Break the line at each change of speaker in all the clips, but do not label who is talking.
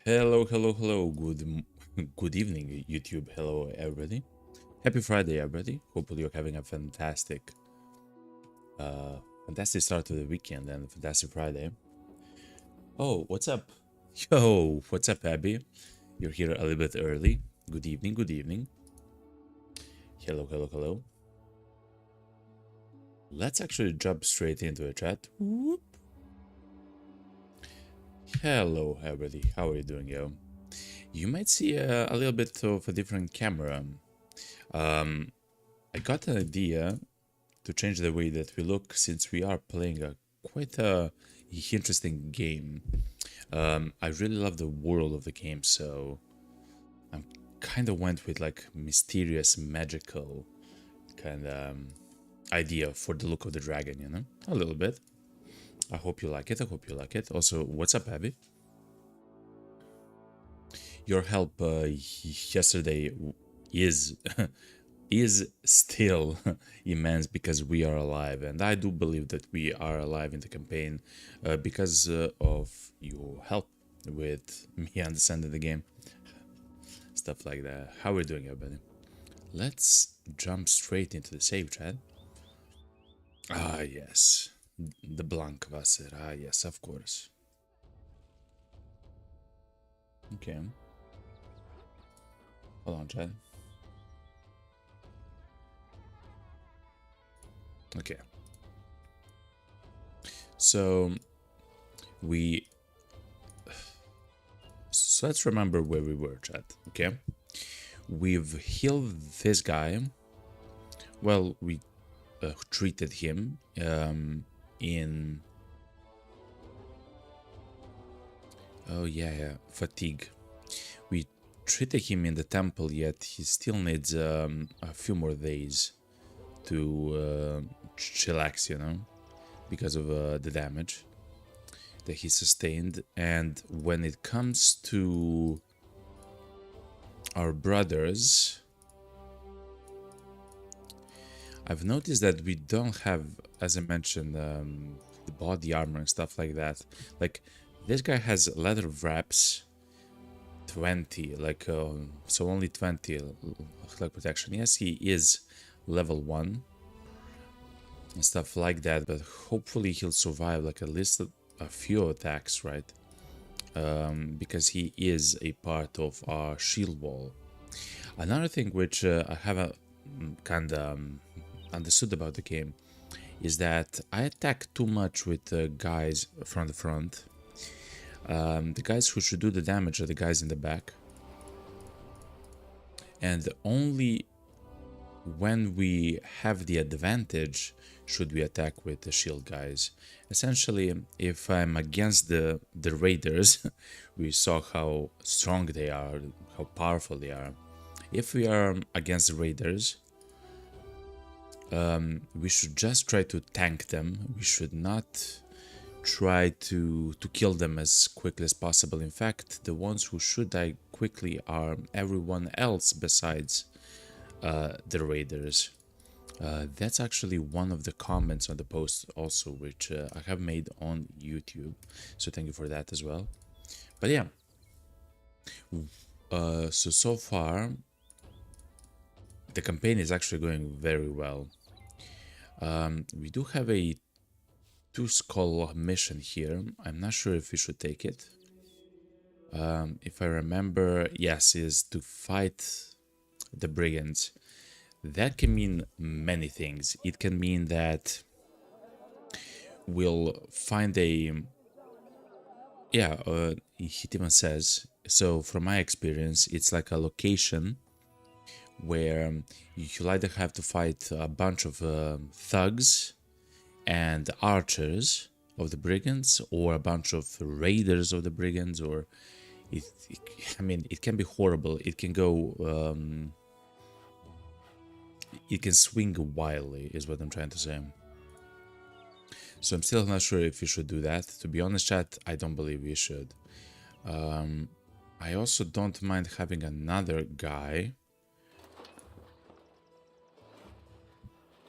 Hello, hello, hello. Good evening, YouTube. Hello, everybody. Happy Friday, everybody. Hopefully, you're having a fantastic start to the weekend and fantastic Friday. Oh, what's up? Yo, what's up, Abby? You're here a little bit early. Good evening, good evening. Hello, hello, hello. Let's actually jump straight into the chat. Whoop. Hello, everybody. How are you doing, yo? You might see a little bit of a different camera. Um, I got an idea to change the way that we look since we are playing a quite a interesting game. I really love the world of the game, so I'm kind of went with like mysterious, magical kind of idea for the look of the dragon, you know, a little bit. I hope you like it. I hope you like it. Also, what's up, Abby? Your help yesterday is is still immense because we are alive, and I do believe that we are alive in the campaign because of your help with me understanding the game, stuff like that. How are we doing, everybody? Let's jump straight into the save chat. Ah, yes, the Blankvasser. Ah, yes, of course. Okay, hold on, chat. Okay, so we so let's remember where we were, chat. Okay, we've healed this guy. Well, we treated him in oh yeah, fatigue. We treated him in the temple, yet he still needs a few more days to chillax, you know, because of the damage that he sustained. And when it comes to our brothers, I've noticed that we don't have, as I mentioned, the body armor and stuff like that. Like, this guy has leather wraps, 20, like, so only 20 like protection. Yes, he is level 1 and stuff like that, but hopefully he'll survive like at least a few attacks, right? Because he is a part of our shield wall. Another thing which I haven't kind of understood about the game is that I attack too much with the guys from the front. The guys who should do the damage are the guys in the back. And only when we have the advantage should we attack with the shield guys. Essentially, if I'm against the raiders, we saw how strong they are, how powerful they are. If we are against the raiders, we should just try to tank them. We should not try to kill them as quickly as possible. In fact, the ones who should die quickly are everyone else besides the raiders. That's actually one of the comments on the post also, which I have made on YouTube. So thank you for that as well. But yeah, so far the campaign is actually going very well. We do have a 2 skull mission here. I'm not sure if we should take it. If I remember, yes, is to fight the brigands. That can mean many things. It can mean that we'll find a yeah, it even says so. From my experience, it's like a location where you'll either have to fight a bunch of thugs and archers of the brigands, or a bunch of raiders of the brigands, or I mean, it can be horrible. It can go, it can swing wildly, is what I'm trying to say. So I'm still not sure if we should do that. To be honest, chat, I don't believe we should. I also don't mind having another guy.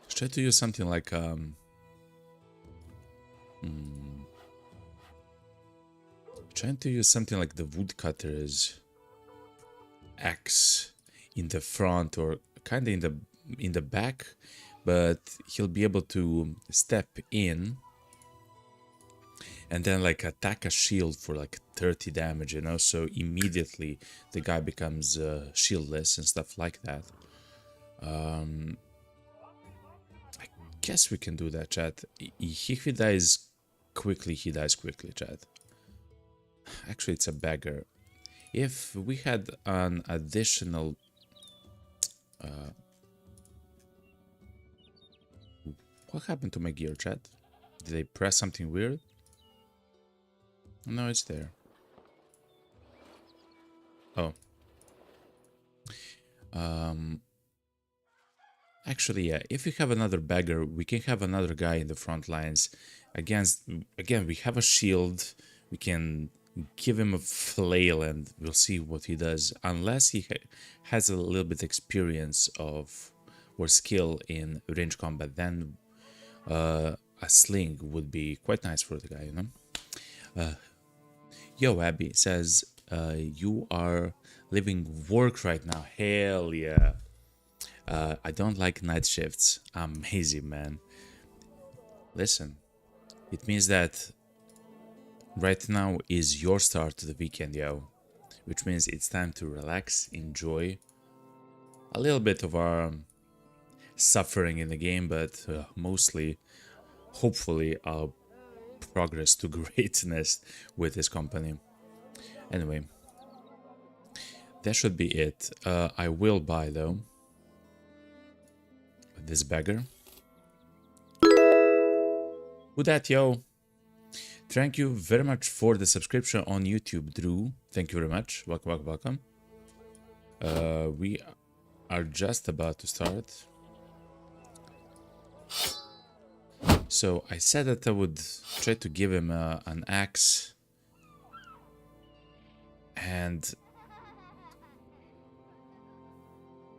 Try to use something like trying to use something like the woodcutter's axe in the front or kind of in the back, but he'll be able to step in and then like attack a shield for like 30 damage, you know, so immediately the guy becomes shieldless and stuff like that. I guess we can do that, chat. If he dies quickly, he dies quickly, chat. Actually, it's a beggar. If we had an additional... what happened to my gear, chat? Did I press something weird? No, it's there. Oh. Actually, yeah, if we have another beggar, we can have another guy in the front lines. Again, we have a shield. We can give him a flail and we'll see what he does. Unless he has a little bit experience of or skill in range combat, then a sling would be quite nice for the guy, you know? Yo, Abby says, you are living work right now. Hell yeah. I don't like night shifts. Amazing, man. Listen, it means that right now is your start to the weekend, yo. Which means it's time to relax, enjoy a little bit of our suffering in the game, but mostly, hopefully, our progress to greatness with this company. Anyway, that should be it. I will buy, though, this beggar. Who that, yo? Thank you very much for the subscription on YouTube, Drew. Thank you very much. Welcome, welcome, welcome. We are just about to start. So I said that I would try to give him an axe. And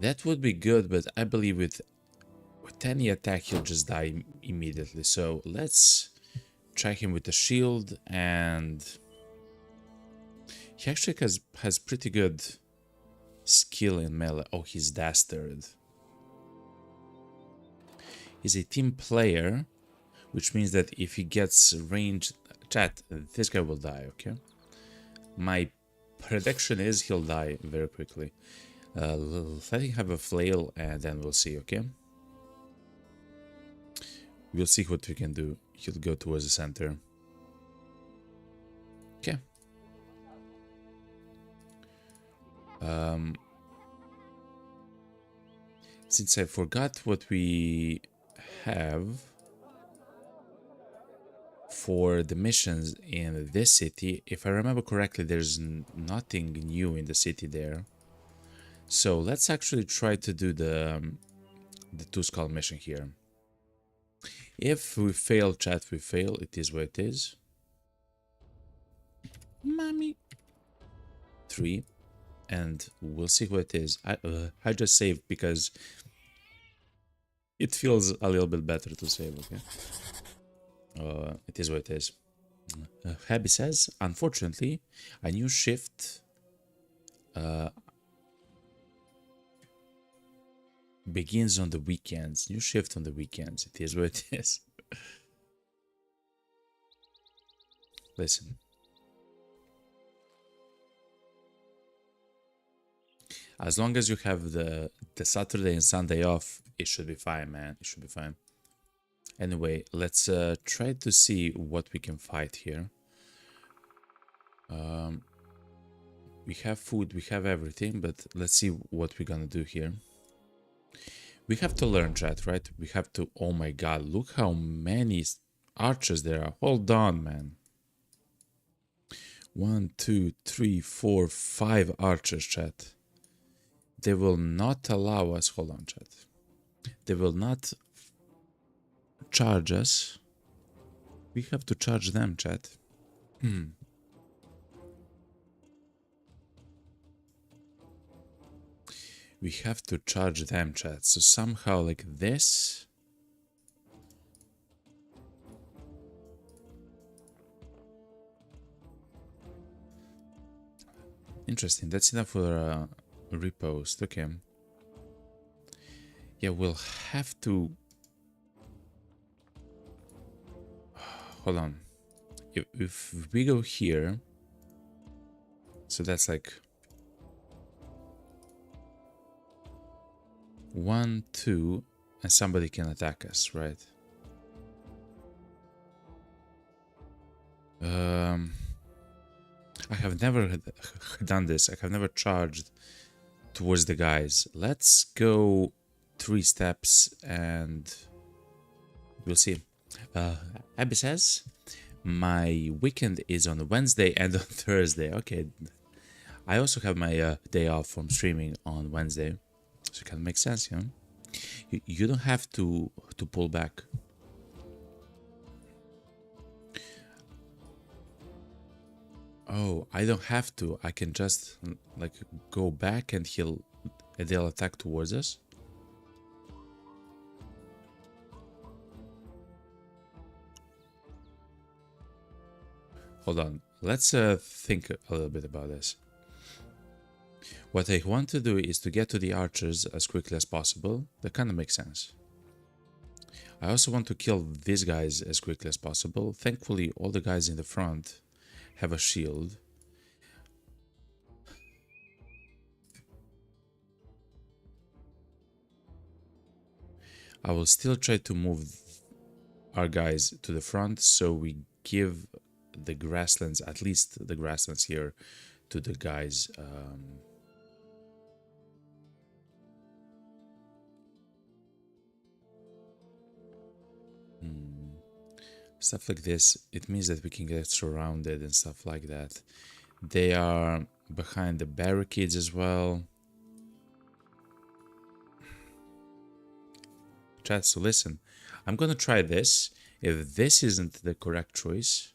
that would be good, but I believe with any attack he'll just die immediately. So let's try him with the shield, and he actually has pretty good skill in melee. Oh, he's dastard. He's a team player, which means that if he gets ranged... Chat, this guy will die, okay? My prediction is he'll die very quickly. Let him have a flail and then we'll see, okay? We'll see what we can do. He'll go towards the center. Okay. Since I forgot what we have for the missions in this city, if I remember correctly, there's nothing new in the city there. So let's actually try to do the two skull mission here. If we fail, chat, we fail. It is what it is. Mommy. 3. And we'll see what it is. I just saved because it feels a little bit better to save, okay? It is what it is. Habby says, unfortunately, a new shift begins on the weekends. New shift on the weekends. It is what it is. Listen. As long as you have the Saturday and Sunday off, it should be fine, man. It should be fine. Anyway, let's try to see what we can fight here. We have food, we have everything, but let's see what we're gonna do here. We have to learn, chat, right? We have to... Oh my god, look how many archers there are. Hold on, man. 1, 2, 3, 4, 5 archers, chat. They will not allow us... Hold on, chat. They will not charge us. We have to charge them, chat. We have to charge them, chat. So somehow like this. Interesting. That's enough for a repost. Okay. Yeah, we'll have to... Hold on. If we go here... So that's like... 1, 2, and somebody can attack us, right? I have never done this. I have never charged towards the guys. Let's go 3 steps and we'll see. Abby says, my weekend is on Wednesday and on Thursday. Okay. I also have my day off from streaming on Wednesday. So it can make sense, you know? You don't have to pull back. Oh, I don't have to. I can just like go back and they'll attack towards us. Hold on. Let's think a little bit about this. What I want to do is to get to the archers as quickly as possible. That kind of makes sense. I also want to kill these guys as quickly as possible. Thankfully, all the guys in the front have a shield. I will still try to move our guys to the front so we give the grasslands, at least the grasslands here, to the guys. Stuff like this, it means that we can get surrounded and stuff like that. They are behind the barricades as well. Chat, so listen, I'm gonna try this. If this isn't the correct choice,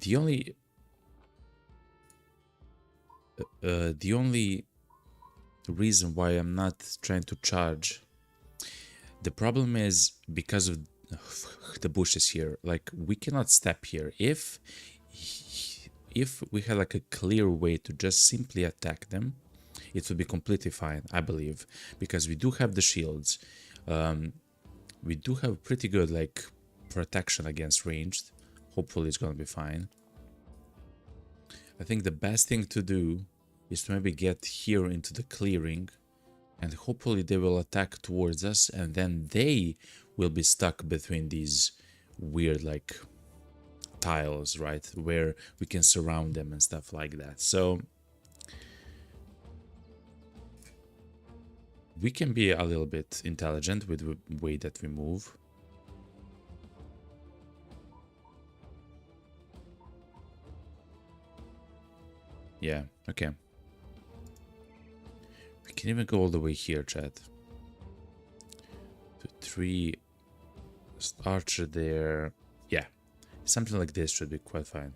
the only reason why I'm not trying to charge, the problem is because of the bushes here. Like, we cannot step here. If we had like a clear way to just simply attack them, it would be completely fine, I believe, because we do have the shields. We do have pretty good like protection against ranged. Hopefully it's gonna be fine. I think the best thing to do is to maybe get here into the clearing, and hopefully they will attack towards us, and then they will be stuck between these weird like tiles, right, where we can surround them and stuff like that. So we can be a little bit intelligent with the way that we move. Yeah, okay. We can even go all the way here, chat. 3 archer there. Yeah, something like this should be quite fine.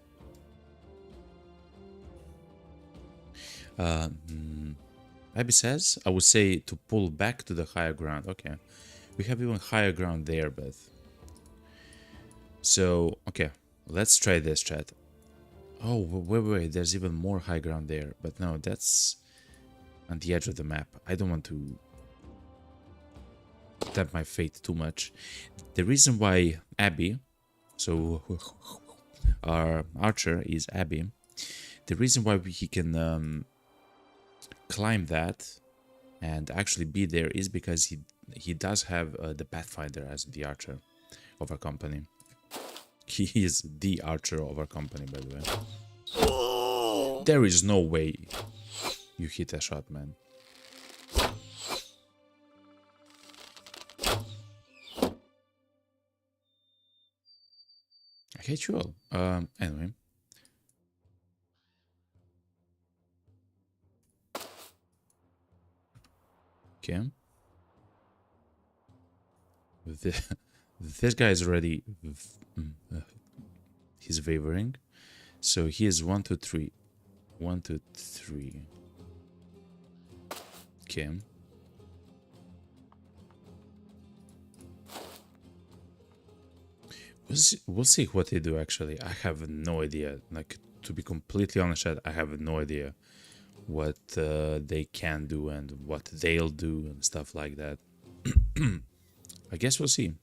Abby says, I would say to pull back to the higher ground. Okay, we have even higher ground there, but... So, okay, let's try this, chat. Oh, wait, there's even more high ground there. But no, that's on the edge of the map. I don't want to tempt my fate too much. The reason why Abby, so our archer is Abby, the reason why he can climb that and actually be there is because he does have the Pathfinder as the archer of our company. He is the archer of our company, by the way. There is no way you hit a shot, man. I hate you all. Anyway. Okay. This guy is already... he's wavering. So he is 1, 2, 3. 1, 2, 3. Okay. We'll see what they do, actually. I have no idea. Like, to be completely honest, chat, I have no idea what they can do and what they'll do and stuff like that. I guess we'll see.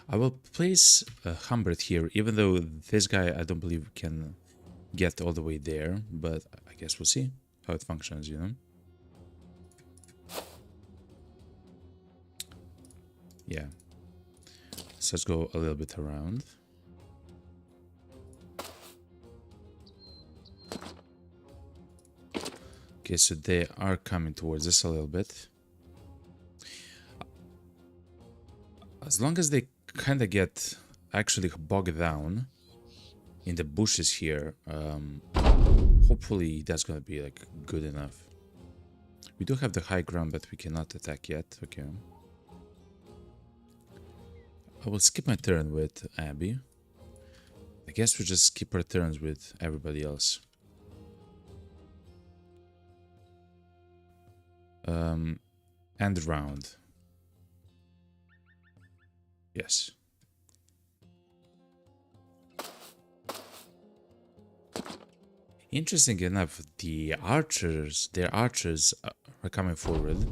I will place Humbert here, even though this guy I don't believe can get all the way there, but I guess we'll see how it functions, you know? Yeah. So let's go a little bit around. Okay, so they are coming towards us a little bit. As long as they kind of get actually bogged down in the bushes here, hopefully that's gonna be like good enough. We do have the high ground, but we cannot attack yet. Okay. I will skip my turn with Abby. I guess we just skip our turns with everybody else. End round. Yes. Interesting enough, their archers are coming forward.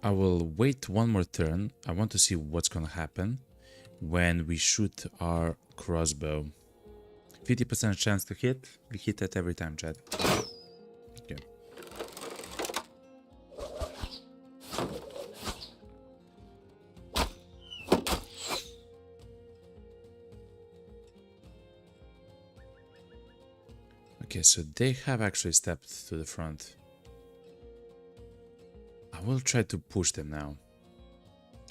I will wait one more turn. I want to see what's gonna happen when we shoot our crossbow. 50% chance to hit. We hit that every time, chat. Okay. Okay, so they have actually stepped to the front. I will try to push them now.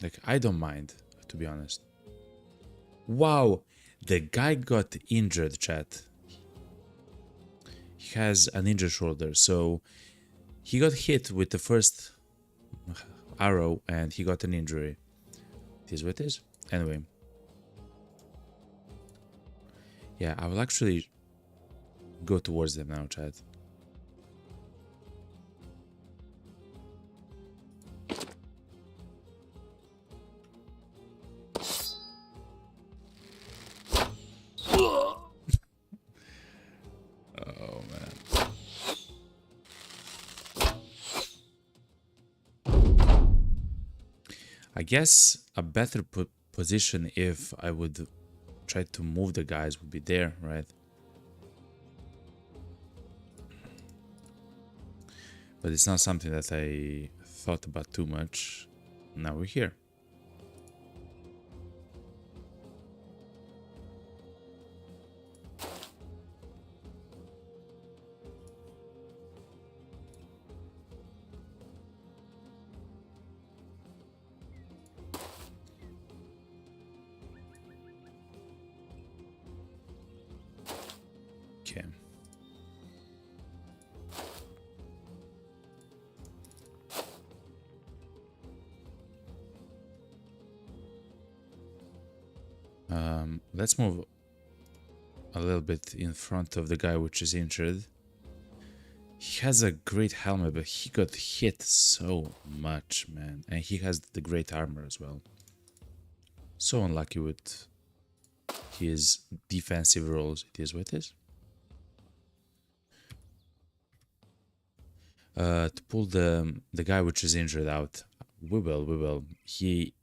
Like, I don't mind, to be honest. Wow, the guy got injured, chat. He has an injured shoulder, so he got hit with the first arrow and he got an injury. It is what it is. Anyway. Yeah, I will actually go towards them now, chat. Oh, man. I guess a better position if I would try to move the guys would be there, right? But it's not something that I thought about too much. Now we're here. Okay. Let's move a little bit in front of the guy which is injured. He has a great helmet, but he got hit so much, man. And he has the great armor as well. So unlucky with his defensive roles. It is what it is. To pull the guy which is injured out. We will. He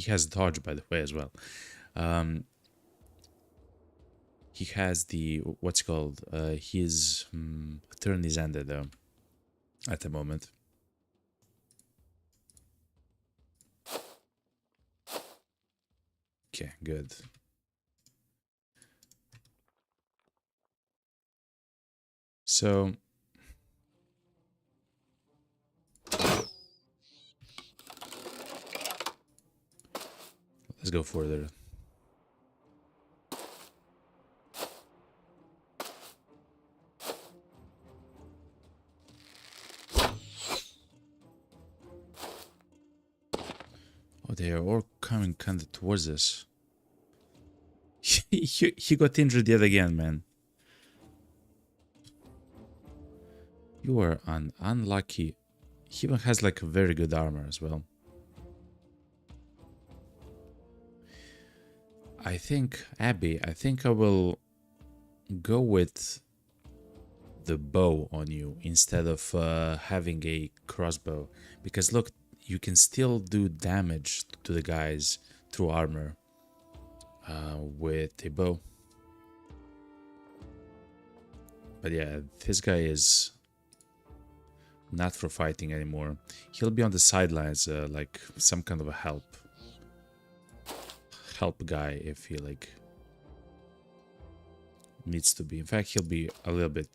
has dodge, by the way, as well. He has the what's called his turn is ended though at the moment. Okay, good. So let's go further. Oh, they are all coming kind of towards us. He got injured yet again, man. You are unlucky. He even has like very good armor as well. I think, Abby, I think I will go with the bow on you instead of having a crossbow. Because look, you can still do damage to the guys through armor with a bow. But yeah, this guy is not for fighting anymore. He'll be on the sidelines like some kind of a help guy if he like needs to be. In fact, he'll be a little bit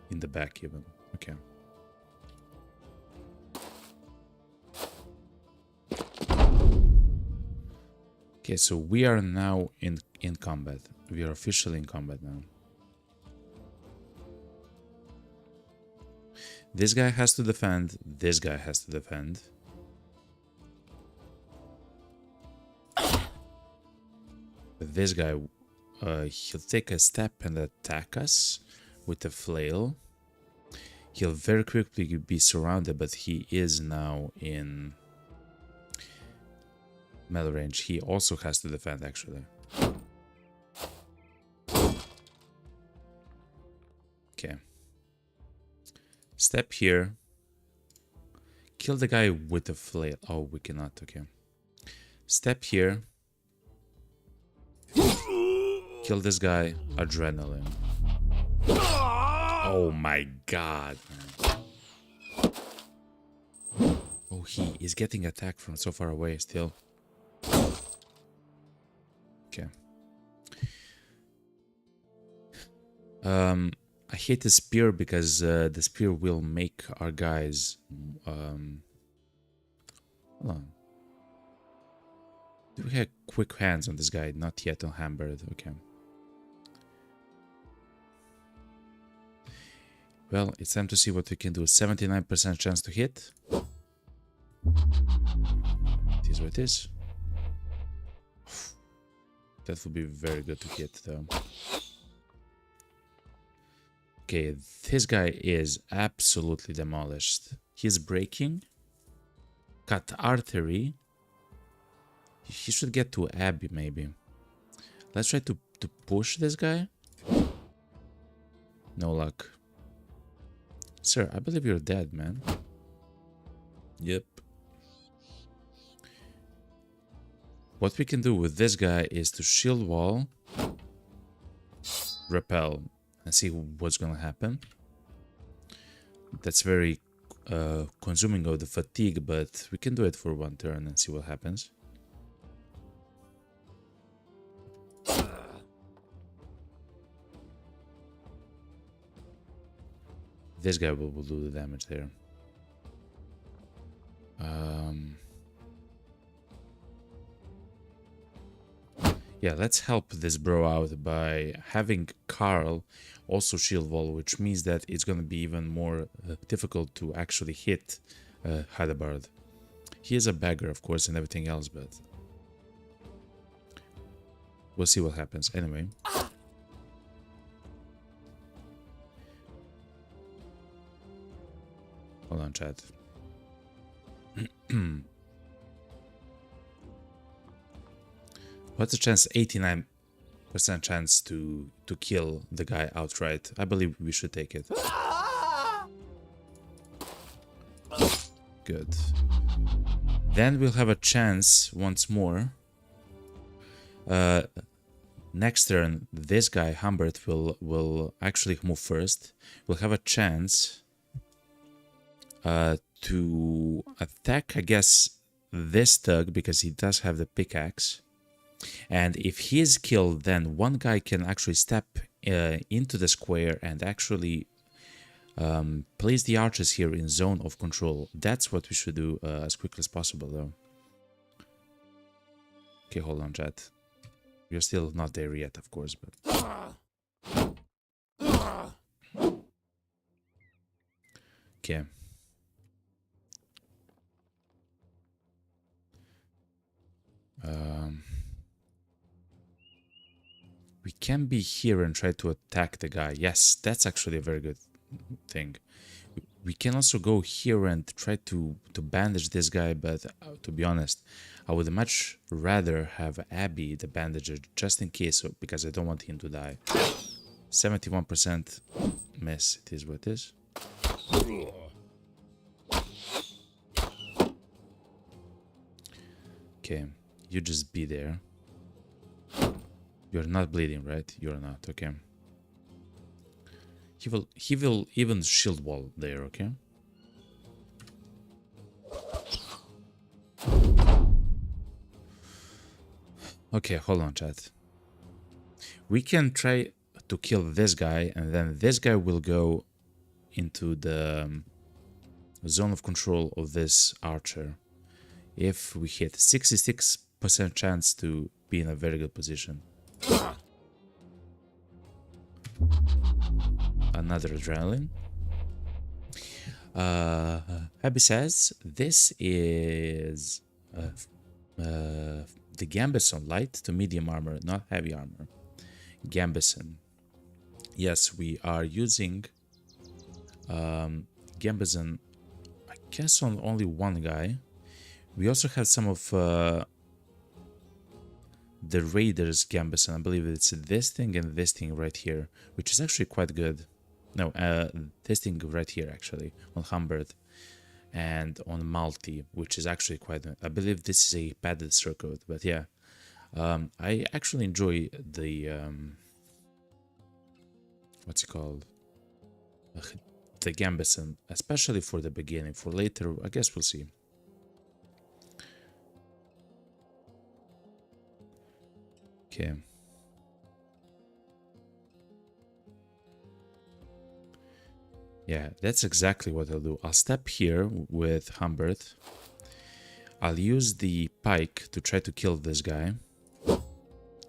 in the back even. Okay. Okay, so we are now in combat. We are officially in combat now. This guy has to defend. This guy has to defend. But this guy, he'll take a step and attack us with a flail. He'll very quickly be surrounded, but he is now in melee range. He also has to defend, actually. Okay. Step here. Kill the guy with the flail. Oh, we cannot. Okay. Step here. Kill this guy. Adrenaline. Oh my god, man. Oh, he is getting attacked from so far away still. Okay. I hate the spear because the spear will make our guys hold on. Do we have quick hands on this guy? Not yet on Hamburg. Okay. Well, it's time to see what we can do. 79% chance to hit. It is what it is. That would be very good to hit, though. Okay, this guy is absolutely demolished. He's breaking. Cut artery. He should get to Abby, maybe. Let's try to push this guy. No luck. Sir, I believe you're dead, man. Yep. What we can do with this guy is to shield wall, repel, and see what's gonna happen. That's very consuming of the fatigue, but we can do it for one turn and see what happens. This guy will do the damage there. Yeah, let's help this bro out by having Carl also shield wall, which means that it's going to be even more difficult to actually hit Hadabard. He is a bagger, of course, and everything else, but we'll see what happens. Anyway. Hold on, chat. What's the chance? 89% chance to kill the guy outright. I believe we should take it. Good. Then we'll have a chance once more. Next turn, this guy, Humbert, will actually move first. We'll have a chance to attack, I guess, this thug, because he does have the pickaxe. And if he is killed, then one guy can actually step into the square and actually place the archers here in zone of control. That's what we should do as quickly as possible, though. Okay, hold on, chat. We're still not there yet, of course, but... Okay. We can be here and try to attack the guy. Yes, that's actually a very good thing. We can also go here and try to bandage this guy, but to be honest, I would much rather have Abby the bandager just in case, because I don't want him to die. 71% miss, it is what it is. Okay, you just be there. You're not bleeding, right? You're not, okay. He will even shield wall there, okay? Okay, hold on, chat. We can try to kill this guy, and then this guy will go into the zone of control of this archer. If we hit 66% chance to be in a very good position. Another adrenaline. Abby says this is the Gambison light to medium armor, not heavy armor. Gambison. Yes, we are using Gambison, I guess, on only one guy. We also have some of the Raiders Gambison. I believe it's this thing and this thing right here, which is actually quite good. No, this thing right here actually, on Humbert and on Multi, which is actually quite... I believe this is a padded circuit, but yeah. I actually enjoy the... what's it called? The Gambison, especially for the beginning. For later, I guess we'll see. Okay. Yeah, that's exactly what I'll do. I'll step here with Humbert. I'll use the pike to try to kill this guy.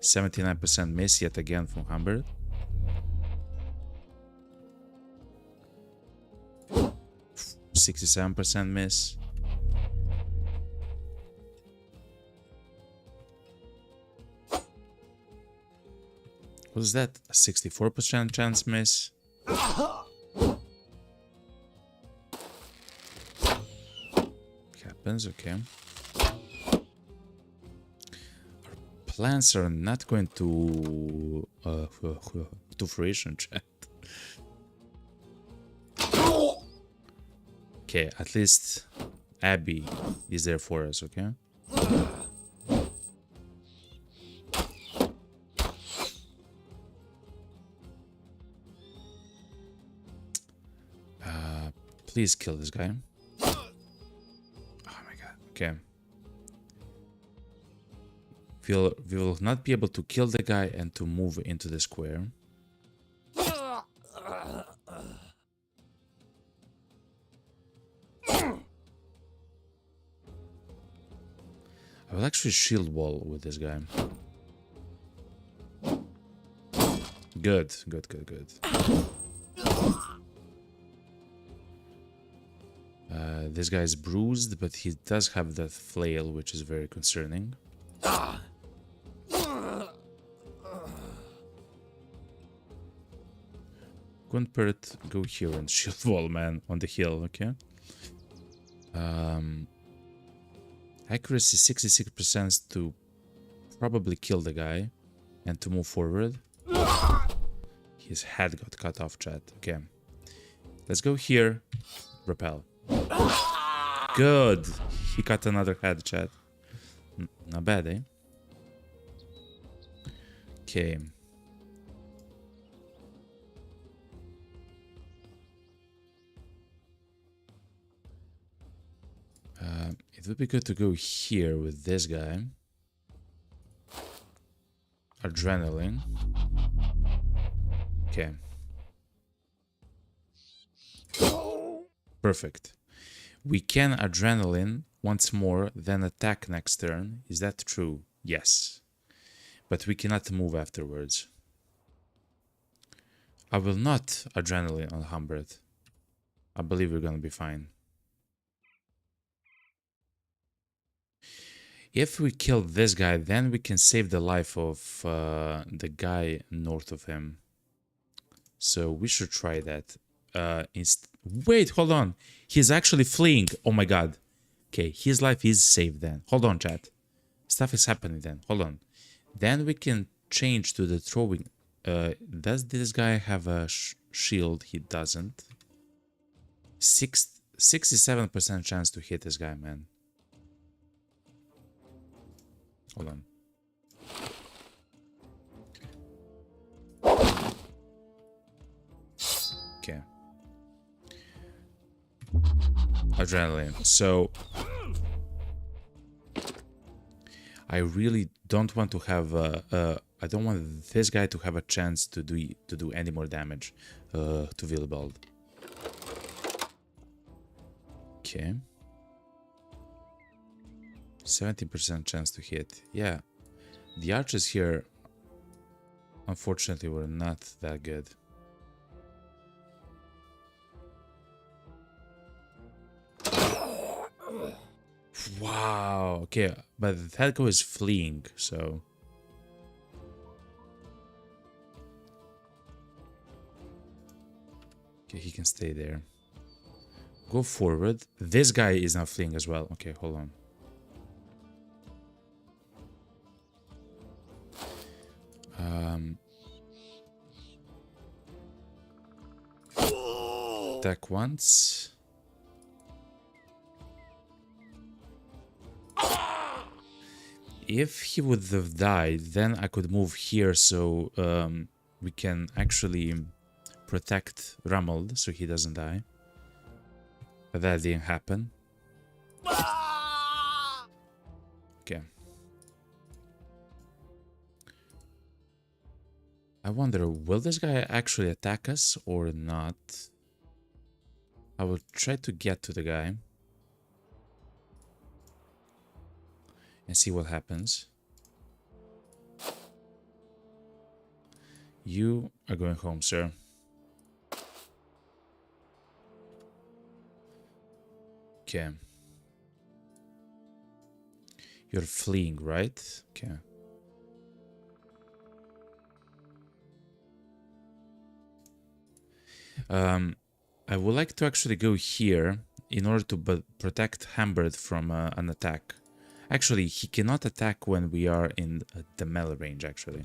79% miss yet again from Humbert. %67 miss. What is that? A 64% chance miss? Happens, okay. Our plans are not going to fruition, chat. Okay, at least Abby is there for us, okay? Please kill this guy. Oh my god, okay. We will not be able to kill the guy and to move into the square. I will actually shield wall with this guy. Good, good, good, good. This guy is bruised, but he does have that flail, which is very concerning. Gunpert, go here and shield wall, man, on the hill, okay? Accuracy 66% to probably kill the guy and to move forward. His head got cut off, chat. Okay. Let's go here. Repel. Good. He got another head, chat. Not bad, eh? Okay. It would be good to go here with this guy. Adrenaline. Okay. Perfect. We can adrenaline once more, then attack next turn. Is that true? Yes. But we cannot move afterwards. I will not adrenaline on Humbert. I believe we're gonna be fine. If we kill this guy, then we can save the life of the guy north of him. So we should try that. Wait, hold on. He's actually fleeing. Oh my god. Okay, his life is saved then. Hold on, chat. Stuff is happening then. Hold on. Then we can change to the throwing. Does this guy have a shield? He doesn't. 67% chance to hit this guy, man. Hold on. Okay. Adrenaline. So I really don't want to have I don't want this guy to have a chance to do any more damage to Willibald. Okay. 70% chance to hit. Yeah. The archers here unfortunately were not that good. Wow. Okay, but that guy is fleeing, so okay, he can stay there. Go forward. This guy is not fleeing as well. Okay, hold on. Attack once. If he would have died, then I could move here so we can actually protect Romuald so he doesn't die. But that didn't happen. Okay. I wonder, will this guy actually attack us or not? I will try to get to the guy and see what happens. You are going home, sir. Okay. You're fleeing, right? Okay. I would like to actually go here in order to protect Hambert from an attack. Actually, he cannot attack when we are in the melee range, actually.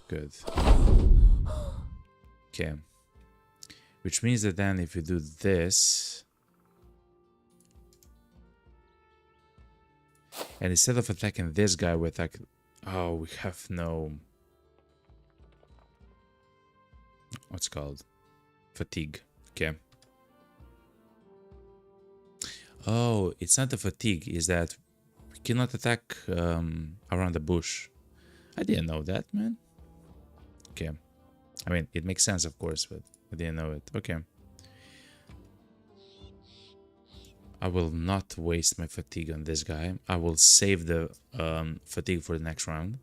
Good. Okay. Which means that then if you do this... and instead of attacking this guy, we attack... oh, we have no... what's it called? Fatigue. Okay. Oh, it's not the fatigue, is that we cannot attack around the bush. I didn't know that, man. Okay. I mean, it makes sense, of course, but I didn't know it. Okay. I will not waste my fatigue on this guy. I will save the fatigue for the next round.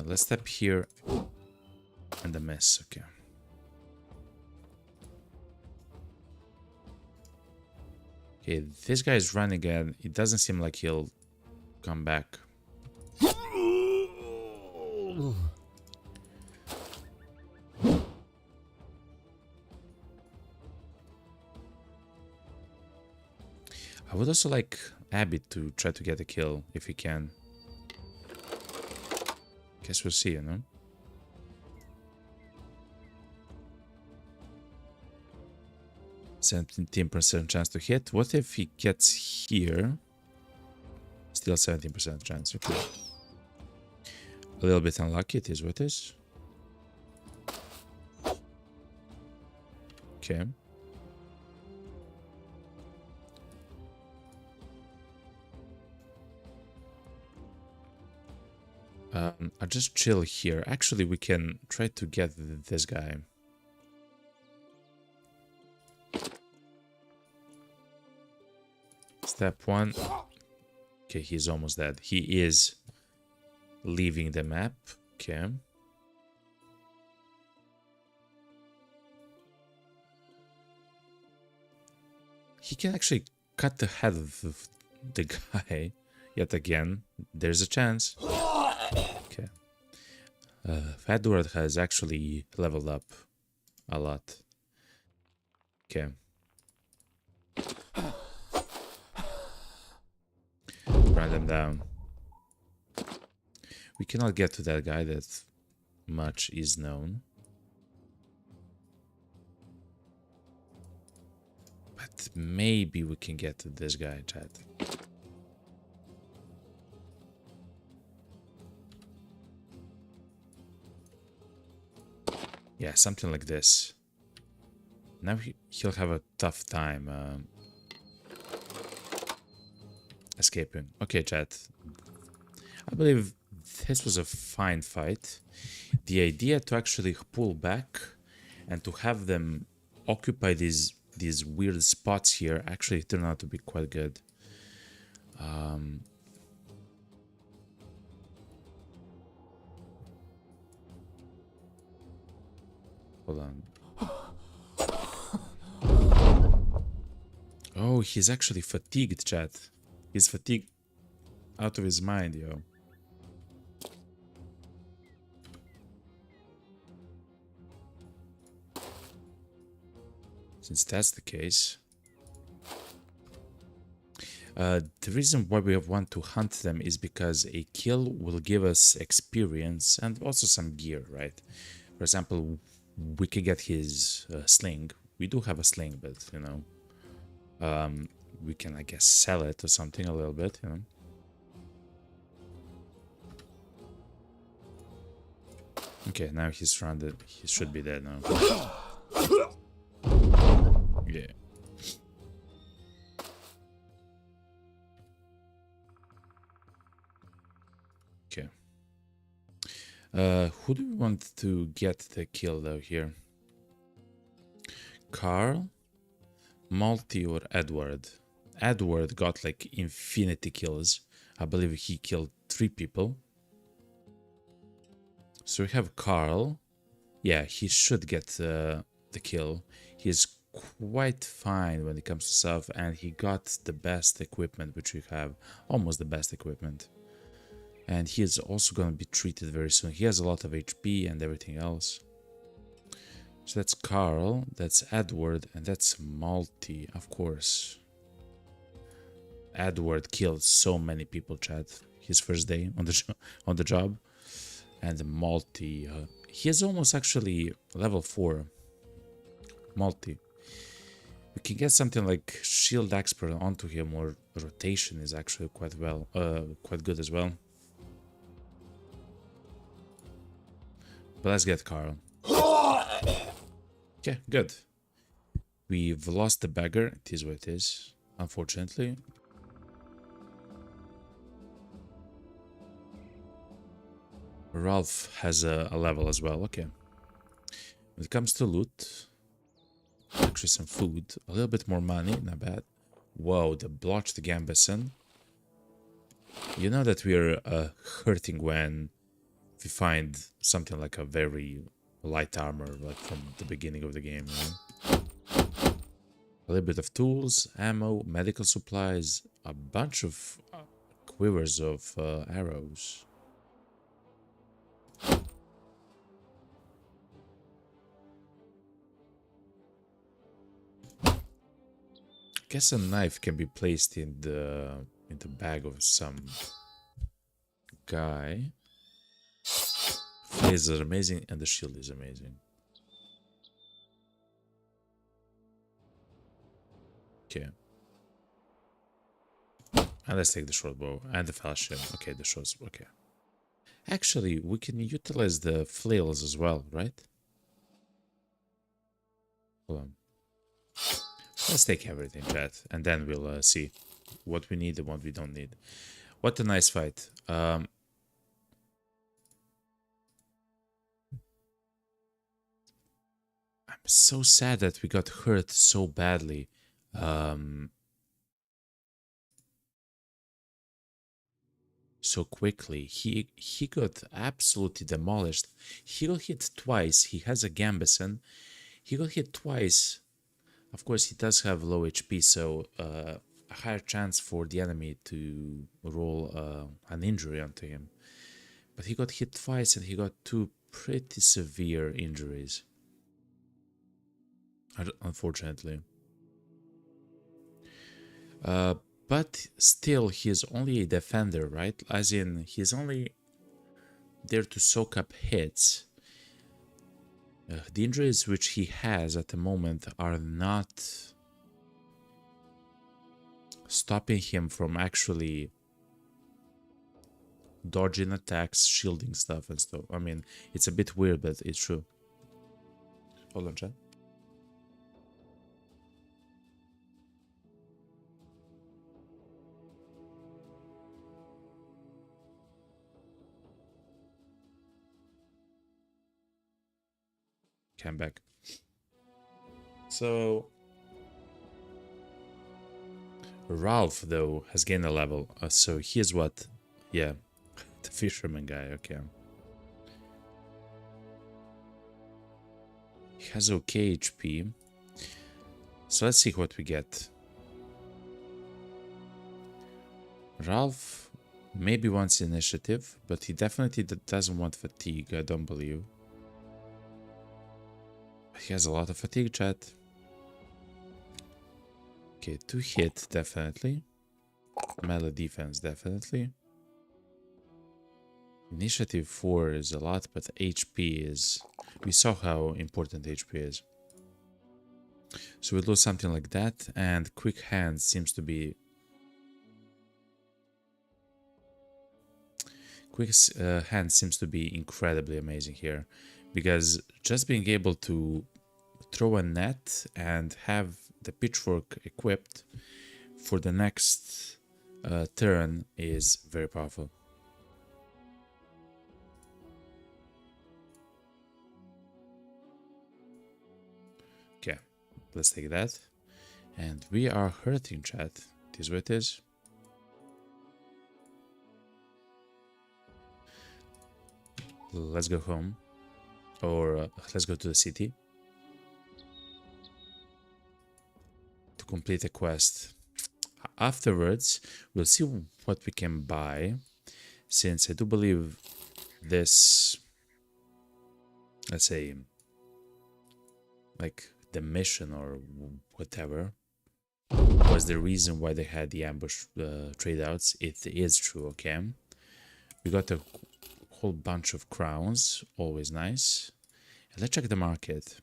Let's step here and a miss. Okay. Okay, this guy is running again. It doesn't seem like he'll come back. I would also like Abby to try to get a kill if he can. Guess we'll see, you know? %17% chance to hit. What if he gets here? Still 17% chance. Okay. A little bit unlucky, it is what it is. Okay. I'll just chill here. Actually, we can try to get this guy. Step 1. Okay, he's almost dead. He is leaving the map. Okay. He can actually cut the head of the guy yet again. There's a chance. Okay. Edward has actually leveled up a lot. Okay. Run them down. We cannot get to that guy, that much is known. But maybe we can get to this guy, chat. Yeah, something like this. Now he'll have a tough time escaping. Okay, chat. I believe this was a fine fight. The idea to actually pull back and to have them occupy these weird spots here actually turned out to be quite good. Hold on. Oh, he's actually fatigued, chat. He's fatigued out of his mind, yo. Since that's the case, the reason why we want to hunt them is because a kill will give us experience and also some gear, right? For example, we can get his sling. We do have a sling, but you know, we can, I guess, sell it or something a little bit, you know. Okay, now he's surrounded. He should be dead now. Yeah. Okay. Who do we want to get the kill though here? Carl, Malty, or Edward? Edward got like infinity kills. I believe he killed 3 people. So we have Carl. Yeah, he should get the kill. He's quite fine when it comes to stuff, and he got the best equipment, which we have almost the best equipment. And he is also going to be treated very soon. He has a lot of HP and everything else. So that's Carl, that's Edward, and that's Malty, of course. Edward killed so many people, chat. His first day on the job. And Malty, he is almost actually level 4. Malty. We can get something like Shield Expert onto him, or rotation is actually quite good as well. But let's get Carl. Okay, good. We've lost the beggar. It is what it is, unfortunately. Ralph has a level as well. Okay. When it comes to loot, actually some food, a little bit more money, not bad. Whoa, the blotched Gambison. You know that we're hurting when we find something like a very light armor, like from the beginning of the game, you know? A little bit of tools, ammo, medical supplies, a bunch of quivers of arrows. Guess a knife can be placed in the bag of some guy. Flails are amazing, and the shield is amazing. Okay. And let's take the short bow and the falchion. Okay, the shorts. Okay. Actually, we can utilize the flails as well, right? Hold on. Let's take everything, chat, and then we'll see what we need and what we don't need. What a nice fight. I'm so sad that we got hurt so badly. So quickly. He got absolutely demolished. He got hit twice. He has a Gambison. He got hit twice. Of course, he does have low HP, so a higher chance for the enemy to roll an injury onto him. But he got hit twice and he got two pretty severe injuries. Unfortunately. But still, he is only a defender, right? As in, he's only there to soak up hits. The injuries which he has at the moment are not stopping him from actually dodging attacks, shielding stuff and stuff. I mean, it's a bit weird, but it's true. Hold on, chat. Came back. So Ralph though has gained a level. So here's what, yeah, the fisherman guy. Okay, he has okay HP. So let's see what we get. Ralph maybe wants initiative, but he definitely doesn't want fatigue. I don't believe. He has a lot of fatigue, chat. Okay, 2 hit, definitely. Melee defense, definitely. Initiative 4 is a lot, but HP is... We saw how important HP is. So we lose something like that, and Quick Hand seems to be... Quick Hand seems to be incredibly amazing here. Because just being able to throw a net and have the pitchfork equipped for the next turn is very powerful. Okay, let's take that. And we are hurting, chat. It is what it is. Let's go home. Or let's go to the city to complete a quest. Afterwards, we'll see what we can buy, since I do believe this, let's say, like the mission or whatever, was the reason why they had the ambush trade outs. It is true, okay? We got a whole bunch of crowns, always nice. And let's check the market.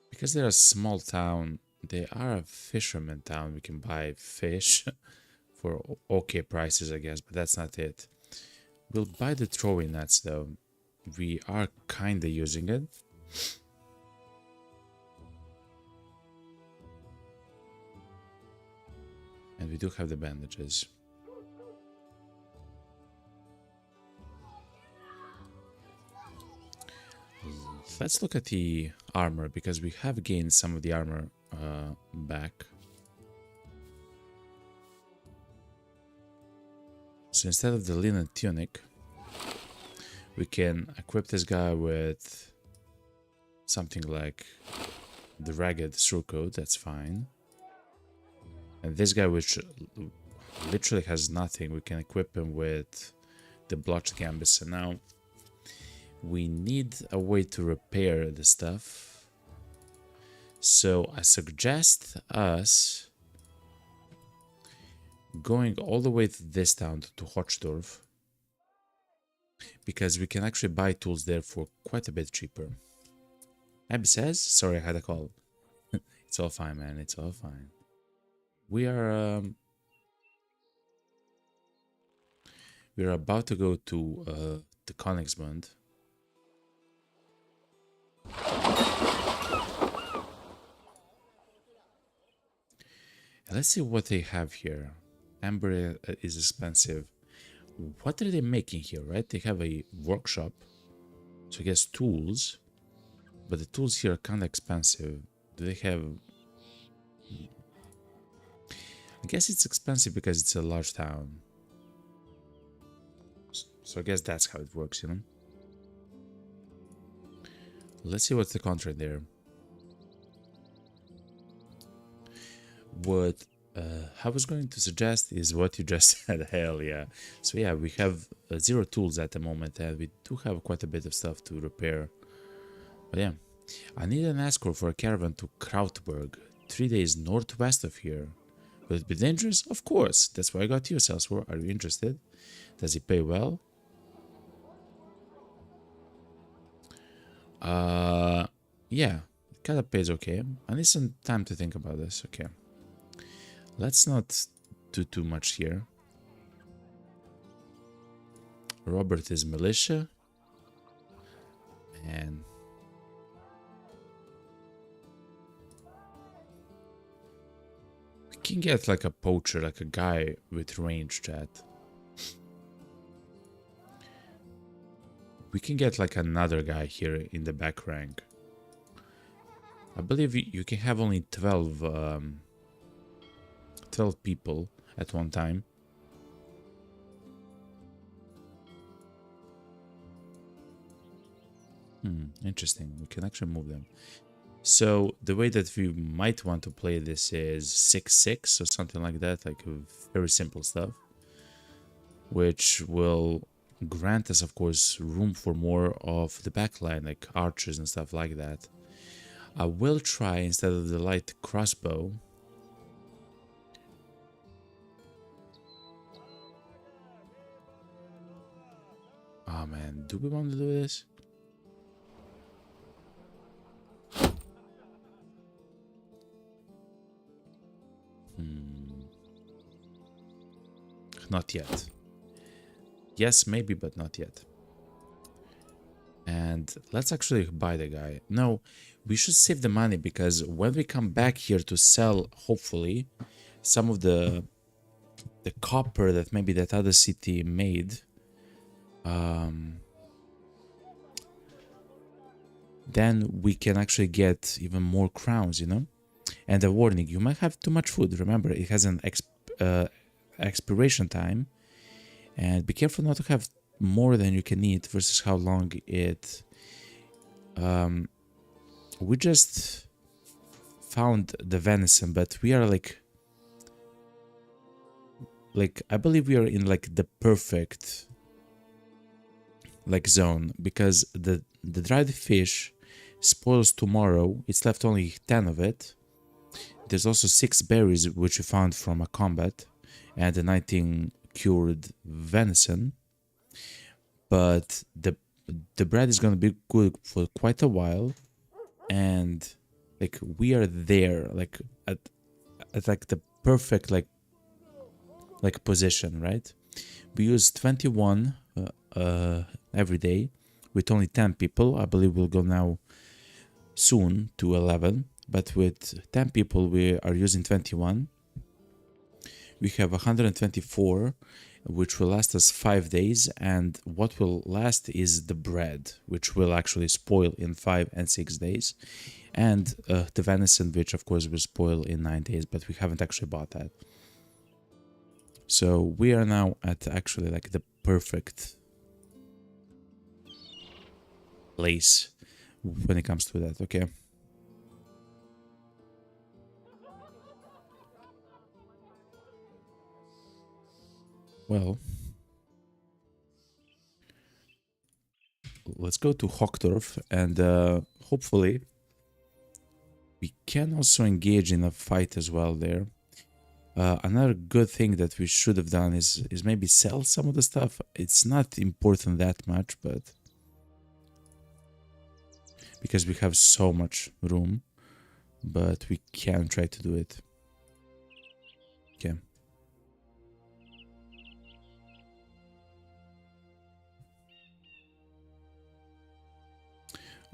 Because they're a small town, they are a fisherman town. We can buy fish for okay prices, I guess, but that's not it. We'll buy the throwing nets though. We are kinda using it. And we do have the bandages. Let's look at the armor, because we have gained some of the armor back. So instead of the linen tunic, we can equip this guy with something like the ragged surcoat. That's fine. And this guy, which literally has nothing, we can equip him with the blotched gambit. And now we need a way to repair the stuff. So I suggest us going all the way to this town, to Hochdorf, because we can actually buy tools there for quite a bit cheaper. Abby says, sorry, I had a call. It's all fine, man. It's all fine. We are about to go to the Königsmund. Let's see what they have here. Amber is expensive. What are they making here, right? They have a workshop. So I guess tools. But the tools here are kind of expensive. Do they have... I guess it's expensive because it's a large town. So I guess that's how it works, you know? let's see what's the contract there. What I was going to suggest is what you just said. Hell yeah. So yeah, we have 0 tools at the moment, and we do have quite a bit of stuff to repair. But yeah, I need an escort for a caravan to Krautberg, 3 days northwest of here. Will it be dangerous? Of course. That's why I got you, Salesforce. Are you interested? Does it pay well? Yeah, it kind of pays okay. I need some time to think about this. Okay. Let's not do too much here. Robert is militia. And we can get like a poacher, like a guy with range, chat. We can get like another guy here in the back rank. I believe you can have only 12 people at one time. Interesting. We can actually move them. So the way that we might want to play this is 6-6 or something like that, like very simple stuff, which will grant us, of course, room for more of the backline, like archers and stuff like that. I will try, instead of the light crossbow, oh man, do we want to do this? Not yet. Yes, maybe, but not yet. And let's actually buy the guy. No, we should save the money, because when we come back here to sell, hopefully, some of the copper that maybe that other city made, then we can actually get even more crowns, you know? And a warning, you might have too much food. Remember, it has an expiration time. And be careful not to have more than you can eat versus how long it... we just found the venison, but we are like... I believe we are in like the perfect like zone, because the dried fish spoils tomorrow. It's left only 10 of it. There's also 6 berries which we found from a combat, and the 19 cured venison. But the bread is gonna be good for quite a while, and like we are there, like at like the perfect like position, right? We use 21 every day with only 10 people. I believe we'll go now soon to 11, but with 10 people we are using 21. We have 124, which will last us 5 days, and what will last is the bread, which will actually spoil in 5 and 6 days, and the venison, which of course will spoil in 9 days, but we haven't actually bought that. So we are now at actually like the perfect place when it comes to that, okay? Well, let's go to Hochtorf, and hopefully we can also engage in a fight as well there. Another good thing that we should have done is maybe sell some of the stuff. It's not important that much, but because we have so much room, but we can try to do it. Okay.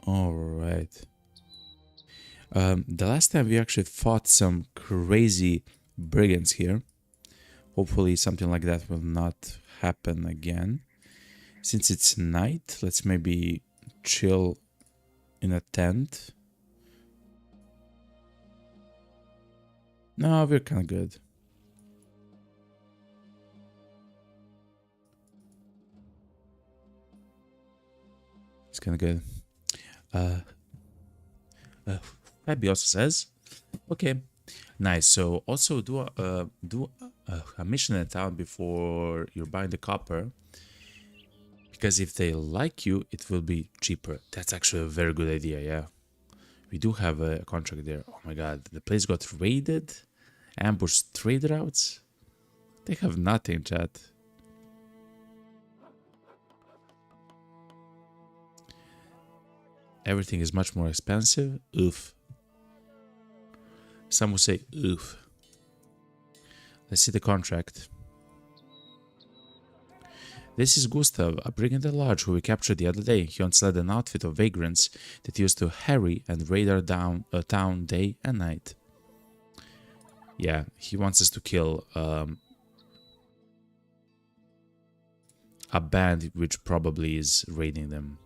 All right. The last time we actually fought some crazy brigands here. Hopefully something like that will not happen again. Since it's night, let's maybe chill in a tent. No, we're kind of good. It's kind of good. Abby also says, okay, nice. So also do a mission in town before you're buying the copper, because if they like you, it will be cheaper. That's actually a very good idea. Yeah, we do have a contract there. Oh my god, the place got raided, ambush trade routes. They have nothing, chat. Everything is much more expensive. Oof. Some would say oof. Let's see the contract. This is Gustav, a brigand at large who we captured the other day. He once led an outfit of vagrants that used to harry and raid our town day and night. Yeah, he wants us to kill a band which probably is raiding them.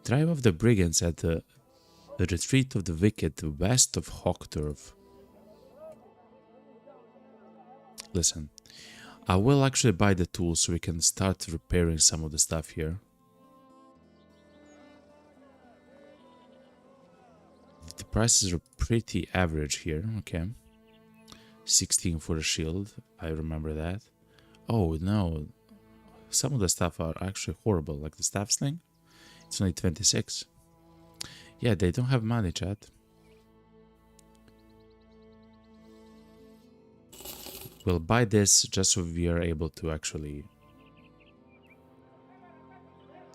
Drive off the brigands at the retreat of the wicked west of Hawkturf. Listen, I will actually buy the tools so we can start repairing some of the stuff here. The prices are pretty average here, okay. 16 for the shield, I remember that. Oh no, some of the stuff are actually horrible, like the staff sling. It's only 26. Yeah, they don't have money, chat. We'll buy this just so we are able to actually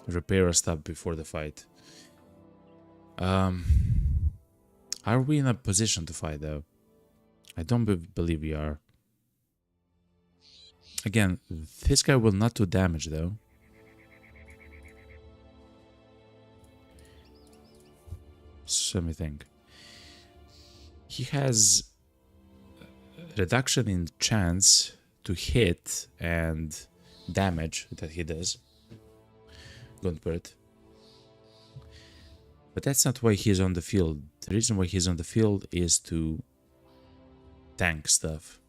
repair our stuff before the fight. Are we in a position to fight though? I don't believe we are. Again, this guy will not do damage though. So let me think. He has reduction in chance to hit and damage that he does. Gunpert. But that's not why he's on the field. The reason why he's on the field is to tank stuff.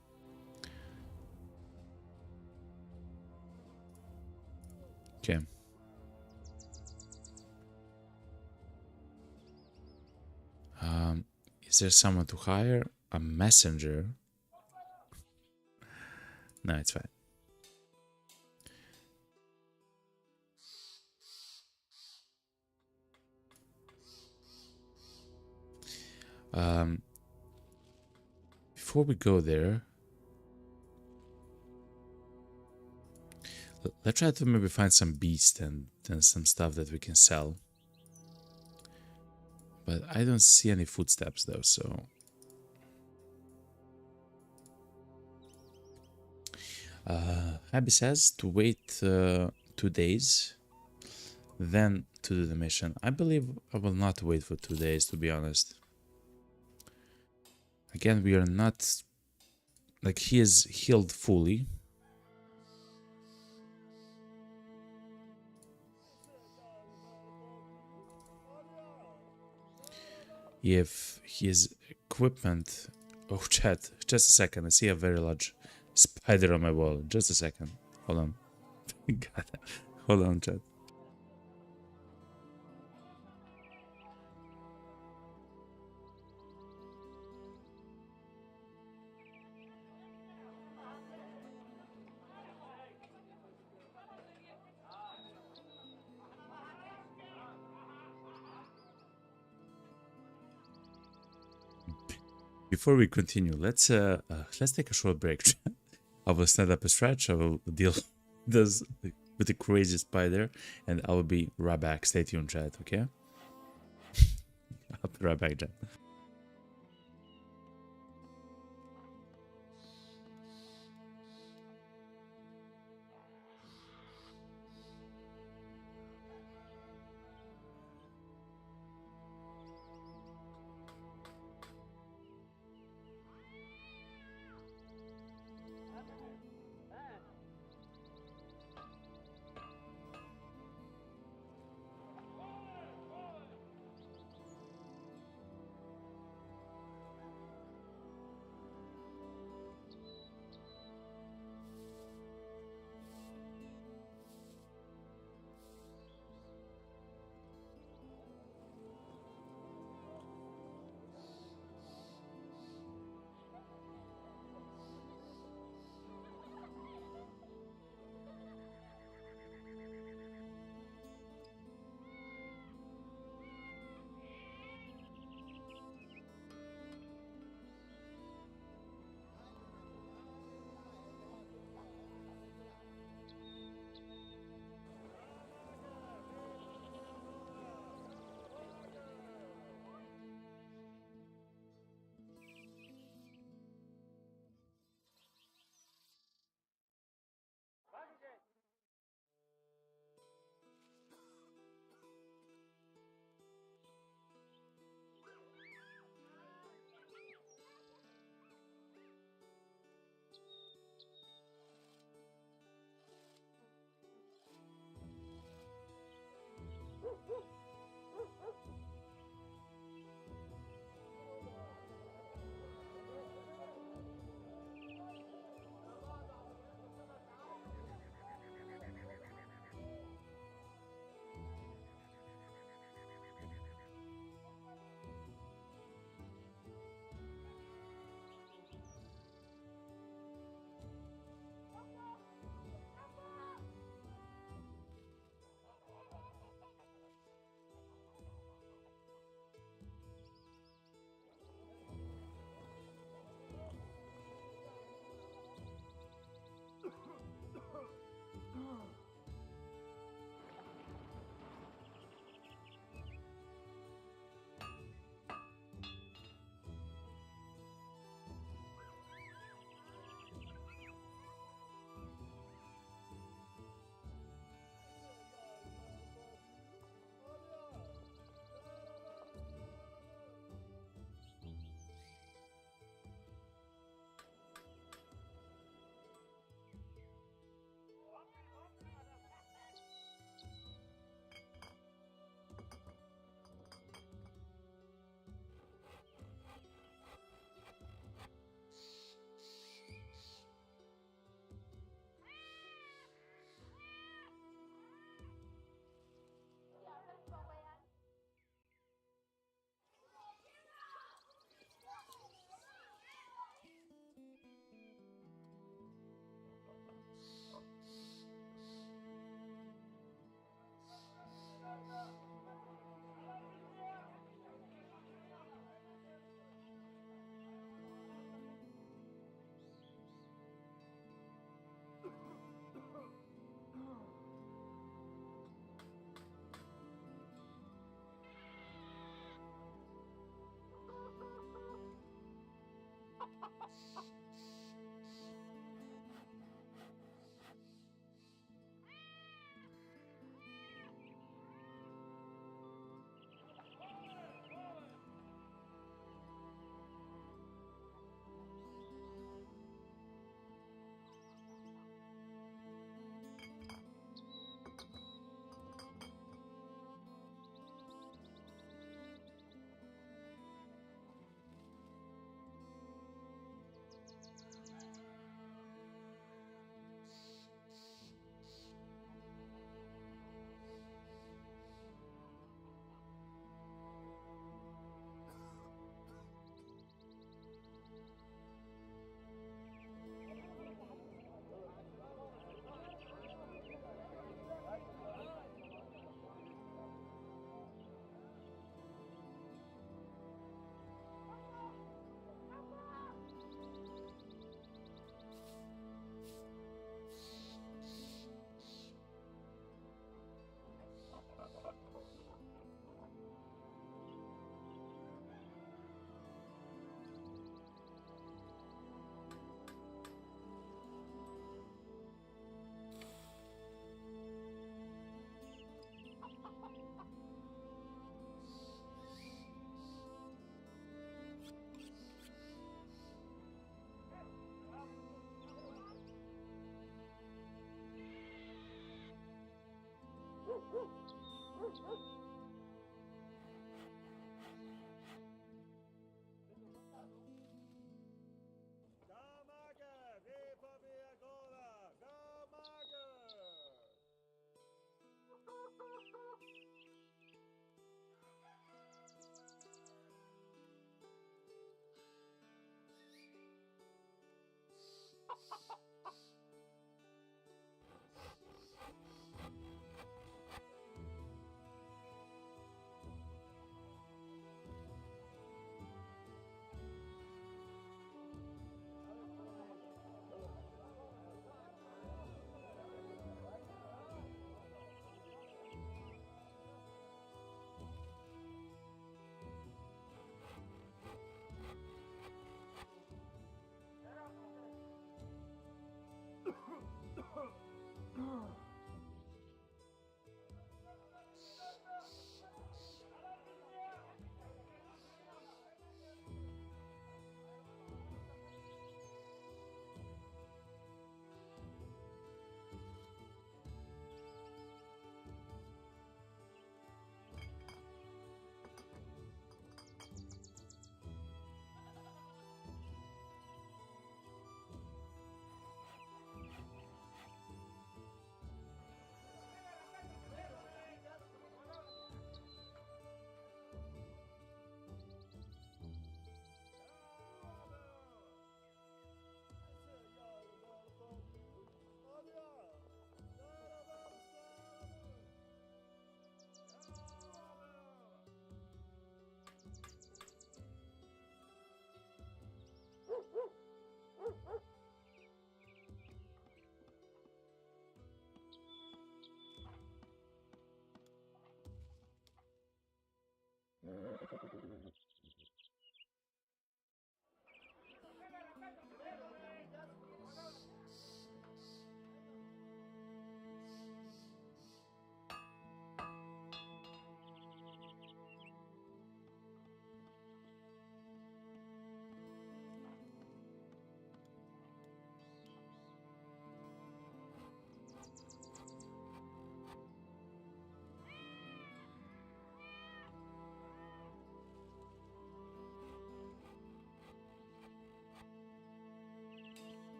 Okay. Is there someone to hire? A messenger? No, it's fine. Before we go there, let's try to maybe find some beast and some stuff that we can sell. But I don't see any footsteps though, so... Abby says to wait 2 days, then to do the mission. I believe I will not wait for 2 days, to be honest. Again, we are not... Like, he is healed fully. If his equipment... Oh, chat, just a second. I see a very large spider on my wall. Just a second. Hold on. God, hold on, chat. Before we continue, let's take a short break. I will stand up a stretch. I will deal with the crazy spider, and I will be right back. Stay tuned, chat. Okay? I'll be right back, chat.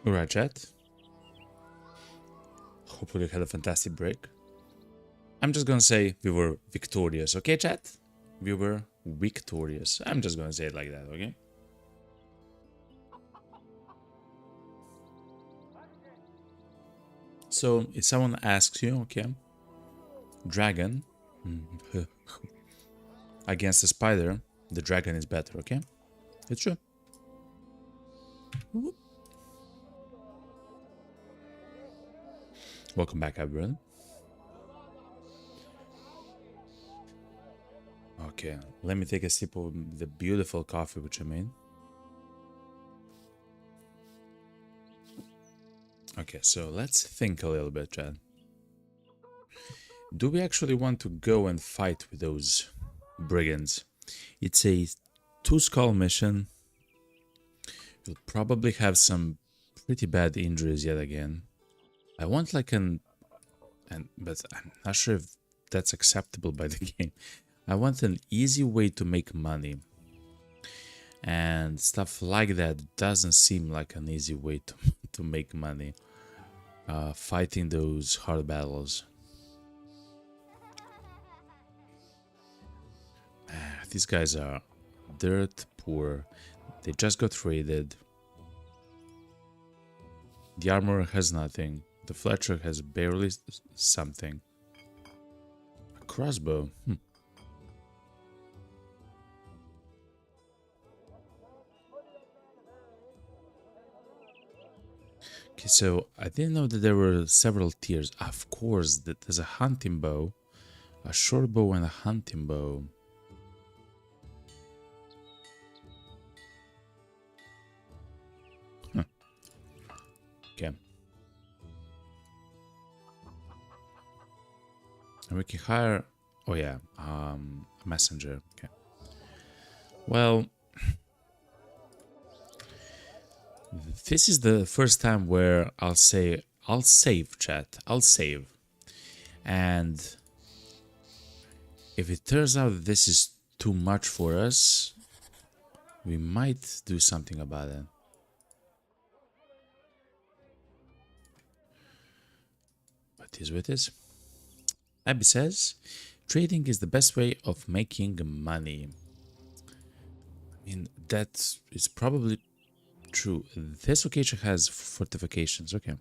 Alright, chat. Hopefully you had a fantastic break. I'm just gonna say we were victorious, okay, chat? We were victorious. I'm just gonna say it like that, okay? So, if someone asks you, okay, dragon against a spider, the dragon is better, okay? It's true. Whoop. Welcome back, everyone. Okay, let me take a sip of the beautiful coffee which I made. Okay, so let's think a little bit, Chad. Do we actually want to go and fight with those brigands? It's a 2-skull mission. We'll probably have some pretty bad injuries yet again. I want like but I'm not sure if that's acceptable by the game. I want an easy way to make money. And stuff like that doesn't seem like an easy way to make money. Fighting those hard battles. These guys are dirt poor. They just got raided. The armor has nothing. The Fletcher has barely something. A crossbow. Okay, so I didn't know that there were several tiers. Of course, there's a hunting bow, a short bow, and a hunting bow. Huh. Okay. And we can hire... Oh yeah, a messenger. Okay. Well... This is the first time where I'll say, I'll save, chat. I'll save. And if it turns out that this is too much for us, we might do something about it. But here's what it is. Abby says, trading is the best way of making money. I mean, that is probably true. This location has fortifications, okay.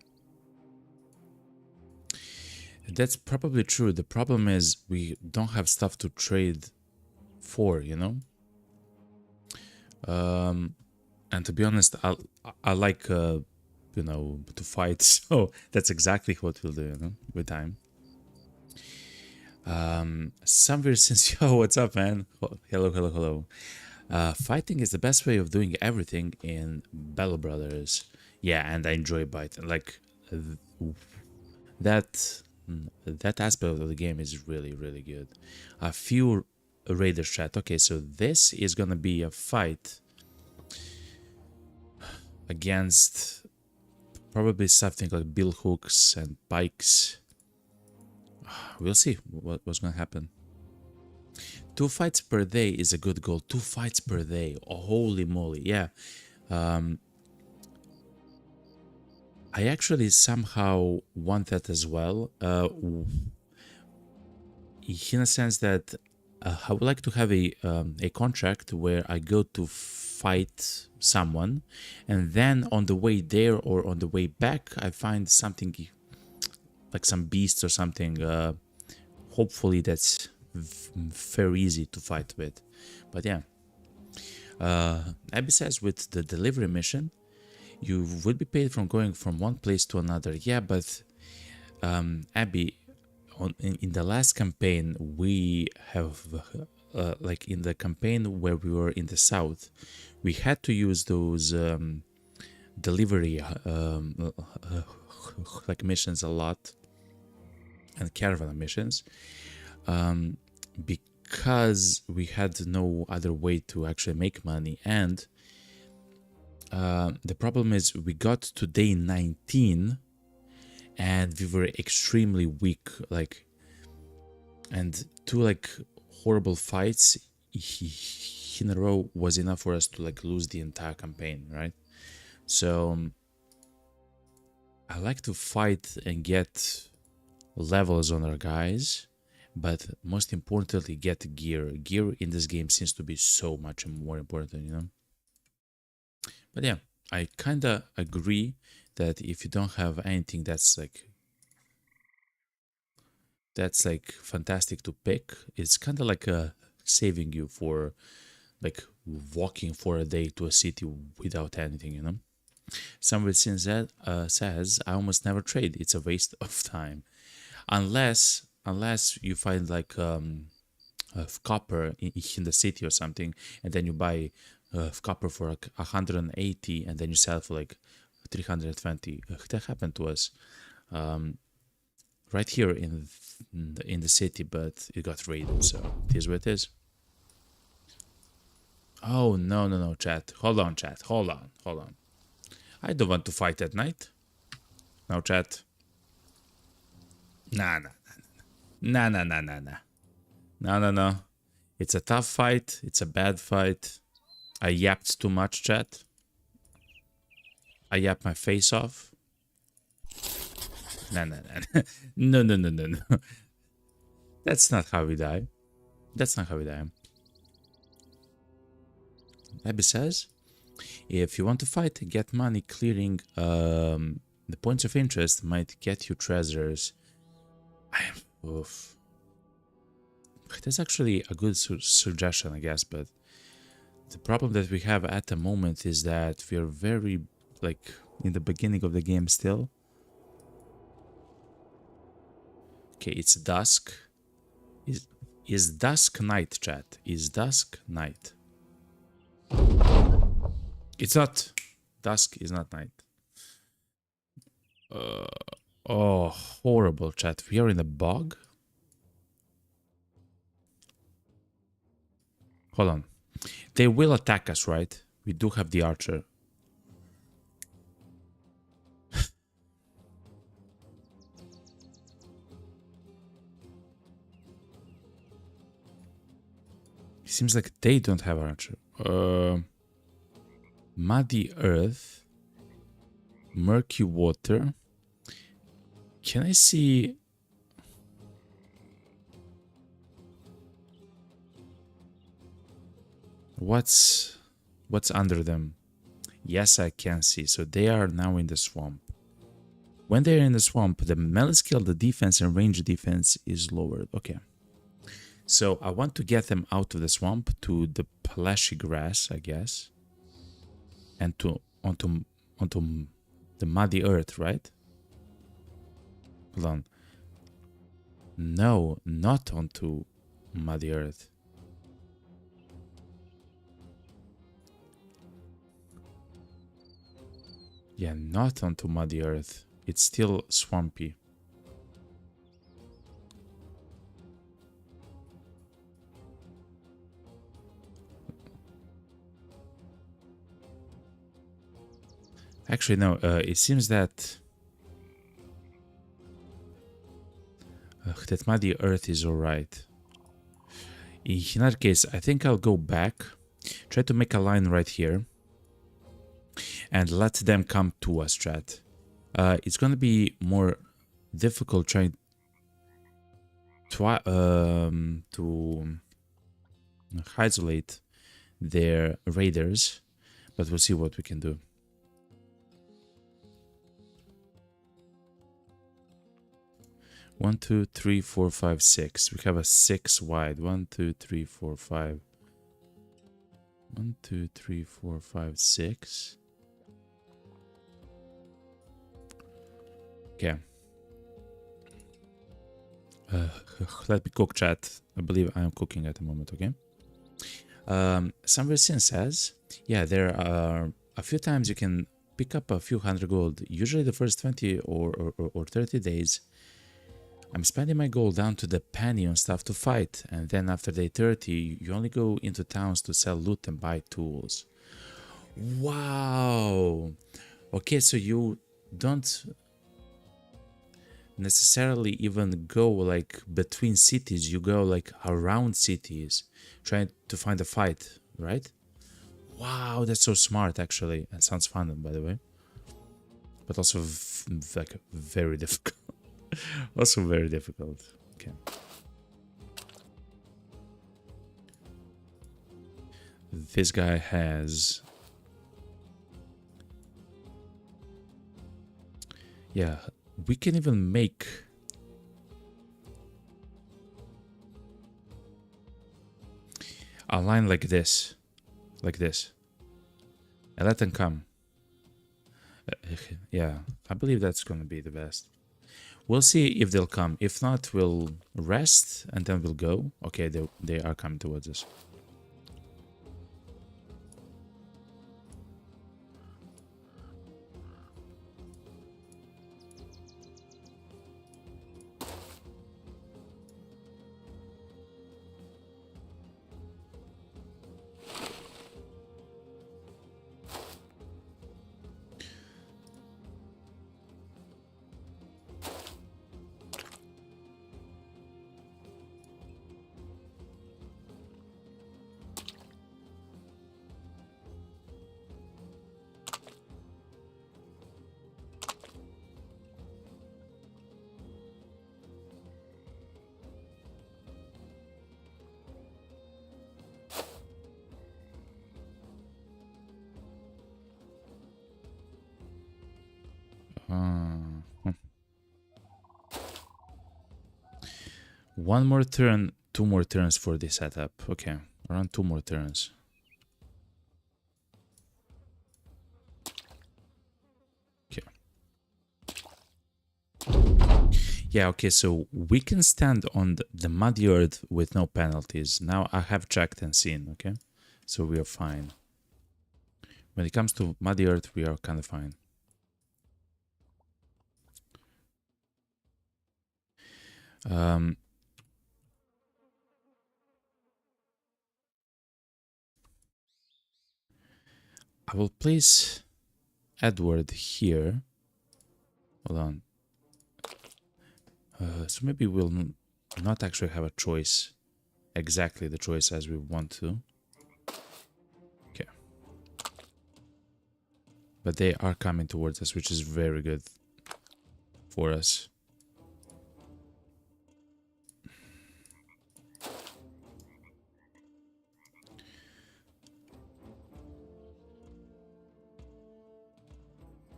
That's probably true. The problem is we don't have stuff to trade for, you know? And to be honest, I like, you know, to fight, so that's exactly what we'll do, you know, with time. Somewhere since, yo, what's up, man? Hello. Fighting is the best way of doing everything in Battle Brothers. Yeah, and I enjoy fighting. Like that aspect of the game is really, really good. A few Raiders chat. Okay, so this is gonna be a fight against probably something like bill hooks and pikes. We'll see what's gonna happen. 2 fights per day is a good goal. 2 fights per day. Oh, holy moly. Yeah. I actually somehow want that as well. In a sense that I would like to have a contract where I go to fight someone, and then on the way there or on the way back, I find something like some beasts or something. Hopefully, that's very easy to fight with. But yeah, Abby says with the delivery mission, you would be paid from going from one place to another. Yeah, but Abby, in the last campaign, we have like in the campaign where we were in the south, we had to use those delivery like missions a lot, and caravan missions, because we had no other way to actually make money. And the problem is we got to day 19 and we were extremely weak, like, and 2 like horrible fights in a row was enough for us to like lose the entire campaign, right? So I like to fight and get levels on our guys, but most importantly, get gear. Gear in this game seems to be so much more important, you know? But yeah, I kinda agree that if you don't have anything that's like fantastic to pick, it's kinda like saving you for like walking for a day to a city without anything, you know? Somebody since that says, I almost never trade. It's a waste of time. Unless you find like copper in the city or something, and then you buy copper for like 180 and then you sell for like 320. That happened to us right here in the city, but it got raided, so it is what it is. Oh, no, chat. Hold on, chat. Hold on. I don't want to fight at night. No, chat. Nah. Nah. No. It's a tough fight. It's a bad fight. I yapped too much, chat. I yapped my face off. Nah. No. That's not how we die. That's not how we die. Abby says, if you want to fight, get money clearing the points of interest might get you treasures. Oof. That's actually a good suggestion, I guess, but the problem that we have at the moment is that we are very, like, in the beginning of the game still. Okay, it's dusk. Is dusk night, chat? Is dusk night? It's not. Dusk is not night. Oh, horrible, chat. We are in a bog? Hold on. They will attack us, right? We do have the archer. It seems like they don't have archer. Muddy earth. Murky water. Can I see... What's under them? Yes, I can see. So they are now in the swamp. When they're in the swamp, the melee skill, the defense, and range defense is lowered. Okay. So I want to get them out of the swamp to the plashy grass, I guess. And onto the muddy earth, right? Hold on. No, not onto muddy earth. Yeah, not onto muddy earth. It's still swampy. Actually, no. It seems that that muddy earth is alright. In that case, I think I'll go back, try to make a line right here, and let them come to us, chat. It's gonna be more difficult trying to isolate their raiders, but we'll see what we can do. One, two, three, four, five, six. We have a 6 wide. 1, 2, 3, 4, 5. 1, 2, 3, 4, 5, 6. Okay. Let me cook, chat. I believe I am cooking at the moment, okay? Somebody says, yeah, there are a few times you can pick up a few hundred gold. Usually the first 20 or 30 days, I'm spending my gold down to the penny on stuff to fight, and then after day 30, you only go into towns to sell loot and buy tools. Wow! Okay, so you don't necessarily even go like between cities, you go like around cities, trying to find a fight, right? Wow, that's so smart actually, and sounds fun by the way. but also like very difficult. Also very difficult. Okay. This guy has... Yeah, we can even make... a line like this. Like this. And let them come. Yeah, I believe that's gonna be the best. We'll see if they'll come. If not, we'll rest and then we'll go. Okay, they are coming towards us. One more turn, 2 more turns for the setup. Okay, around 2 more turns. Okay. Yeah, okay, so we can stand on the muddy earth with no penalties. Now I have checked and seen, okay? So we are fine. When it comes to muddy earth, we are kind of fine. I will place Edward here. Hold on. So maybe we'll not actually have a choice. Exactly the choice as we want to. Okay. But they are coming towards us, which is very good for us.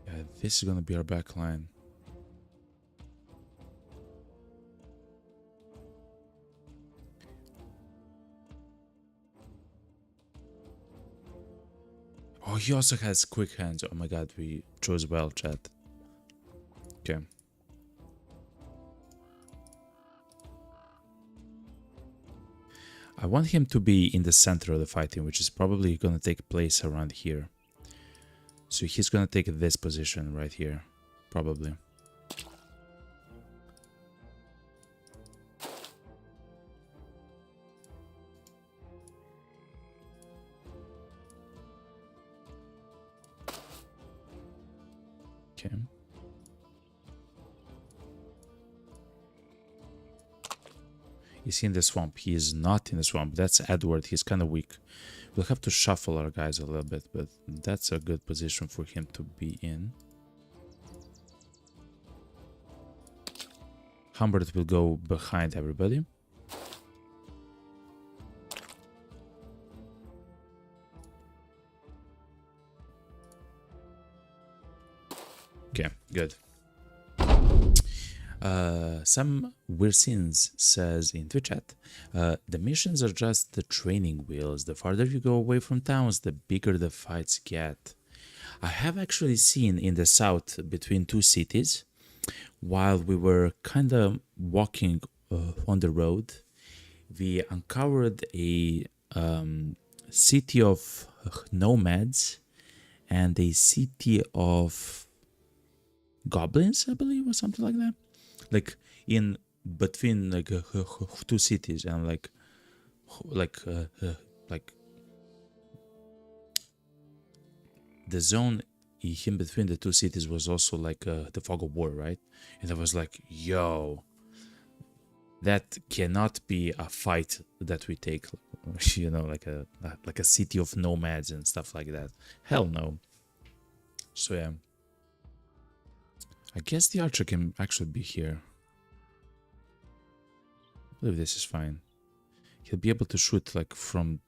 Yeah, this is gonna be our back line. Oh, he also has quick hands. Oh my god, we chose well, chat. Okay. I want him to be in the center of the fighting, which is probably gonna take place around here. So he's gonna take this position right here, probably. Okay. Is he in the swamp? He is not in the swamp. That's Edward. He's kind of weak. We'll have to shuffle our guys a little bit, but that's a good position for him to be in. Humbert will go behind everybody. Okay, good. Some Weird Scenes says in Twitch chat, the missions are just the training wheels. The farther you go away from towns, the bigger the fights get. I have actually seen in the south between 2 cities, while we were kind of walking on the road, we uncovered a city of nomads and a city of goblins, I believe, or something like that. Like in between like 2 cities, and like the zone in between the 2 cities was also like the fog of war, right? And I was like, yo, that cannot be a fight that we take, you know, like a city of nomads and stuff like that. Hell no. So yeah. I guess the archer can actually be here. I believe this is fine. He'll be able to shoot like from...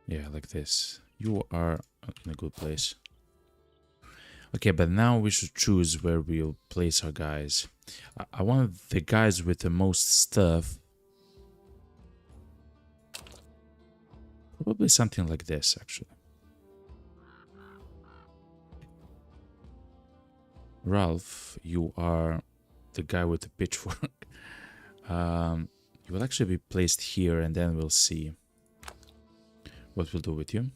Yeah, like this. You are in a good place. Okay, but now we should choose where we'll place our guys. I want the guys with the most stuff. Probably something like this, actually. Ralph, you are the guy with the pitchfork. You will actually be placed here, and then we'll see what we'll do with you.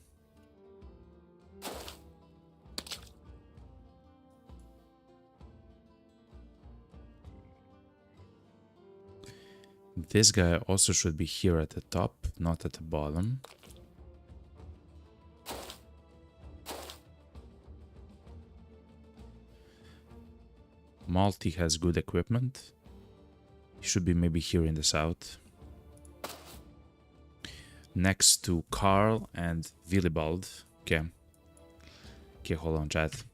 This guy also should be here at the top, not at the bottom. Malty has good equipment. He should be maybe here in the south. Next to Carl and Willibald. Okay. Okay, hold on, chat.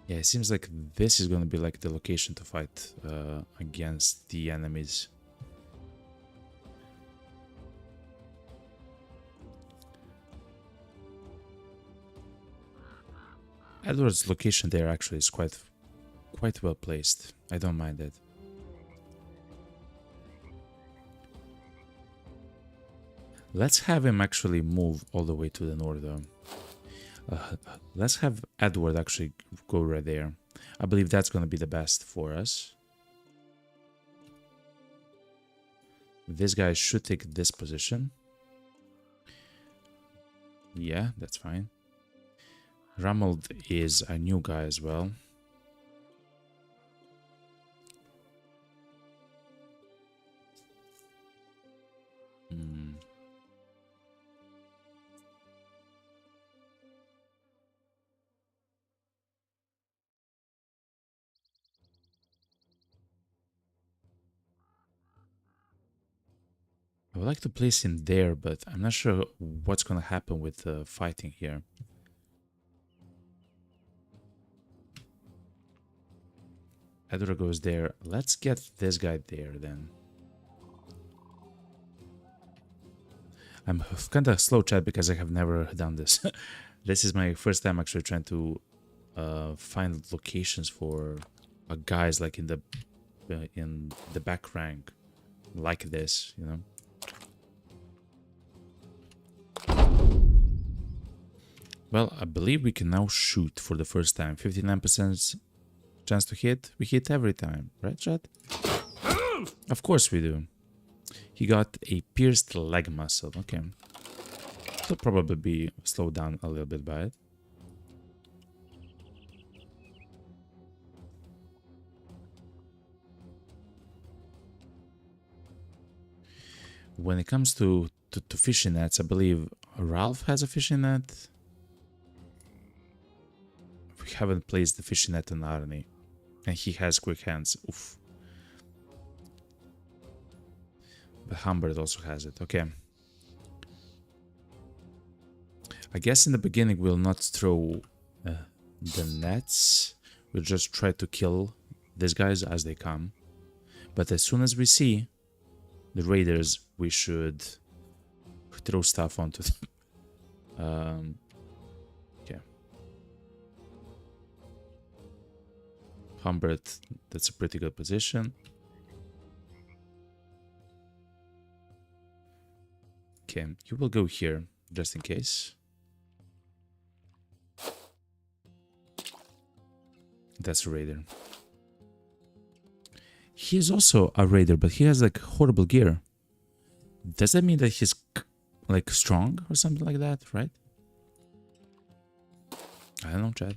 Yeah, it seems like this is gonna be like the location to fight against the enemies. Edward's location there actually is quite well placed. I don't mind it. Let's have him actually move all the way to the north though. Let's have Edward actually go right there. I believe that's going to be the best for us. This guy should take this position. Yeah, that's fine. Romuald is a new guy as well. I would like to place him there, but I'm not sure what's going to happen with the fighting here. Edward goes there. Let's get this guy there then. I'm kind of slow, chat, because I have never done this. This is my first time actually trying to find locations for guys like in the back rank, like this, you know. Well, I believe we can now shoot for the first time. 59% chance to hit. We hit every time, right, chat? Of course we do. He got a pierced leg muscle. Okay. He'll probably be slowed down a little bit by it. When it comes to fishing nets, I believe Ralph has a fishing net. We haven't placed the fishing net on Arnie. And he has quick hands. Oof. But Humbert also has it. Okay. I guess in the beginning we'll not throw the nets. We'll just try to kill these guys as they come. But as soon as we see the raiders, we should throw stuff onto them. Okay. Humbert, that's a pretty good position. Okay, you will go here, just in case. That's a raider. He is also a raider, but he has like horrible gear. Does that mean that he's like strong or something like that, right? I don't know, Chad.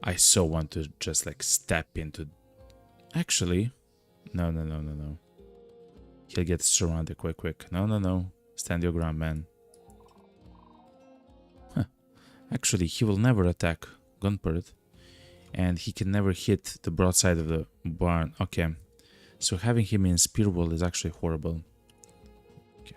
I so want to just like step into... Actually, no. He'll get surrounded quick. No. Stand your ground, man. Huh. Actually, he will never attack Gunpert. And he can never hit the broadside of the barn. Okay. So having him in spear wall is actually horrible. Okay.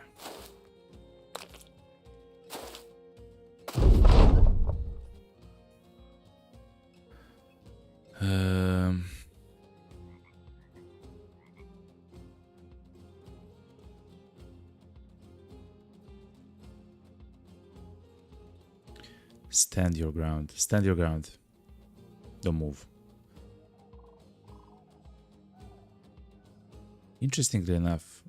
Stand your ground. Stand your ground. Don't move. Interestingly enough,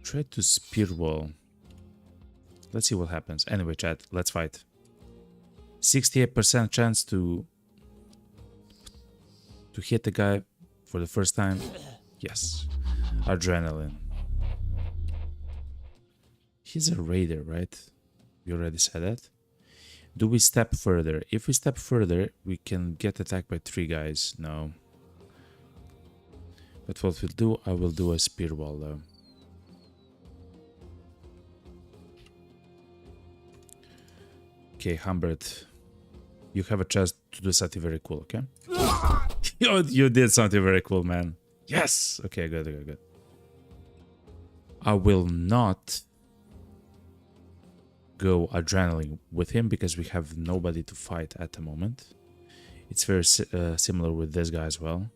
try to spear wall. Let's see what happens. Anyway, chat, let's fight. 68% chance to hit the guy for the first time. Yes. Adrenaline. He's a raider, right? We already said that. Do we step further? If we step further, we can get attacked by 3 guys. No. But what we'll do, I will do a spear wall though. Okay, Humbert. You have a chance to do something very cool, okay? You did something very cool, man. Yes! Okay, good, good, good. I will not go adrenaline with him because we have nobody to fight at the moment. It's very similar with this guy as well.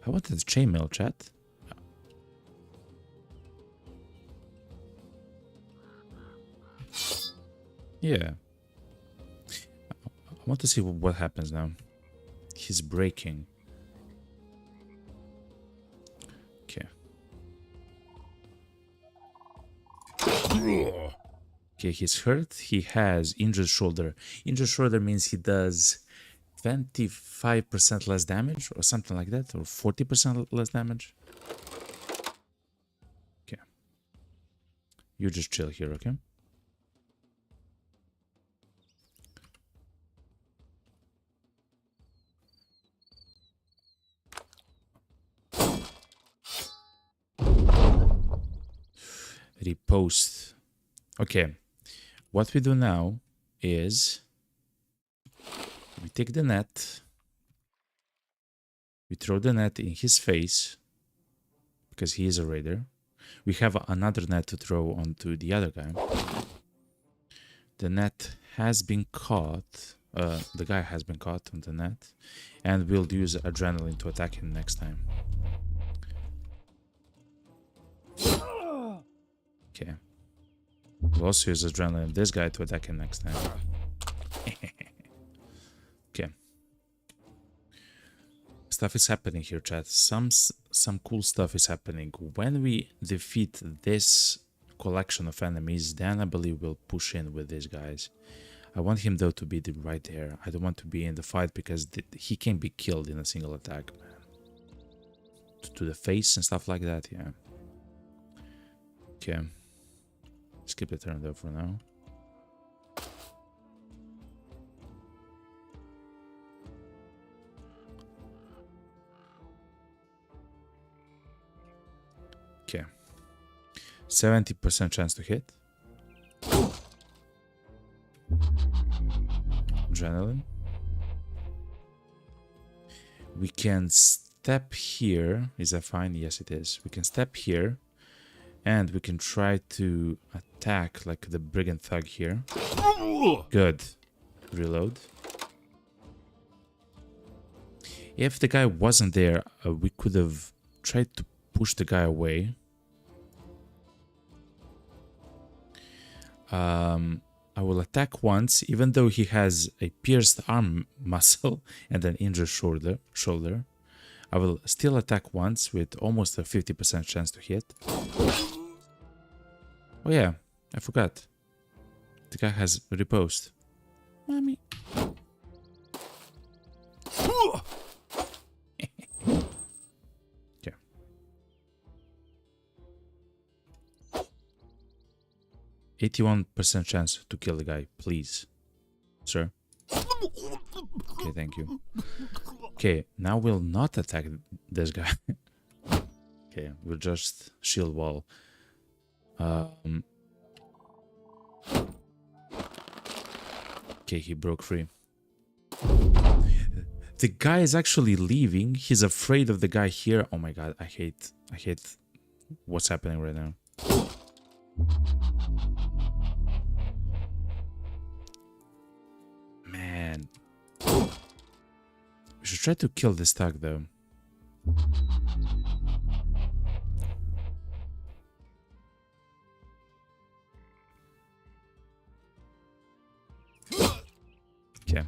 I wanted the chainmail, chat. Yeah. I want to see what happens now. He's breaking. Okay. Okay, he's hurt. He has injured shoulder. Injured shoulder means he does 25% less damage or something like that, or 40% less damage. Okay. You just chill here, okay? Repost. Okay, what we do now is we take the net, we throw the net in his face because he is a raider. We have another net to throw onto the other guy. The net has been caught. The guy has been caught on the net, and we'll use adrenaline to attack him next time. Okay. We'll also use adrenaline this guy to attack him next time. Okay. Stuff is happening here, chat. Some cool stuff is happening. When we defeat this collection of enemies, then I believe we'll push in with these guys. I want him though to be right there. I don't want to be in the fight because he can be killed in a single attack, man. To the face and stuff like that, yeah. Okay. Skip the turn though for now. Okay. 70% chance to hit. Adrenaline. We can step here. Is that fine? Yes, it is. We can step here. And we can try to attack like the brigand thug here. Good. Reload. If the guy wasn't there, we could have tried to push the guy away. I will attack once, even though he has a pierced arm muscle and an injured shoulder. I will still attack once with almost a 50% chance to hit. Oh yeah, I forgot. The guy has riposte. Mommy. Okay. 81% chance to kill the guy, please. Sir. Okay, thank you. Okay, now we'll not attack this guy. Okay, we'll just shield wall. Okay, he broke free. The guy is actually leaving. He's afraid of the guy here. Oh my god, I hate what's happening right now. Man. We should try to kill this thug though. Okay.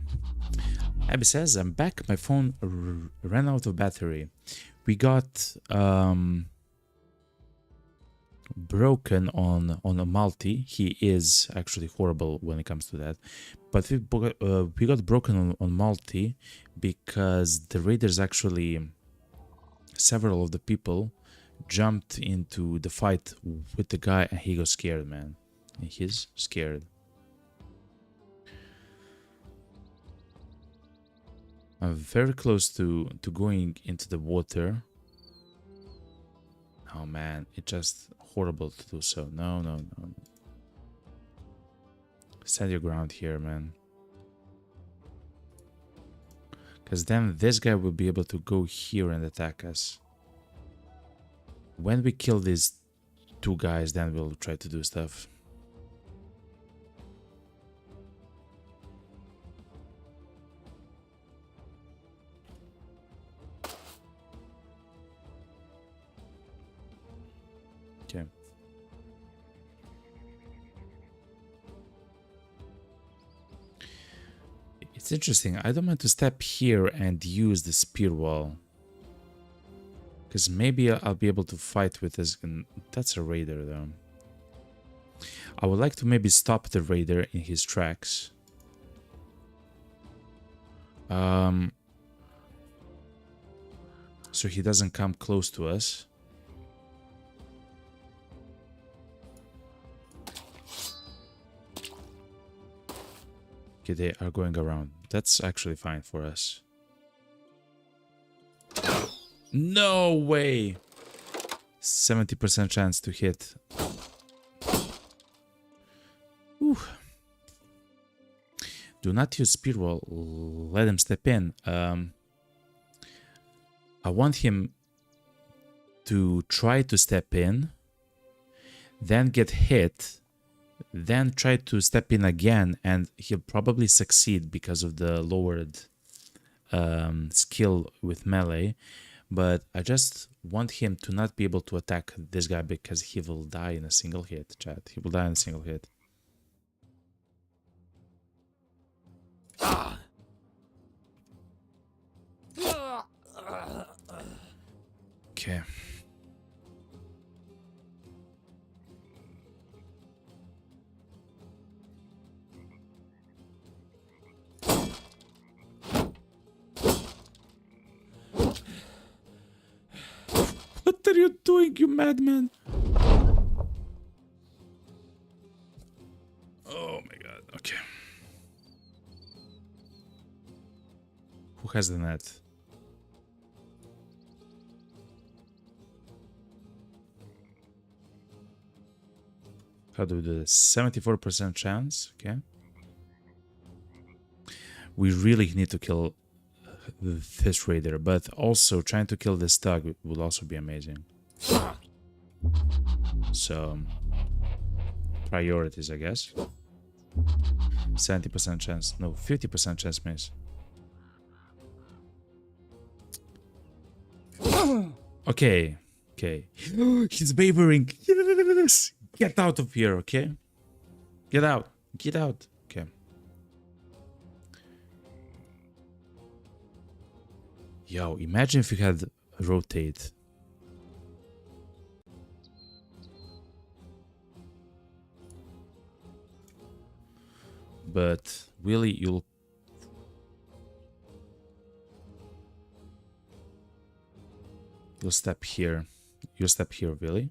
Abby says, I'm back. My phone ran out of battery. We got broken on a multi. He is actually horrible when it comes to that. But we got broken on multi because the raiders actually, several of the people jumped into the fight with the guy and he got scared, man. And he's scared. I'm very close to going into the water. Oh man, it's just horrible to do so. No, no, no. Stand your ground here, man. Because then this guy will be able to go here and attack us. When we kill these two guys, then we'll try to do stuff. Okay. It's interesting. I don't want to step here and use the spear wall. Because maybe I'll be able to fight with this. And that's a raider though. I would like to maybe stop the raider in his tracks. So he doesn't come close to us. Okay, they are going around. That's actually fine for us. No way! 70% chance to hit. Whew. Do not use spear wall. Let him step in. I want him to try to step in, then get hit, then try to step in again, and he'll probably succeed because of the lowered skill with melee. But I just want him to not be able to attack this guy because he will die in a single hit, chat. He will die in a single hit. Okay. What are you doing, you madman? Oh my god, okay. Who has the net? How do we do this? 74% chance, okay. We really need to kill this raider, but also trying to kill this thug will also be amazing. So, priorities, I guess. 70% chance, no, 50% chance miss. Okay, okay. He's wavering. Yes! Get out of here, okay? Get out, get out. Okay. Yo, imagine if we had rotate. But Willie, you'll step here. You'll step here, Willie.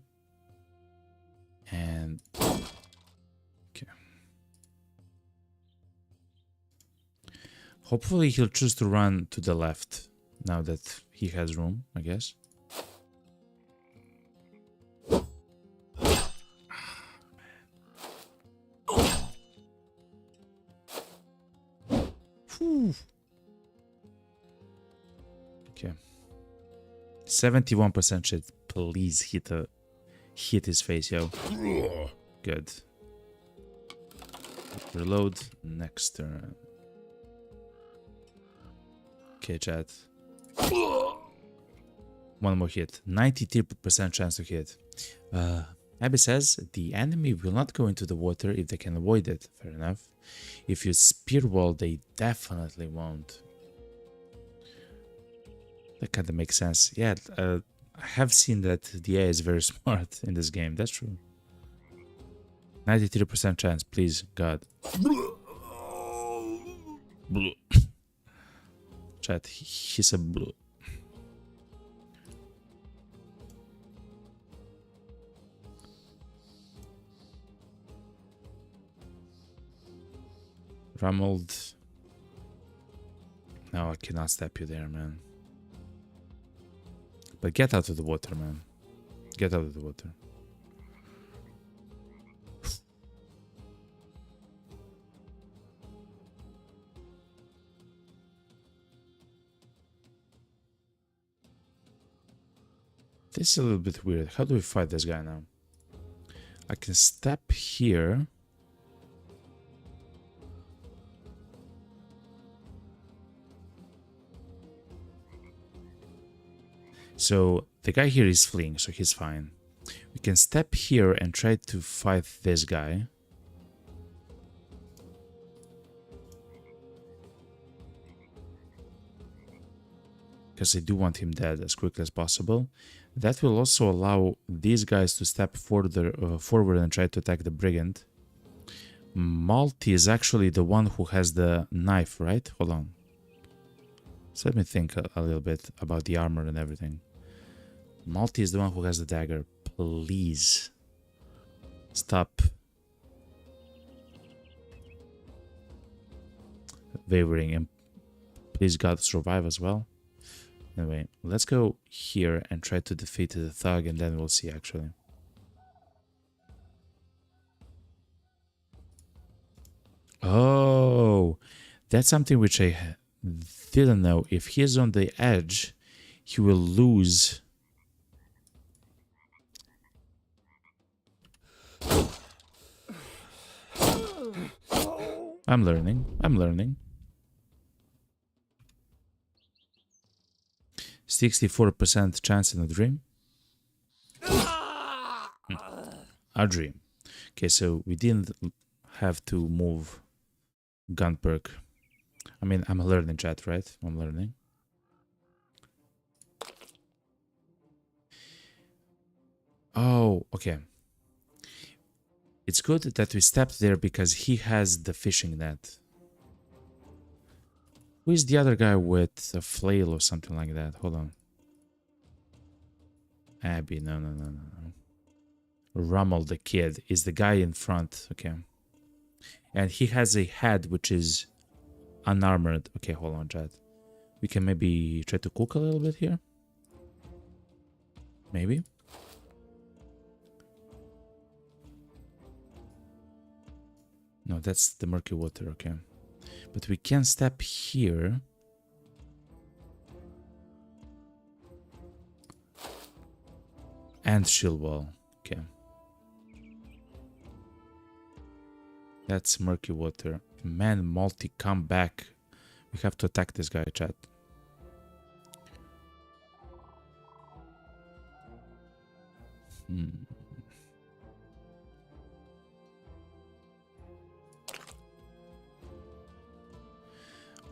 And okay. Hopefully he'll choose to run to the left now that he has room, I guess. Okay. 71% shit. Please hit his face, yo. Good. Reload. Next turn. Okay, chat. One more hit. 93% chance to hit. Abby says, the enemy will not go into the water if they can avoid it. Fair enough. If you spear wall, they definitely won't. That kind of makes sense. Yeah, I have seen that the AI is very smart in this game. That's true. 93% chance, please, God. Chat, he said blue. Rumbled. No, I cannot step you there, man. But get out of the water, man. Get out of the water. This is a little bit weird. How do we fight this guy now? I can step here. So the guy here is fleeing, so he's fine. We can step here and try to fight this guy. Because I do want him dead as quickly as possible. That will also allow these guys to step forward and try to attack the brigand. Malty is actually the one who has the knife, right? Hold on. So let me think a little bit about the armor and everything. Malty is the one who has the dagger. Please. Stop wavering and please God survive as well. Anyway, let's go here and try to defeat the thug and then we'll see actually. Oh, that's something which I didn't know. If he is on the edge, he will lose. I'm learning. I'm learning. 64% chance in a dream. A dream. Okay, so we didn't have to move gun perk. I mean, I'm learning, chat, right? I'm learning. Oh, okay. It's good that we stepped there because he has the fishing net. Who is the other guy with a flail or something like that? Hold on. Abby, no. Rommel the kid is the guy in front. Okay. And he has a head which is unarmored. Okay, hold on, chat. We can maybe try to cook a little bit here. Maybe. No, that's the murky water, okay. But we can step here. And shield wall, okay. That's murky water. Man, Malty, come back. We have to attack this guy, chat.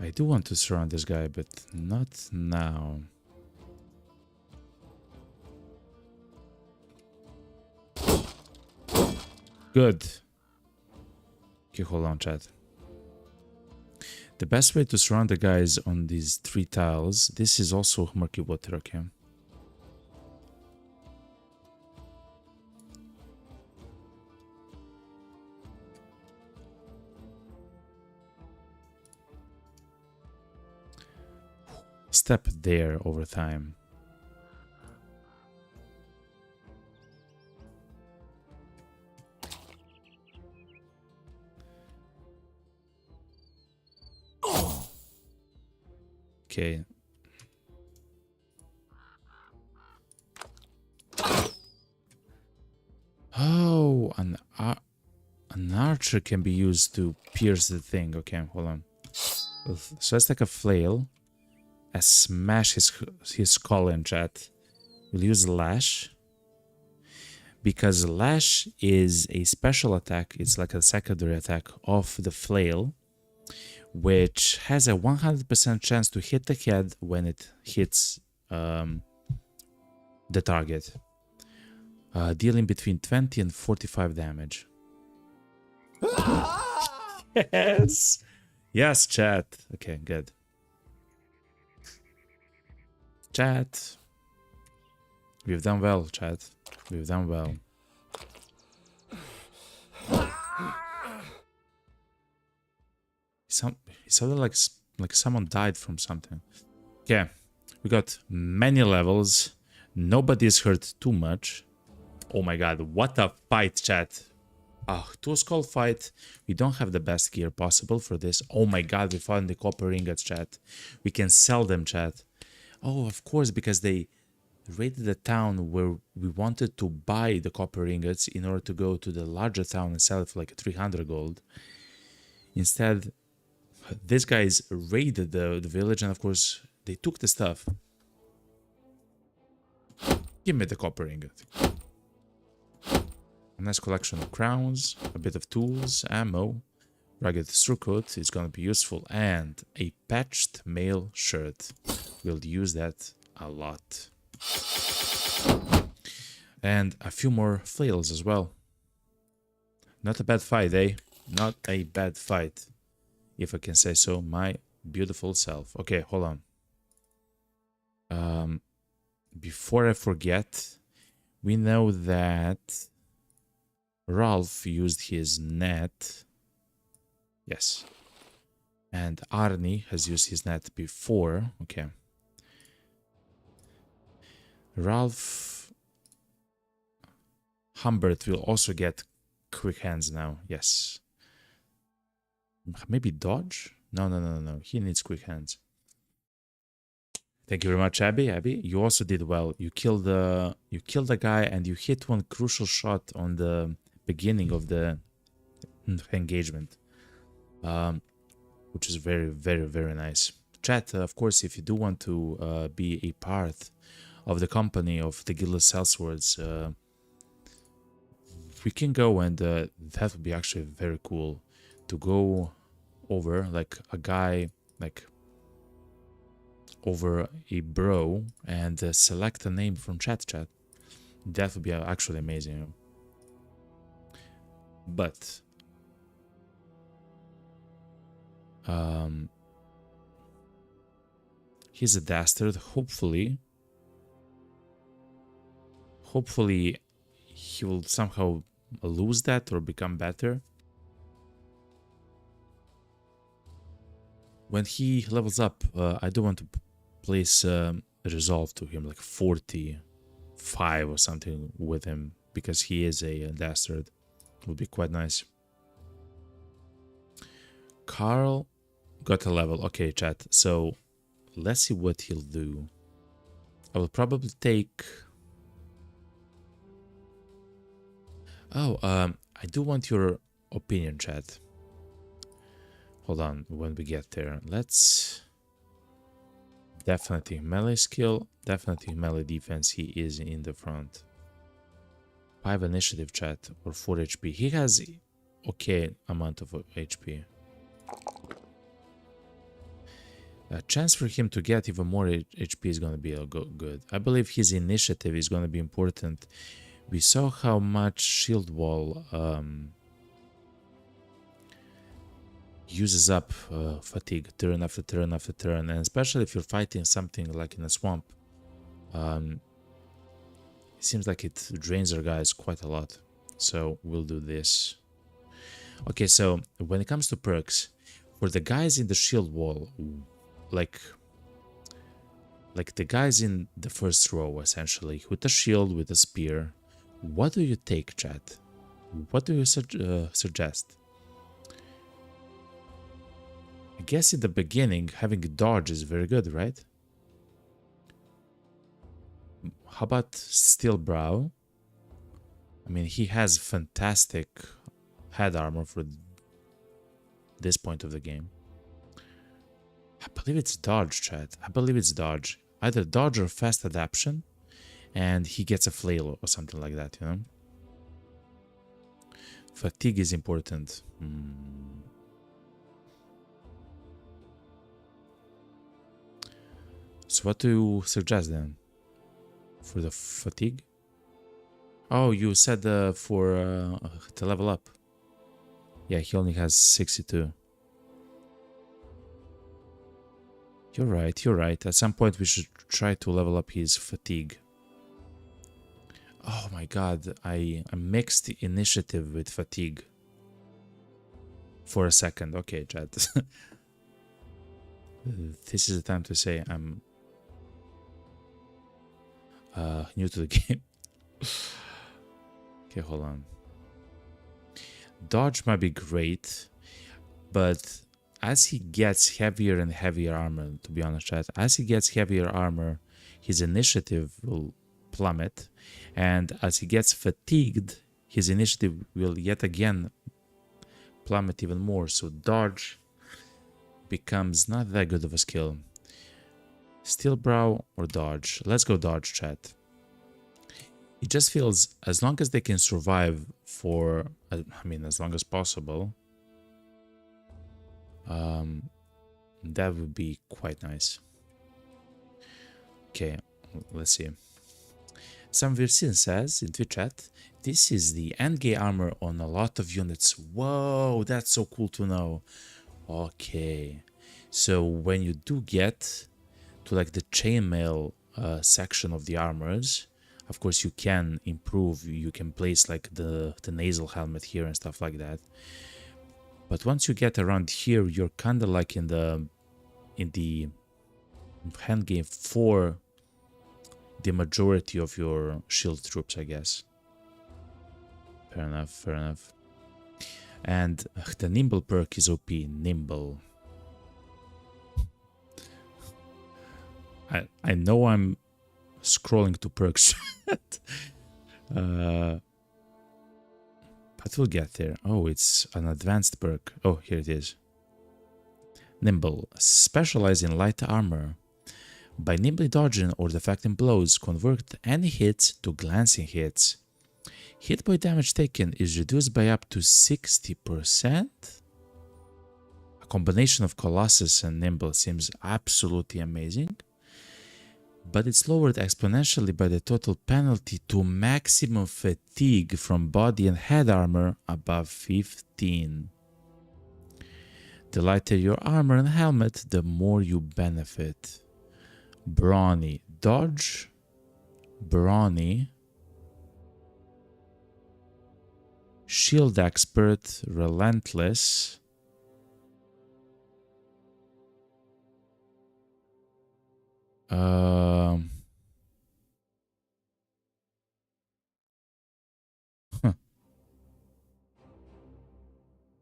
I do want to surround this guy, but not now. Good. Okay, hold on, chat. The best way to surround the guys on these 3 tiles, this is also murky water, okay? Step there over time. Okay. Oh, an archer can be used to pierce the thing. Okay, hold on. So let's take a flail and smash his skull in, chat. We'll use lash. Because lash is a special attack. It's like a secondary attack of the flail, which has a 100% chance to hit the head when it hits the target. Dealing between 20 and 45 damage. Yes! Yes, chat. Okay, good. Chat. We've done well, chat. We've done well. It sounded like someone died from something. Okay, we got many levels. Nobody's hurt too much. Oh my god, what a fight, chat. Two skull fight. We don't have the best gear possible for this. Oh my god, we found the copper ingots, chat. We can sell them, chat. Oh, of course, because they raided the town where we wanted to buy the copper ingots in order to go to the larger town and sell it for like 300 gold. Instead, these guys raided the village and of course they took the stuff. Give me the copper ingot. A nice collection of crowns, a bit of tools, ammo, rugged surcoat is gonna be useful, and a patched mail shirt. We'll use that a lot. And a few more flails as well. Not a bad fight, eh? Not a bad fight, if I can say so, my beautiful self. Okay, hold on. Before I forget, we know that Ralph used his net. Yes. And Arnie has used his net before. Okay. Ralph Humbert will also get quick hands now. Yes. Maybe dodge? No. He needs quick hands. Thank you very much, Abby. Abby, you also did well. You killed the guy and you hit one crucial shot on the beginning of the engagement, which is very, very, very nice. Chat, of course, if you do want to be a part of the company of the Guild of Sellswords, we can go, and that would be actually very cool to go over like a guy, like over a bro, and select a name from chat. That would be actually amazing. But he's a dastard. Hopefully he will somehow lose that or become better. When he levels up, I do want to place resolve to him, like 45 or something with him, because he is a dastard. Would be quite nice. Carl got a level. Okay, chat. So let's see what he'll do. I will probably take... Oh, I do want your opinion, chat. Hold on, when we get there. Let's... Definitely melee skill, definitely melee defense. He is in the front. 5 initiative, chat, or 4 HP. He has okay amount of HP. A chance for him to get even more HP is going to be good. I believe his initiative is going to be important. We saw how much shield wall uses up fatigue turn after turn after turn, and especially if you're fighting something like in a swamp, it seems like it drains our guys quite a lot. So we'll do this. Okay, so when it comes to perks, for the guys in the shield wall, like the guys in the first row, essentially, with a shield, with a spear, what do you take, chat? What do you suggest? I guess in the beginning, having dodge is very good, right? How about Steel Brow? I mean, he has fantastic head armor for this point of the game. I believe it's dodge, chat. I believe it's dodge. Either dodge or fast adaptation, and he gets a flail or something like that, you know? Fatigue is important. So what do you suggest then? For the fatigue? Oh, you said for to level up. Yeah, he only has 62. You're right, you're right. At some point we should try to level up his fatigue. Oh my god, I mixed initiative with fatigue. For a second. Okay, chat. This is the time to say I'm new to the game. Okay, hold on. Dodge might be great, but as he gets heavier and heavier armor, to be honest, chat, as he gets heavier armor, his initiative will plummet, and as he gets fatigued, his initiative will yet again plummet even more. So dodge becomes not that good of a skill. Steel Brow or dodge? Let's go dodge, chat. It just feels as long as they can survive for, I mean, as long as possible, that would be quite nice. Okay, let's see. Sam Virsin says in Twitch chat, this is the endgame armor on a lot of units. Whoa, that's so cool to know. Okay, so when you do get to like the chainmail section of the armors, of course you can improve, you can place like the nasal helmet here and stuff like that. But once you get around here, you're kind of like in the hand game for the majority of your shield troops, I guess. Fair enough, fair enough. And the nimble perk is OP, nimble. I know I'm scrolling to perks. But we'll get there. Oh, it's an advanced perk. Oh, here it is. Nimble. Specialize in light armor. By nimbly dodging or deflecting blows, convert any hits to glancing hits. Hit point damage taken is reduced by up to 60%. A combination of Colossus and Nimble seems absolutely amazing, but it's lowered exponentially by the total penalty to maximum fatigue from body and head armor above 15. The lighter your armor and helmet, the more you benefit. Brawny. Dodge. Brawny. Shield Expert. Relentless.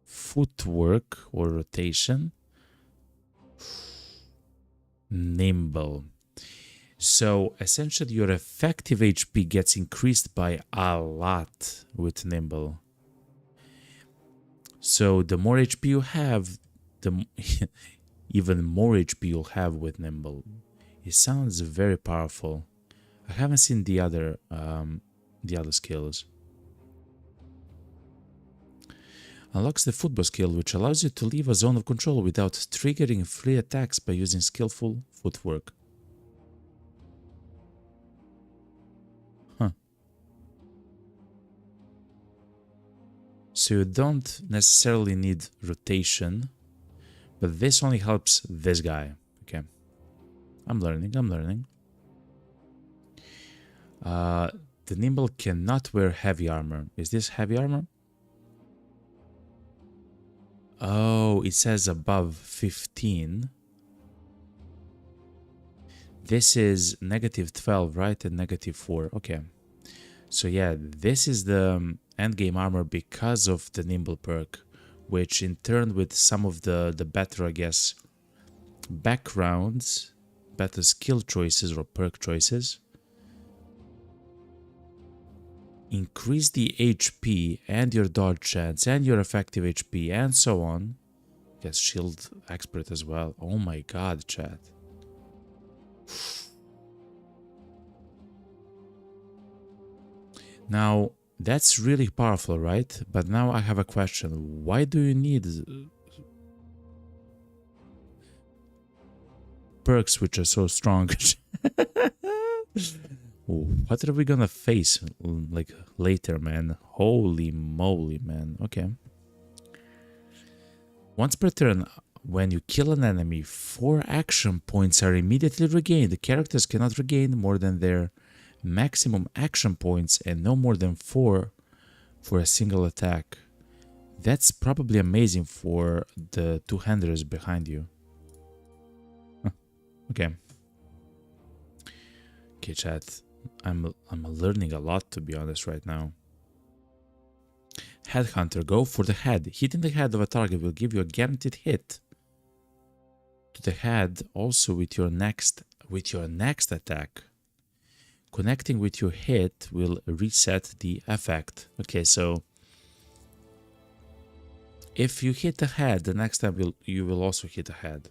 Footwork or rotation. Nimble. So essentially your effective HP gets increased by a lot with Nimble. So the more HP you have, the even more HP you'll have with Nimble. It sounds very powerful. I haven't seen the other skills. Unlocks the football skill, which allows you to leave a zone of control without triggering free attacks by using skillful footwork. Huh. So you don't necessarily need rotation, but this only helps this guy. Okay. I'm learning, I'm learning. The Nimble cannot wear heavy armor. Is this heavy armor? Oh, it says above 15. This is negative 12, right? And negative 4. Okay. So yeah, this is the endgame armor because of the Nimble perk, which in turn with some of the better, I guess, backgrounds, better skill choices or perk choices, increase the HP and your dodge chance and your effective HP and so on. Yes, shield expert as well. Oh my god, chat. Now, that's really powerful, right? But now I have a question. Why do you need perks which are so strong? What are we gonna face like later, man? Holy moly, man. Okay. Once per turn, when you kill an enemy, 4 action points are immediately regained. The characters cannot regain more than their maximum action points and no more than 4 for a single attack. That's probably amazing for the two-handers behind you. Huh. Okay. Okay, chat. I'm learning a lot, to be honest, right now. Headhunter, go for the head. Hitting the head of a target will give you a guaranteed hit to the head, also with your next attack. Connecting with your hit will reset the effect. Okay, so if you hit the head, the next time you will also hit the head.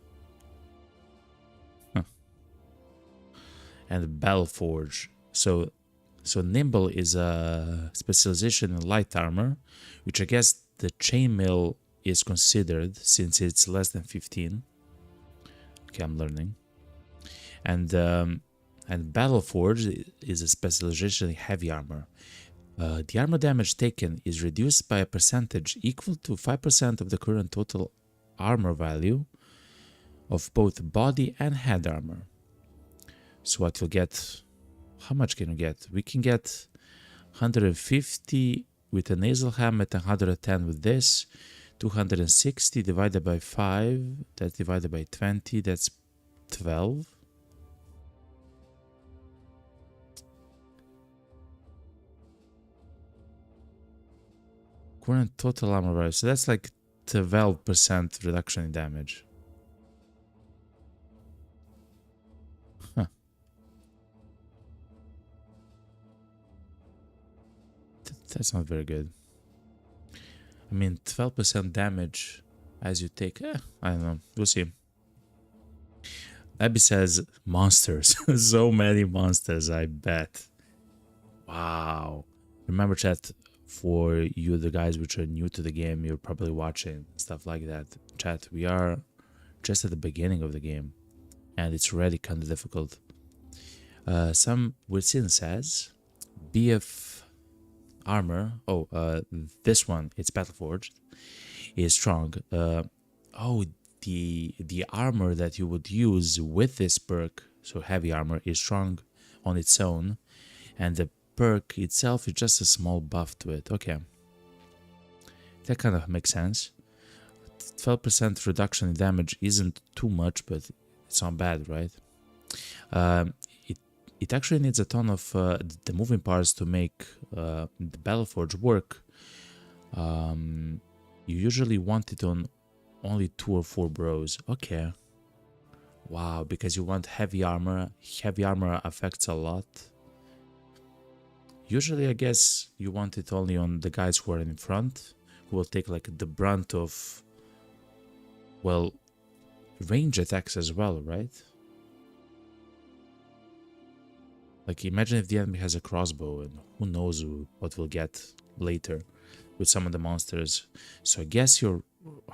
Huh. And Bellforge. So Nimble is a specialization in light armor, which I guess the chainmail is considered since it's less than 15. Okay, I'm learning. And Battleforge is a specialization in heavy armor. The armor damage taken is reduced by a percentage equal to 5% of the current total armor value of both body and head armor. So what you'll get, how much can you get? We can get 150 with a nasal helmet and 110 with this. 260 divided by 5, that's divided by 20, that's 12. Current total armor value, so that's like 12% reduction in damage. Huh. That's not very good. I mean, 12% damage as you take, I don't know, we'll see. Abby says monsters. So many monsters, I bet. Wow. Remember, chat, for you, the guys which are new to the game, you're probably watching stuff like that. Chat, we are just at the beginning of the game, and it's already kind of difficult. Some within says BF armor. Oh, this one, it's Battleforged, is strong. The armor that you would use with this perk, so heavy armor, is strong on its own, and the perk itself is just a small buff to it. Okay, that kind of makes sense. 12% reduction in damage isn't too much, but it's not bad, right? It actually needs a ton of the moving parts to make the Battleforge work. You usually want it on only 2 or 4 bros. Okay. Wow, because you want heavy armor. Heavy armor affects a lot. Usually, I guess you want it only on the guys who are in front, who will take like the brunt of, well, range attacks as well, right? Like, imagine if the enemy has a crossbow, and who knows what we'll get later with some of the monsters. So I guess you're...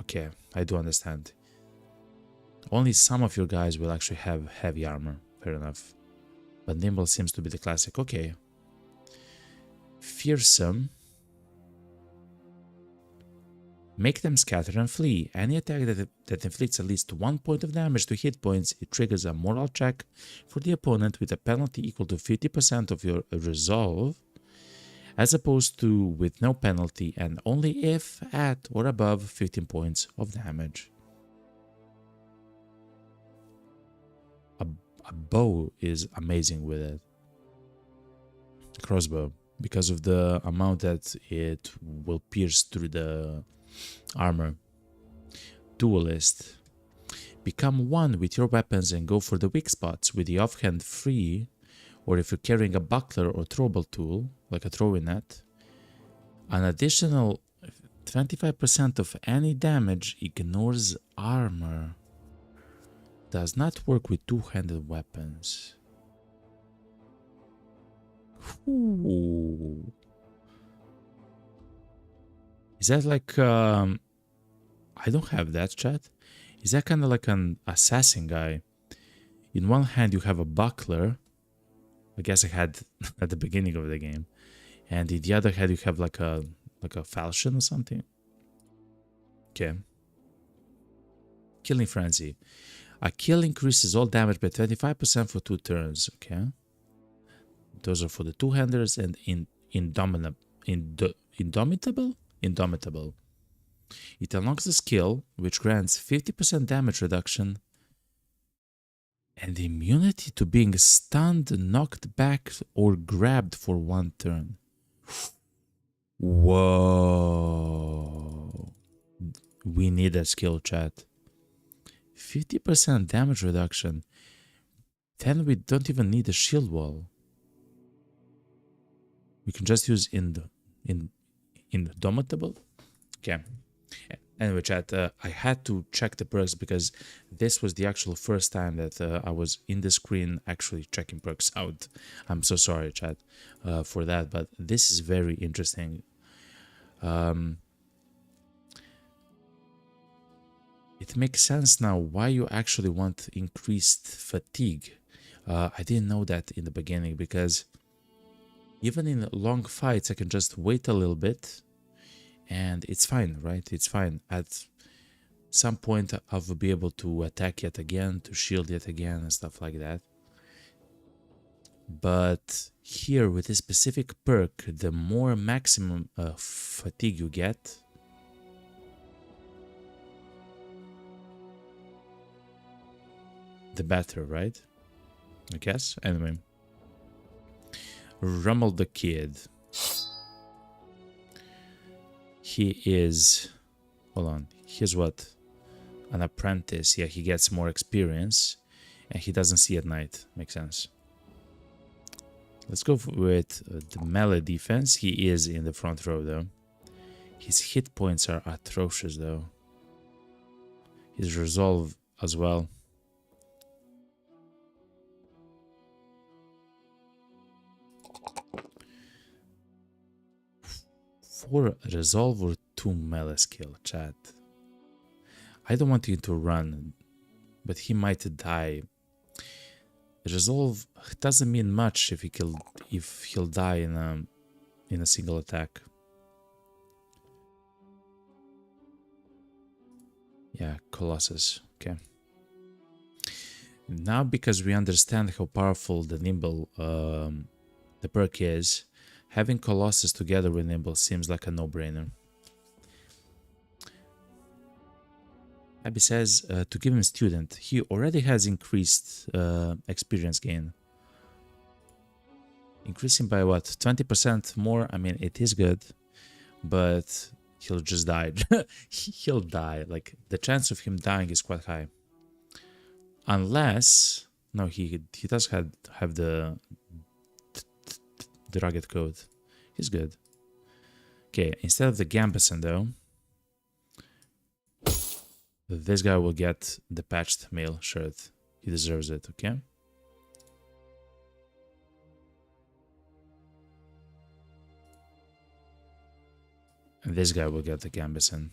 Okay, I do understand. Only some of your guys will actually have heavy armor, fair enough. But Nimble seems to be the classic. Okay. Fearsome. Make them scatter and flee. Any attack that inflicts at least 1 point of damage to hit points, it triggers a morale check for the opponent with a penalty equal to 50% of your resolve, as opposed to with no penalty and only if at or above 15 points of damage. A bow is amazing with it. Crossbow, because of the amount that it will pierce through the Armor. Duelist. Become one with your weapons and go for the weak spots with the offhand free, or if you're carrying a buckler or throwable tool, like a throwing net. An additional 25% of any damage ignores armor. Does not work with two-handed weapons. Ooh. Is that like I don't have that, chat. Is that kind of like an assassin guy? In one hand you have a buckler. I guess I had at the beginning of the game. And in the other hand you have like a falchion or something. Okay. Killing Frenzy. A kill increases all damage by 25% for 2 turns. Okay. Those are for the two-handers and Indomitable. It unlocks a skill which grants 50% damage reduction and immunity to being stunned, knocked back, or grabbed for 1 turn. Whoa. We need that skill, chat. 50% damage reduction. Then we don't even need a shield wall. We can just use Indomitable. Okay. Anyway, chat, I had to check the perks because this was the actual first time that I was in the screen actually checking perks out. I'm so sorry, chat, for that, but this is very interesting. It makes sense now why you actually want increased fatigue. I didn't know that in the beginning because even in long fights, I can just wait a little bit and it's fine, right? It's fine. At some point, I will be able to attack yet again, to shield yet again, and stuff like that. But here, with this specific perk, the more maximum fatigue you get, the better, right? I guess. Anyway. Rummel the Kid. He is... Hold on. He's what? An apprentice. Yeah, he gets more experience. And he doesn't see at night. Makes sense. Let's go with the melee defense. He is in the front row, though. His hit points are atrocious, though. His resolve as well. For resolve or 2 melee skill, chat. I don't want him to run, but he might die. Resolve doesn't mean much if he'll die in a single attack. Yeah, Colossus. Okay. Now, because we understand how powerful the Nimble the perk is, having Colossus together with Nimble seems like a no-brainer. Abby says to give him Student. He already has increased experience gain. Increasing by what? 20% more? I mean, it is good, but he'll just die. He'll die. Like, the chance of him dying is quite high. Unless... No, he does have the rugged coat. He's good. Okay, instead of the Gambeson though, this guy will get the patched mail shirt. He deserves it, okay? And this guy will get the Gambeson.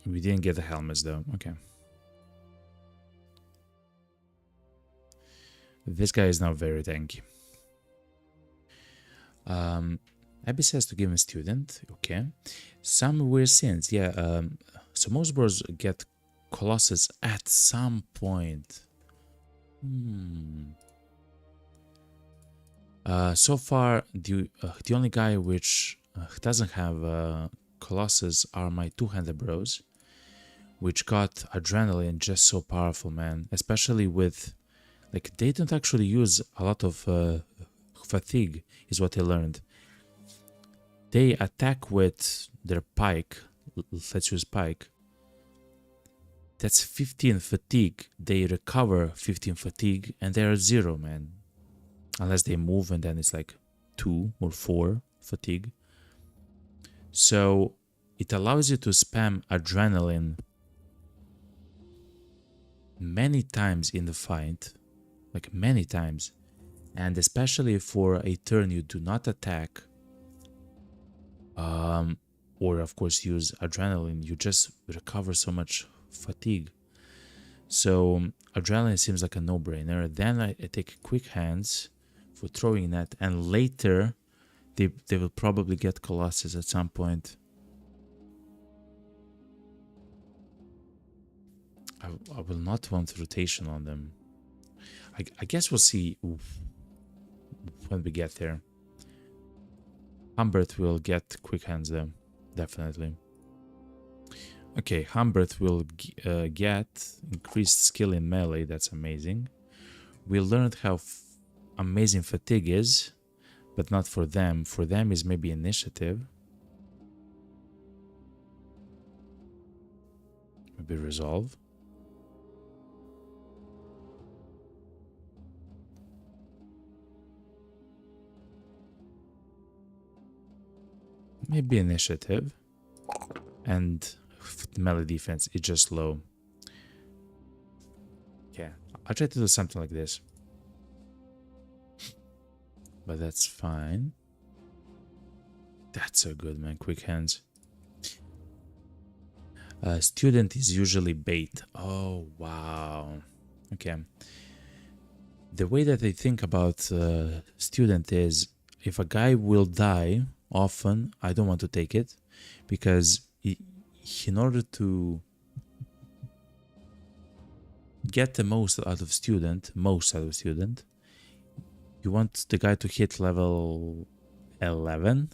We didn't get the helmets though, okay. This guy is now very tanky. Abby says to give him Student. Okay. Some weird sins. Yeah. So most bros get Colossus at some point. So far, the only guy which doesn't have Colossus are my two-handed bros, which got Adrenaline just so powerful, man. Especially with... Like, they don't actually use a lot of fatigue, is what I learned. they attack with their pike. Let's use pike. That's 15 fatigue. They recover 15 fatigue and they're 0, man. Unless they move and then it's like 2 or 4 fatigue. So it allows you to spam adrenaline many times in the fight. Like many times. And especially for a turn you do not attack. Or of course use adrenaline. You just recover so much fatigue. So adrenaline seems like a no-brainer. Then I take quick hands for throwing that, and later they will probably get Colossus at some point. I will not want rotation on them. I guess we'll see when we get there. Humbert will get quick hands though, definitely. Okay, Humbert will get increased skill in melee. That's amazing. We learned how amazing fatigue is, but not for them. For them is maybe initiative. Maybe resolve. Maybe initiative. And melee defense is just low. Yeah, I'll try to do something like this. But that's fine. That's so good, man. Quick hands. Student is usually bait. Oh, wow. Okay. The way that I think about student is if a guy will die often, I don't want to take it because in order to get the most out of student, you want the guy to hit level 11,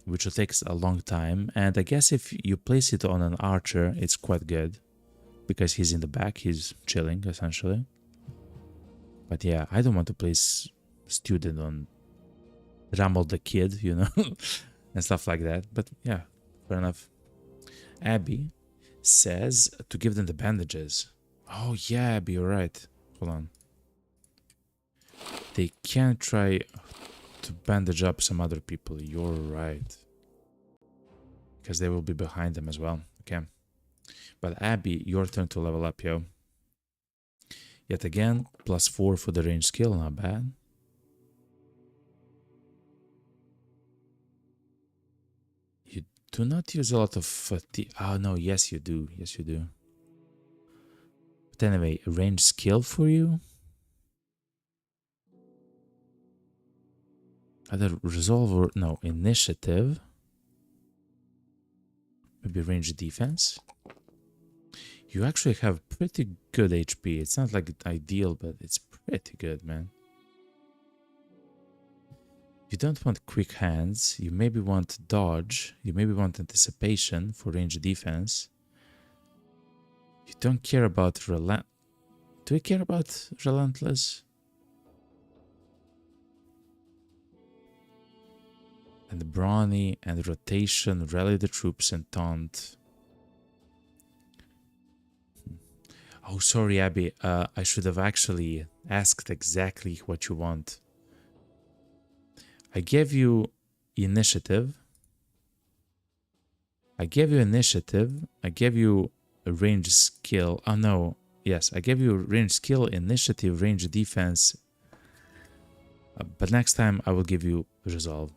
which will take a long time. And I guess if you place it on an archer, it's quite good because he's in the back, he's chilling essentially. But yeah, I don't want to place student on Rumble the Kid, you know, and stuff like that. But yeah, fair enough. Abby says to give them the bandages. Oh yeah, Abby, you're right. Hold on. They can try to bandage up some other people. You're right. Because they will be behind them as well. Okay. But Abby, your turn to level up, yo. Yet again, +4 for the range skill, not bad. You do not use a lot of fatigue. Oh no, yes you do. Yes you do. But anyway, range skill for you? Either resolve or no, initiative. Maybe range defense. You actually have pretty good HP. It's not like ideal, but it's pretty good, man. You don't want quick hands. You maybe want dodge. You maybe want anticipation for range defense. You don't care about Do you care about relentless? And brawny and rotation, rally the troops and taunt. Oh, sorry, Abby. I should have actually asked exactly what you want. I gave you initiative. I gave you a range skill. Oh no, yes, I gave you range skill, initiative, range defense. But next time I will give you resolve.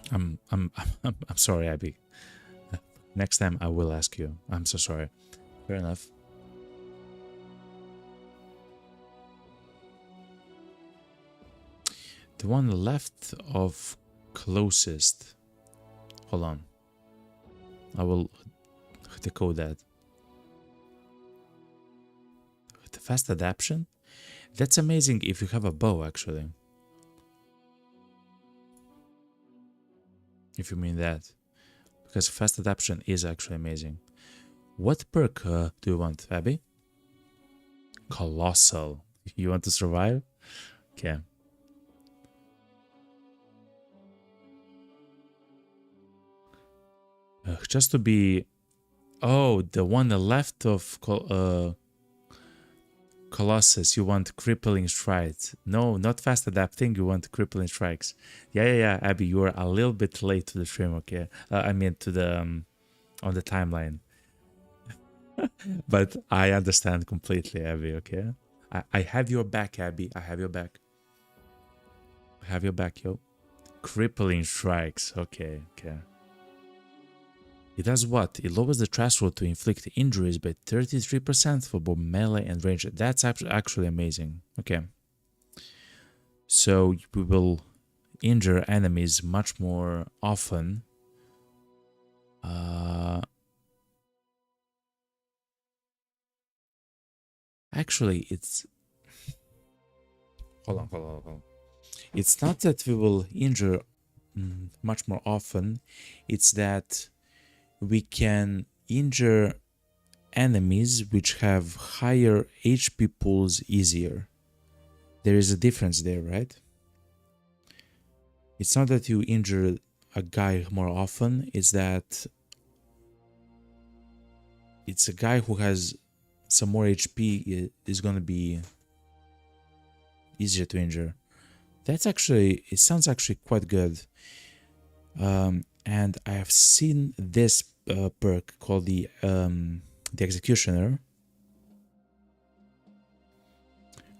I'm sorry, Abby. Next time I will ask you. I'm so sorry. Fair enough. The one left of closest. Hold on. I will decode that. The fast adaptation? That's amazing if you have a bow, actually. If you mean that. Because fast adaptation is actually amazing. What perk do you want, Abby? Colossal. You want to survive? Okay. just to be... Oh, the one left of Colossus, you want crippling strikes. No, not fast adapting, you want crippling strikes. Yeah, Abby, you are a little bit late to the stream, okay? I mean, to the... on the timeline. But I understand completely, Abby, okay? I have your back, Abby. I have your back. I have your back, yo. Crippling strikes. Okay. It does what? It lowers the threshold to inflict injuries by 33% for both melee and range. That's actually amazing. Okay. So we will injure enemies much more often. Actually, it's... Hold on. It's not that we will injure much more often. It's that we can injure enemies which have higher HP pools easier. There is a difference there, right? It's not that you injure a guy more often, it's that it's a guy who has some more HP is gonna be easier to injure. That's actually, it sounds actually quite good. And I have seen this perk called the Executioner,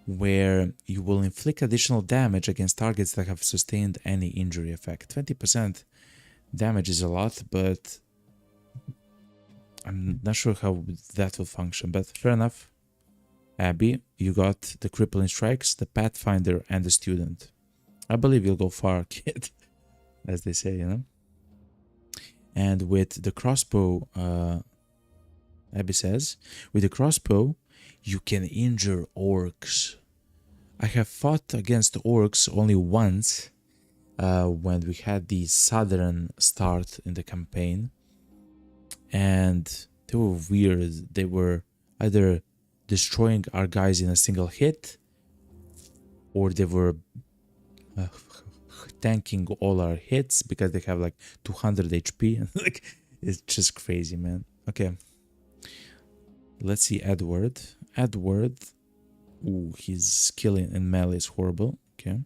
where you will inflict additional damage against targets that have sustained any injury effect. 20% damage is a lot, but I'm not sure how that will function, but fair enough. Abby, you got the crippling strikes, the Pathfinder, and the student. I believe you'll go far, kid, as they say, you know? And with the crossbow, Abby says, with the crossbow, you can injure orcs. I have fought against orcs only once, when we had the southern start in the campaign. And they were weird. They were either destroying our guys in a single hit, or they were tanking all our hits because they have like 200 HP. Like, it's just crazy, man. Okay. Let's see Edward. Ooh, his skill in melee is horrible. Okay.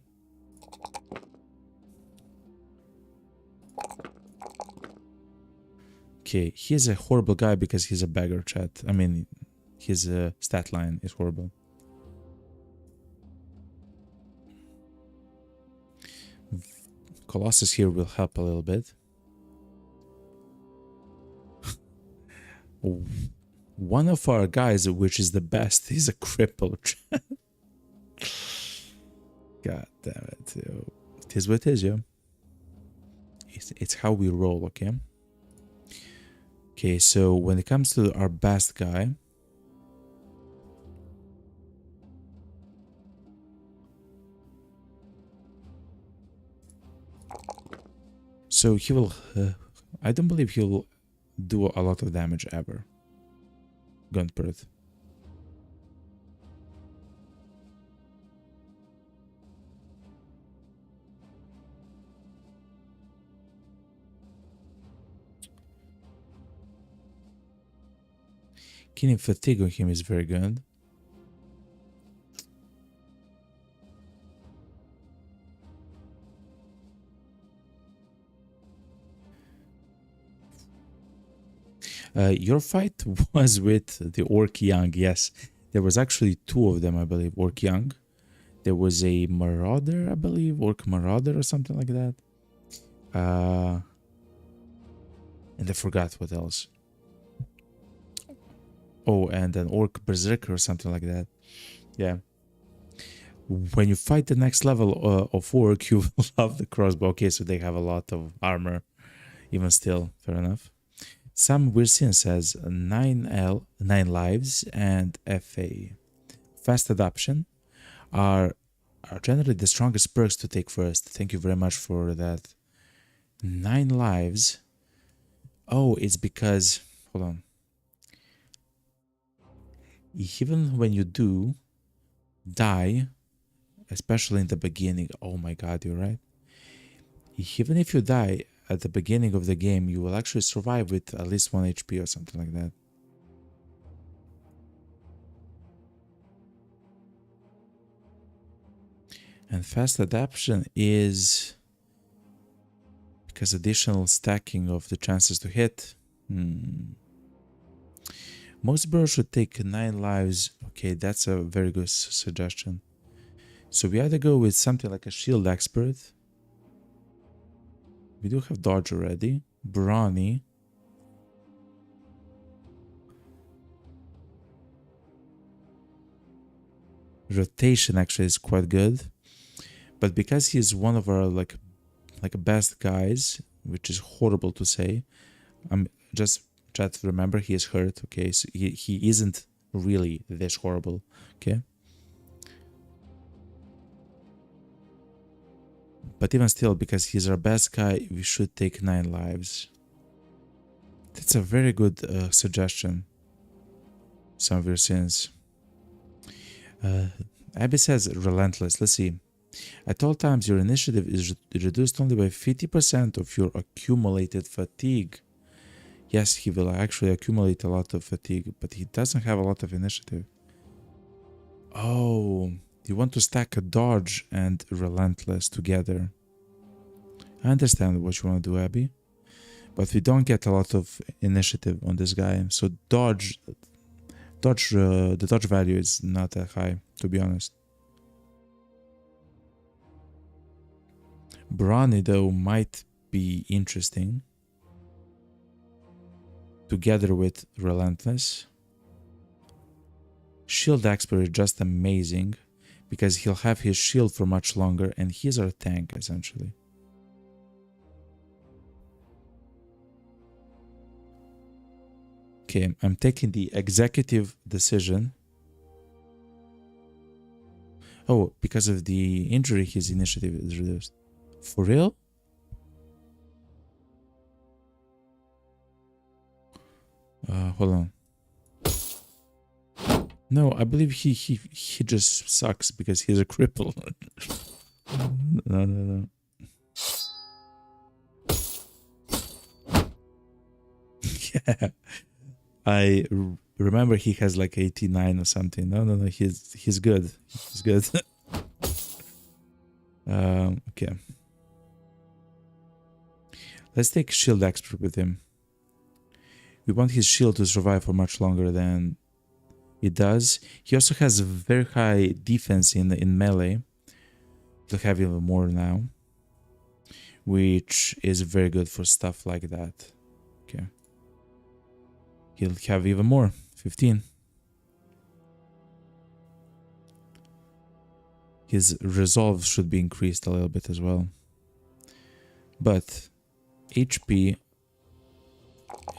Okay, he's a horrible guy because he's a beggar, chat. I mean, his stat line is horrible. Colossus here will help a little bit. One of our guys, which is the best, is a cripple. God damn it. Yo. It is what it is, yo. It's how we roll, okay? Okay, so when it comes to our best guy, so he will... I don't believe he'll do a lot of damage ever. Gunpert. Killing fatigue on him is very good. Your fight was with the Orc Young, yes. There was actually two of them, I believe, Orc Young. There was a Marauder, I believe, Orc Marauder or something like that. And I forgot what else. Oh, and an Orc Berserker or something like that. Yeah. When you fight the next level of Orc, you will love the crossbow. Okay, so they have a lot of armor. Even still, fair enough. Sam Wilson says 9 lives and FA. Fast adoption are generally the strongest perks to take first. Thank you very much for that. 9 lives. Oh, it's because... Hold on. Even when you do die, especially in the beginning... Oh my god, you're right. Even if you die at the beginning of the game, you will actually survive with at least 1 HP or something like that. And fast adaptation is because additional stacking of the chances to hit. Most bros should take 9 lives. Okay, that's a very good suggestion. So we either go with something like a shield expert. We do have dodge already. Brawny. Rotation actually is quite good. But because he's one of our like best guys, which is horrible to say, I'm just try to remember he is hurt, okay? So he isn't really this horrible, okay? But even still, because he's our best guy, we should take 9 lives. That's a very good suggestion. Some of your sins. Abby says relentless. Let's see. At all times, your initiative is reduced only by 50% of your accumulated fatigue. Yes, he will actually accumulate a lot of fatigue, but he doesn't have a lot of initiative. Oh, you want to stack a dodge and relentless together. I understand what you want to do, Abby, but we don't get a lot of initiative on this guy. So the dodge value is not that high, to be honest. Brawny, though, might be interesting together with relentless. Shield expert is just amazing because he'll have his shield for much longer, and he's our tank essentially. Okay, I'm taking the executive decision. Oh, because of the injury, his initiative is reduced. For real? Hold on. No, I believe he just sucks because he's a cripple. No. Yeah. I remember he has like 89 or something. No, he's good. He's good. Okay. Let's take shield expert with him. We want his shield to survive for much longer than it does. He also has a very high defense in melee. He'll have even more now, which is very good for stuff like that. Okay. He'll have even more, 15. His resolve should be increased a little bit as well. But HP,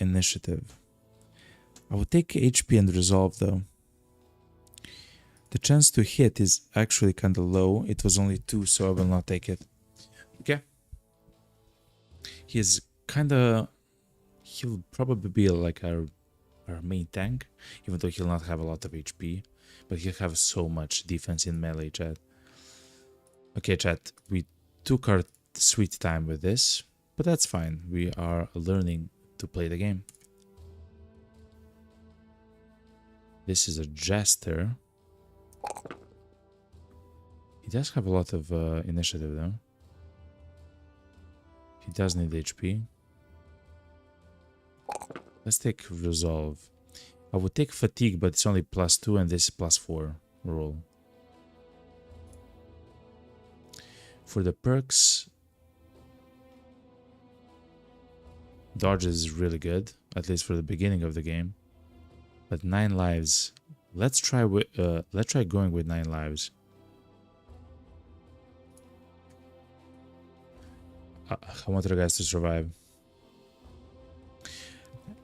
initiative. I would take HP and resolve though. The chance to hit is actually kind of low. It was only 2, so I will not take it. Okay. He's kind of... He'll probably be like our main tank, even though he'll not have a lot of HP. But he'll have so much defense in melee, chat. Okay, chat. We took our sweet time with this, but that's fine. We are learning to play the game. This is a jester. He does have a lot of initiative though. He does need HP. Let's take resolve. I would take fatigue, but it's only +2 and this is +4 roll. For the perks, dodge is really good, at least for the beginning of the game. But 9 lives. Let's try going with 9 lives. I want the guys to survive.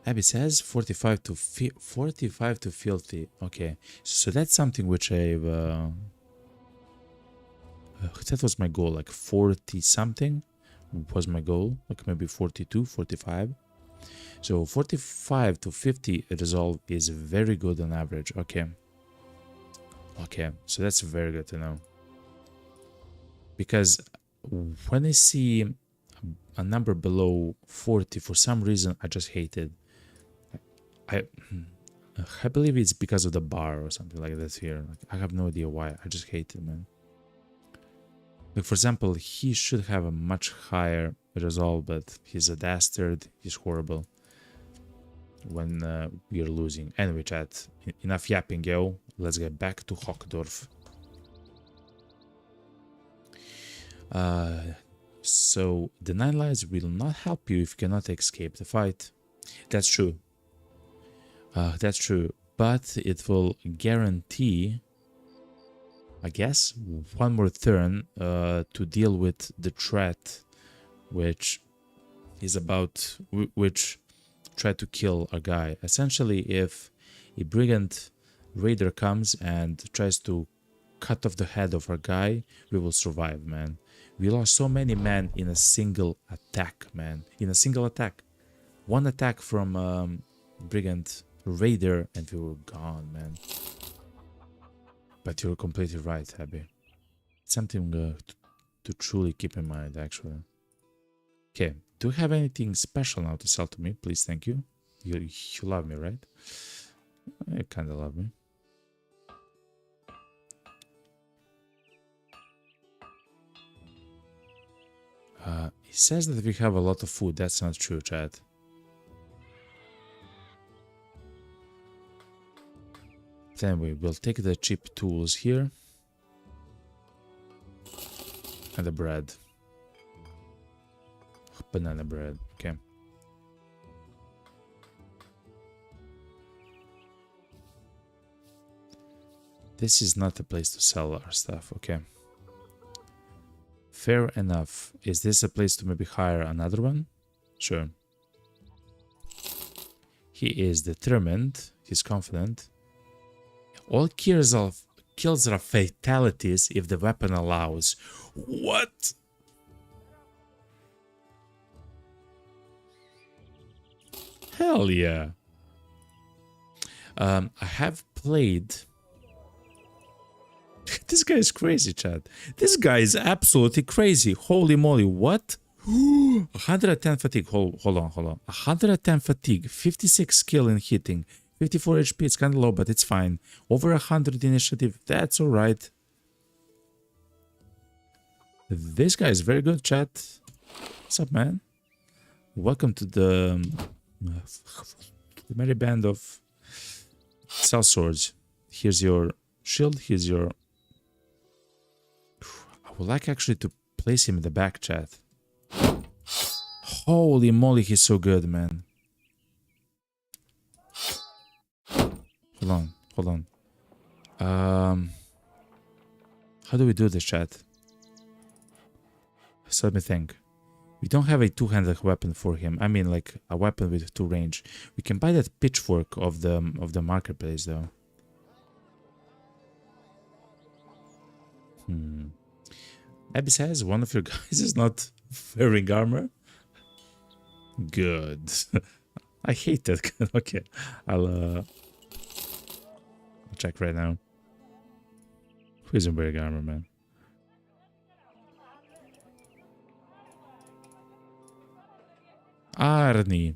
Abby says 45 to filthy. Okay, so that's something which I've that was my goal, like 40 something was my goal, like maybe 42, 45. So 45 to 50 resolve is very good on average. Okay, so that's very good to know, because when I see a number below 40, for some reason, I just hate it. I believe it's because of the bar or something like that here. Like, I have no idea why. I just hate it, man. Like, for example, he should have a much higher result, but he's a dastard. He's horrible when we are losing. Anyway, chat, enough yapping, yo. Let's get back to Hockdorf. So, the 9 lives will not help you if you cannot escape the fight. That's true. That's true. But it will guarantee, I guess, one more turn to deal with the threat, which is about, which try to kill a guy. Essentially, if a brigand raider comes and tries to cut off the head of our guy, we will survive, man. We lost so many men in a single attack, man. In a single attack. One attack from brigand raider and we were gone, man. But you're completely right, Abby. It's something to truly keep in mind, actually. Okay, do you have anything special now to sell to me? Please, thank you. You love me, right? You kind of love me. He says that we have a lot of food. That's not true, chat. Anyway, we'll take the cheap tools here. And the bread. Banana bread, okay. This is not a place to sell our stuff, okay. Fair enough. Is this a place to maybe hire another one? Sure. He is determined. He's confident. All kills are fatalities if the weapon allows. What? Hell yeah. I have played... This guy is crazy, Chad. This guy is absolutely crazy. Holy moly, what? 110 fatigue. Hold on. 110 fatigue, 56 skill in hitting, 54 HP. It's kind of low, but it's fine. Over 100 initiative. That's alright. This guy is very good, chat. What's up, man? Welcome to the merry band of sellswords. Here's your shield. Here's your... I would like actually to place him in the back, chat. Holy moly, he's so good, man. Hold on. How do we do this, chat? So let me think. We don't have a two-handed weapon for him. I mean, like a weapon with 2 range. We can buy that pitchfork of the marketplace, though. Abby says one of your guys is not wearing armor. Good. I hate that. Okay, I'll check right now. Who isn't wearing armor, man? Arnie.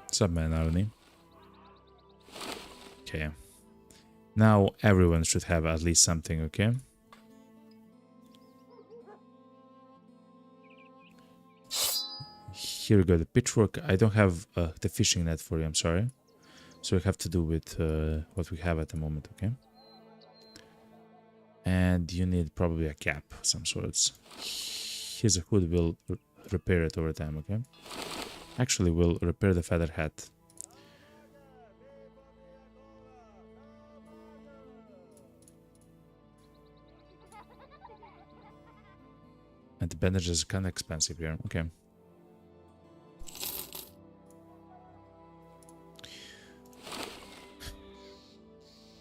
What's up, man, Arnie? Okay. Now everyone should have at least something, okay? Here we go, the pitchfork. I don't have the fishing net for you, I'm sorry. So we have to do with what we have at the moment, okay? And you need probably a cap of some sorts. Here's a hood, we'll repair it over time, okay? Actually, we'll repair the feather hat. And the bandage is kind of expensive here, okay?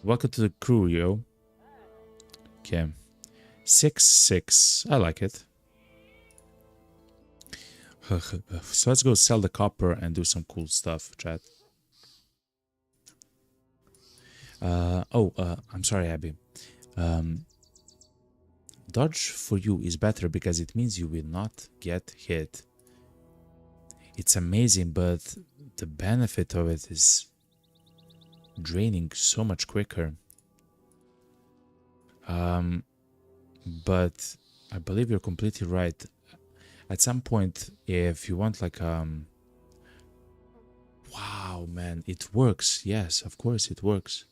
Welcome to the crew, yo. Okay. 6-6. I like it. So let's go sell the copper and do some cool stuff, chat. I'm sorry, Abby. Dodge for you is better because it means you will not get hit. it's amazing, but the benefit of it is draining so much quicker. But I believe you're completely right. At some point, if you want like wow, man, it works. Yes, of course it works.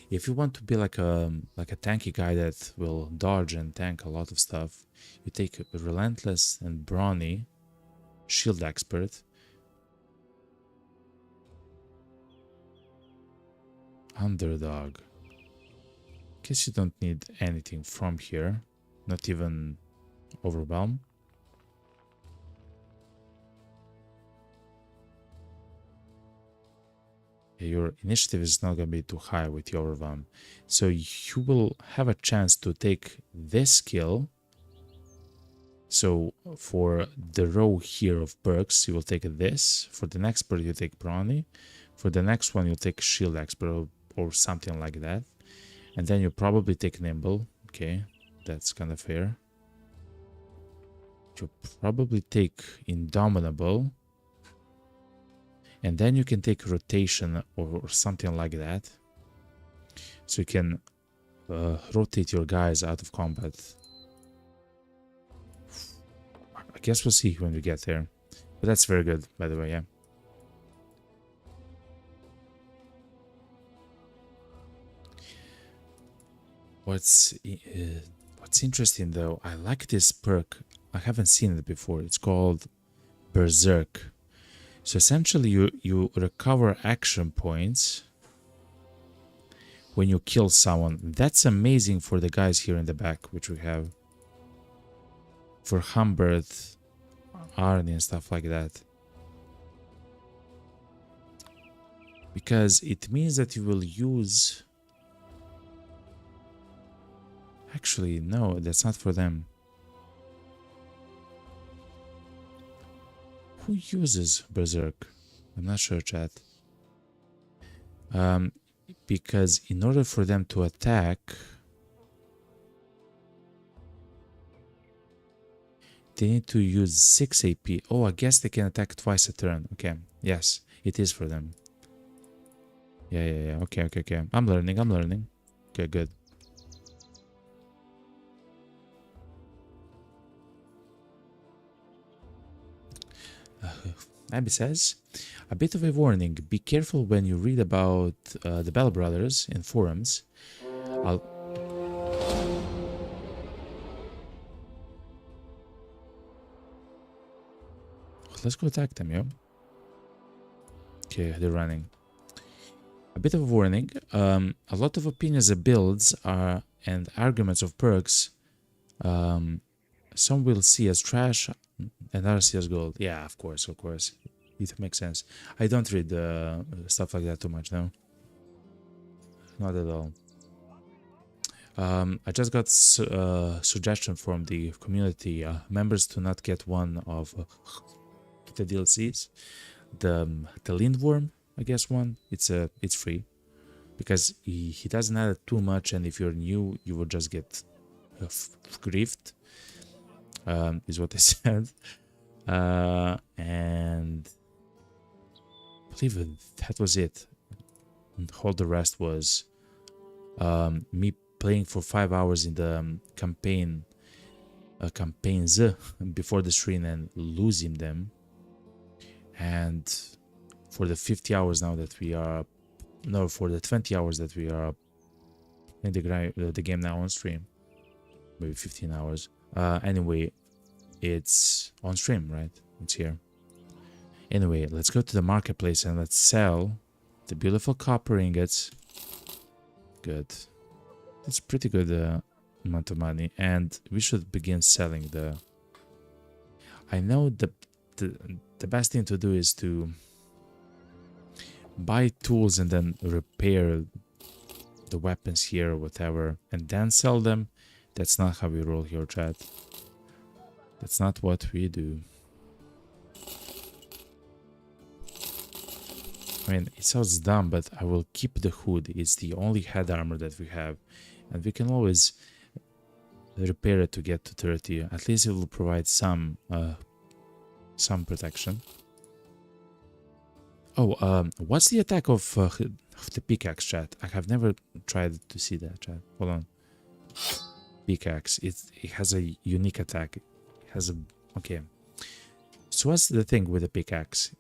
If you want to be like a tanky guy that will dodge and tank a lot of stuff, you take Relentless and Brawny, Shield Expert, Underdog. Guess you don't need anything from here, not even Overwhelm. Your initiative is not going to be too high with your Overwhelm. So you will have a chance to take this skill. So for the row here of perks, you will take this. For the next perk, you take Brawny. For the next one, you'll take Shield Expert or something like that. And then you probably take Nimble. Okay, that's kind of fair. You'll probably take Indomitable. And then you can take Rotation or something like that. So you can rotate your guys out of combat. I guess we'll see when we get there. But that's very good, by the way, yeah. What's interesting though, I like this perk. I haven't seen it before. It's called Berserk. So essentially you recover action points when you kill someone. That's amazing for the guys here in the back, which we have. For Humbert, Arnie and stuff like that. Because it means that you will use... Actually, no, that's not for them. Who uses Berserk? I'm not sure, chat. Because in order for them to attack, they need to use 6 AP. Oh, I guess they can attack twice a turn. Okay, yes, it is for them. Yeah. Okay. I'm learning. Okay, good. Abby says, a bit of a warning, be careful when you read about the Bell Brothers in forums. Let's go attack them, yo. Okay, they're running. A bit of a warning, a lot of opinions of builds and arguments of perks, some will see as trash and others see as gold. Yeah, of course. It makes sense. I don't read stuff like that too much, no. Not at all. I just got suggestion from the community members to not get one of the DLCs. The Lindworm, I guess one. It's free because he doesn't add too much, and if you're new, you will just get griefed. Is what I said. And I believe that was it. All the rest was me playing for 5 hours in the campaigns before the stream and losing them. And for the 50 hours now that we are, no, for the 20 hours that we are in the game now on stream, maybe 15 hours. Anyway, it's on stream, right? It's here. Anyway, let's go to the marketplace and let's sell the beautiful copper ingots. Good. It's pretty good amount of money, and we should begin selling the... I know the best thing to do is to buy tools and then repair the weapons here or whatever, and then sell them. That's not how we roll here, chat. That's not what we do. I mean, it sounds dumb, but I will keep the hood. It's the only head armor that we have, and we can always repair it to get to 30. At least it will provide some some protection. Oh, what's the attack of the pickaxe, chat? I have never tried to see that, chat. Hold on. Pickaxe. It has a unique attack. It has a... Okay. So what's the thing with the pickaxe?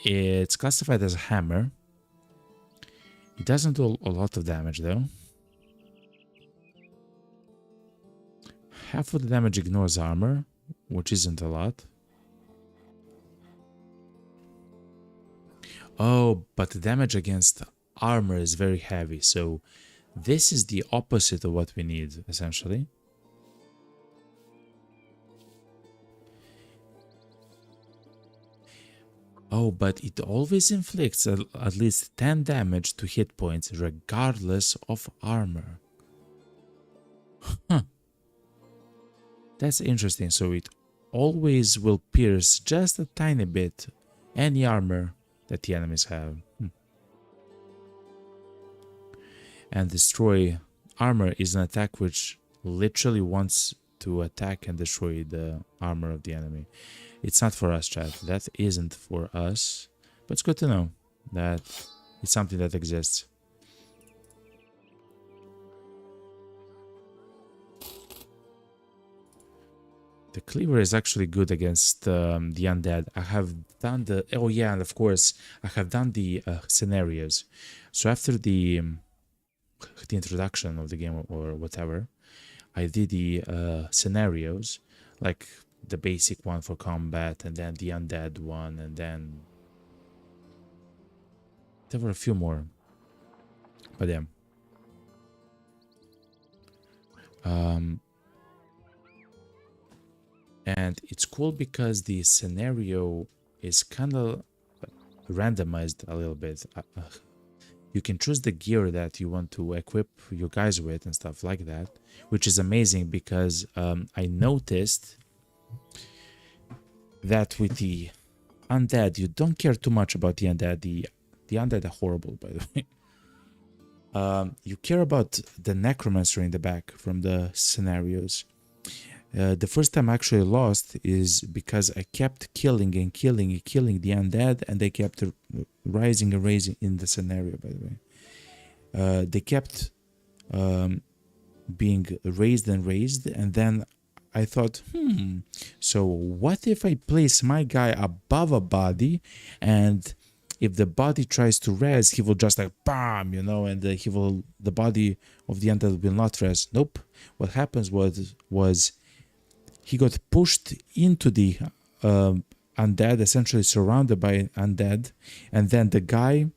It's classified as a hammer. It doesn't do a lot of damage, though. Half of the damage ignores armor, which isn't a lot. Oh, but the damage against armor is very heavy, so this is the opposite of what we need, essentially. Oh, but it always inflicts at least 10 damage to hit points, regardless of armor. Huh. That's interesting, so it always will pierce just a tiny bit any armor that the enemies have. And destroy armor is an attack which literally wants to attack and destroy the armor of the enemy. It's not for us, chat. That isn't for us. But it's good to know that it's something that exists. The cleaver is actually good against the undead. I have done the... Oh yeah, and of course, I have done the scenarios. So after the introduction of the game or whatever, I did the scenarios, like the basic one for combat, and then the undead one, and then there were a few more. But yeah. And it's cool because the scenario is kind of randomized a little bit. You can choose the gear that you want to equip your guys with and stuff like that, which is amazing because I noticed that with the undead, you don't care too much about the undead. The undead are horrible, by the way. You care about the necromancer in the back from the scenarios. The first time I actually lost is because I kept killing and killing and killing the undead, and they kept rising and raising in the scenario, by the way. They kept being raised and raised, and then I thought, so what if I place my guy above a body, and if the body tries to res, he will just like bam, you know, and the body of the undead will not res. Nope. What happens was he got pushed into the undead, essentially surrounded by undead, and then the guy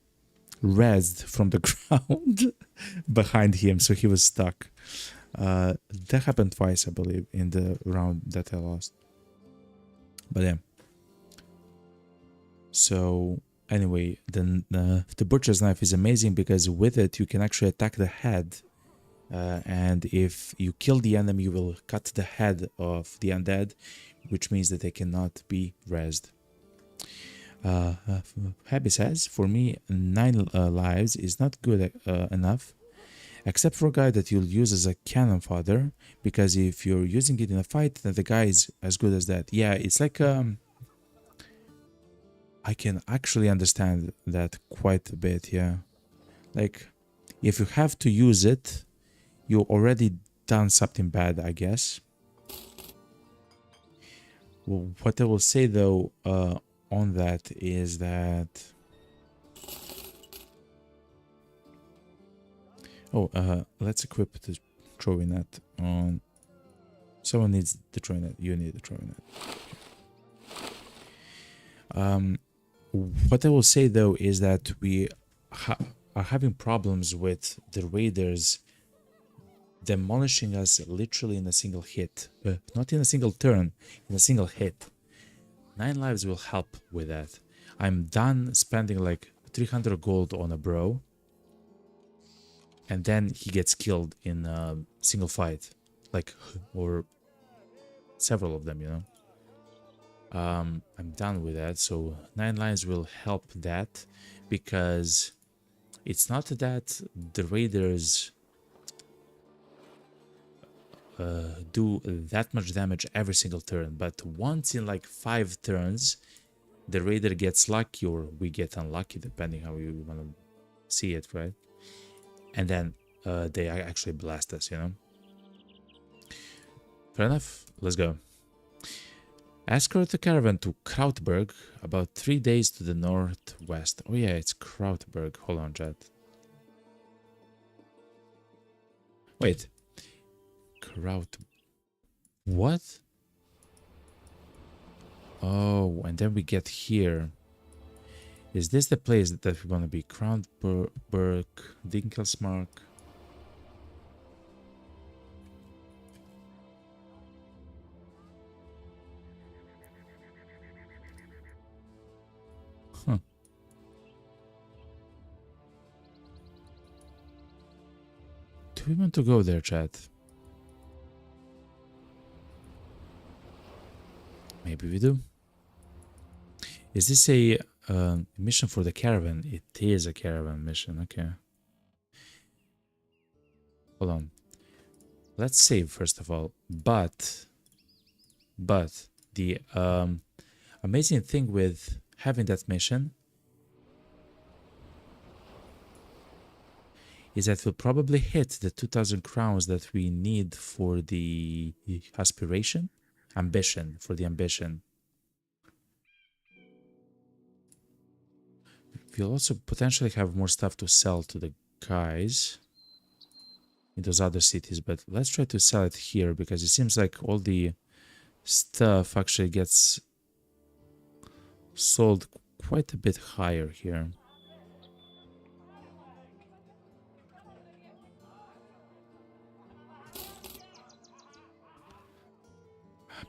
rezzed from the ground behind him, so he was stuck. That happened twice, I believe, in the round that I lost. But yeah. So anyway, the butcher's knife is amazing because with it you can actually attack the head. And if you kill the enemy, you will cut the head of the undead, which means that they cannot be rezzed. Happy says, for me, 9 lives is not good enough, except for a guy that you'll use as a cannon fodder, because if you're using it in a fight, then the guy is as good as that. Yeah, it's like... I can actually understand that quite a bit, yeah. Like, if you have to use it, you already done something bad, I guess. Well, what I will say though on that is that... Oh, let's equip the throwing net on... Someone needs the throwing net. You need the throwing net. What I will say though is that we are having problems with the raiders demolishing us literally in a single hit. Not in a single turn, in a single hit. 9 lives will help with that. I'm done spending like 300 gold on a bro, and then he gets killed in a single fight, like, or several of them, you know. I'm done with that, so 9 lives will help that, because it's not that the raiders do that much damage every single turn, but once in like 5 turns, the raider gets lucky or we get unlucky, depending how you want to see it, right? And then they actually blast us, you know? Fair enough, let's go. Escort the caravan to Krautberg, about 3 days to the northwest. Oh yeah, it's Krautberg. Hold on, chat. Wait. What? Oh, and then we get here. Is this the place that we want to be? Krautberg, Dinkelsmark. Huh. Do we want to go there, chat? Maybe we do. Is this a mission for the caravan? It is a caravan mission, okay. Hold on. Let's save first of all. But the amazing thing with having that mission is that we'll probably hit the 2,000 crowns that we need for the ambition. We'll also potentially have more stuff to sell to the guys in those other cities, but let's try to sell it here because it seems like all the stuff actually gets sold quite a bit higher here.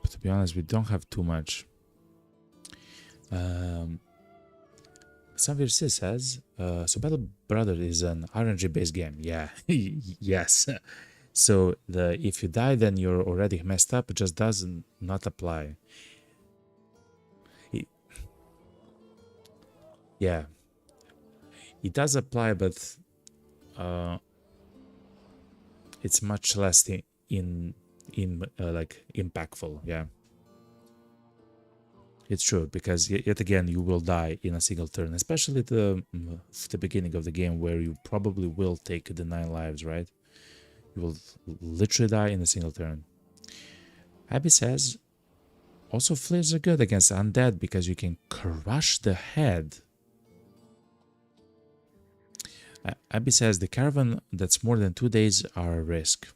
But to be honest, we don't have too much. Samvir says, so Battle Brother is an RNG based game. Yeah, yes. So if you die, then you're already messed up. It just does not apply. Yeah, it does apply, but it's much less like impactful. Yeah. It's true, because yet again, you will die in a single turn, especially at the beginning of the game where you probably will take the 9 lives, right? You will literally die in a single turn. Abby says, also flares are good against undead because you can crush the head. Abby says, the caravan that's more than 2 days are a risk.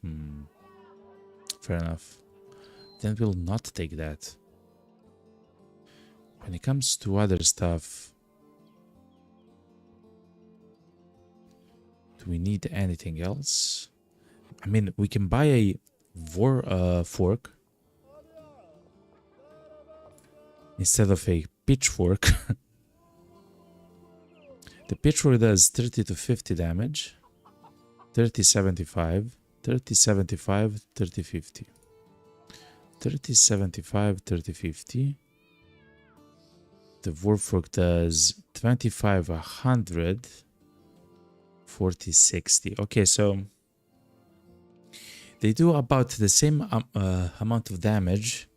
Fair enough. Then we'll not take that. When it comes to other stuff, do we need anything else? I mean, we can buy a fork instead of a pitchfork. The pitchfork does 30 to 50 damage, 30, 75, 30, 75, 30, 50. 30, 75, 30, 50. The Warfork does 25, 100, 40, 60. Okay, so they do about the same amount of damage,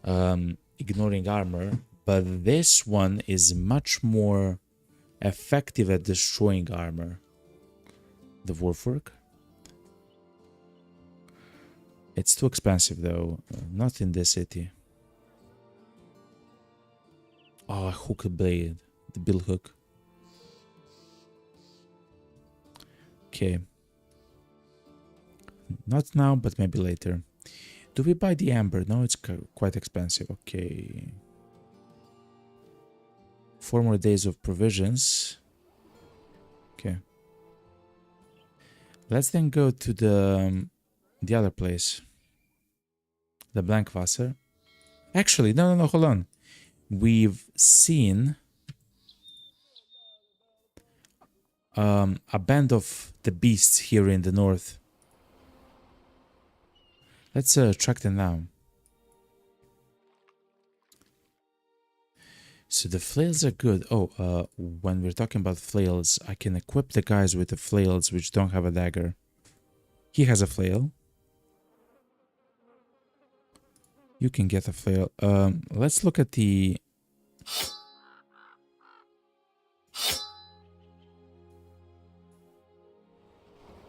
ignoring armor, but this one is much more effective at destroying armor. The Warfork. It's too expensive though, not in this city. Oh, a hooked blade, the bill hook. Okay. Not now, but maybe later. Do we buy the amber? No, it's quite expensive. Okay. 4 more days of provisions. Okay. Let's then go to the other place. The Blankwasser. Actually, no, hold on. We've seen a band of the beasts here in the north. Let's track them down. So the flails are good. Oh, when we're talking about flails, I can equip the guys with the flails which don't have a dagger. He has a flail. You can get a flail. Let's look at the...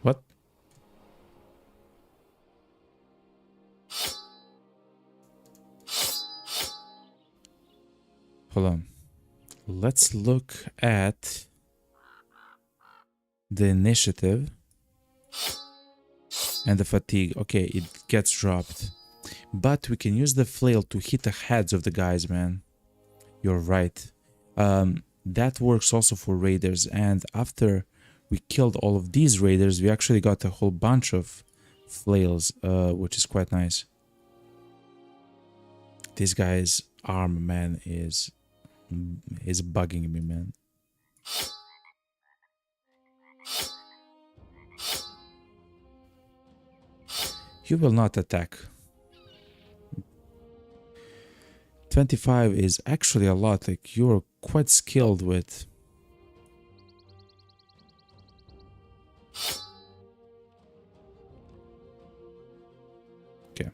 What? Hold on. Let's look at the initiative and the fatigue. Okay, it gets dropped. But we can use the flail to hit the heads of the guys, man. You're right. That works also for raiders. And after we killed all of these raiders, we actually got a whole bunch of flails, which is quite nice. This guy's arm, man, is bugging me, man. You will not attack. 25 is actually a lot. Like, you're quite skilled with... Okay.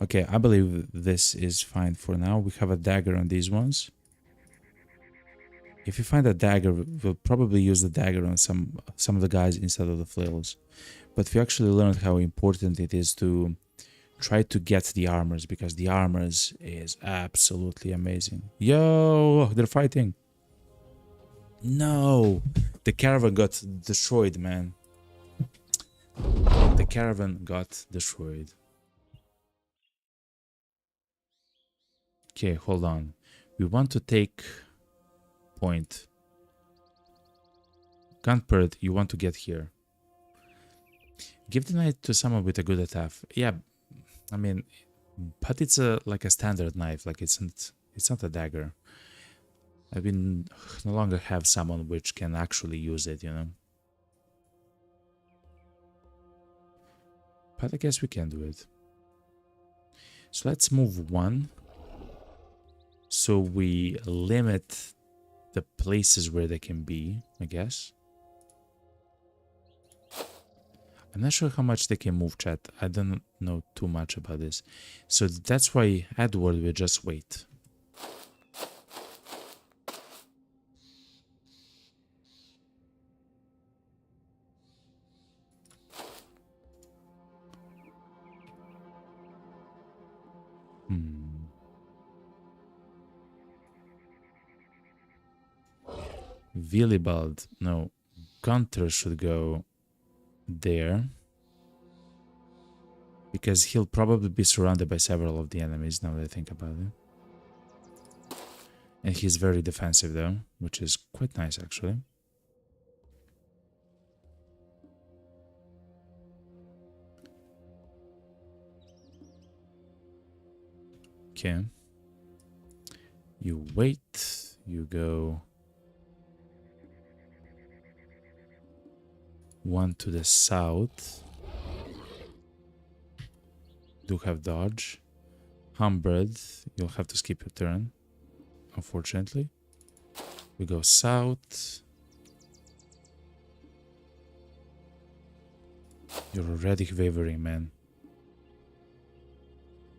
Okay, I believe this is fine for now. We have a dagger on these ones. If you find a dagger, we'll probably use the dagger on some of the guys instead of the flails. But we actually learned how important it is to try to get the armors, because the armors is absolutely amazing. Yo, they're fighting. No, the caravan got destroyed, man. The caravan got destroyed. Okay, hold on. We want to take point. Gunpert, you want to get here. Give the knife to someone with a good attack. Yeah, I mean, but it's like a standard knife. Like it's not a dagger. I mean, no longer have someone which can actually use it, you know. But I guess we can do it. So let's move one. So we limit the places where they can be, I guess. I'm not sure how much they can move, chat. I don't know too much about this. So that's why Edward will just wait. Willibald, no. Gunther should go there, because he'll probably be surrounded by several of the enemies now that I think about it. And he's very defensive though, which is quite nice actually. Okay. You wait, you go one to the south. Do have dodge. Humbred, you'll have to skip your turn, unfortunately. We go south. You're already wavering, man.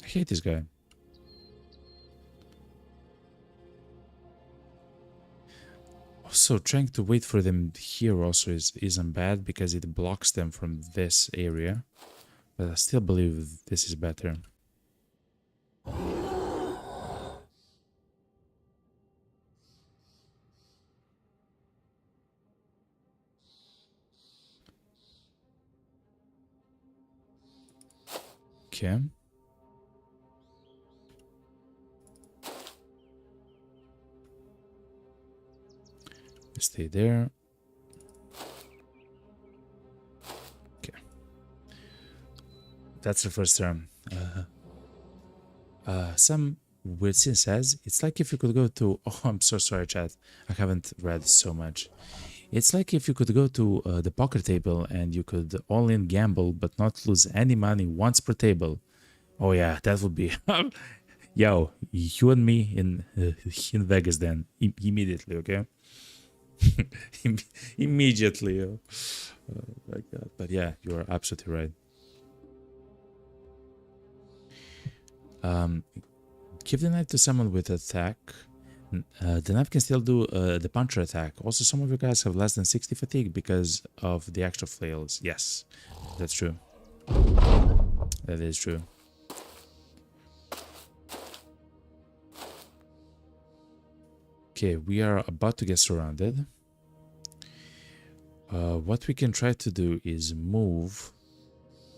I hate this guy. Also, trying to wait for them here also isn't bad, because it blocks them from this area. But I still believe this is better. Okay. Stay there. Okay. That's the first turn. Some weird thing says, it's like if you could go to... Oh, I'm so sorry, chat. I haven't read so much. It's like if you could go to the poker table and you could all-in gamble but not lose any money once per table. Oh yeah, that would be... Yo, you and me in Vegas then. Immediately, okay? Immediately. Oh my God. But yeah, you are absolutely right. Give the knife to someone with attack. The knife can still do the puncher attack. Also, some of you guys have less than 60 fatigue because of the extra flails. Yes, that's true. That is true. Okay, we are about to get surrounded. What we can try to do is move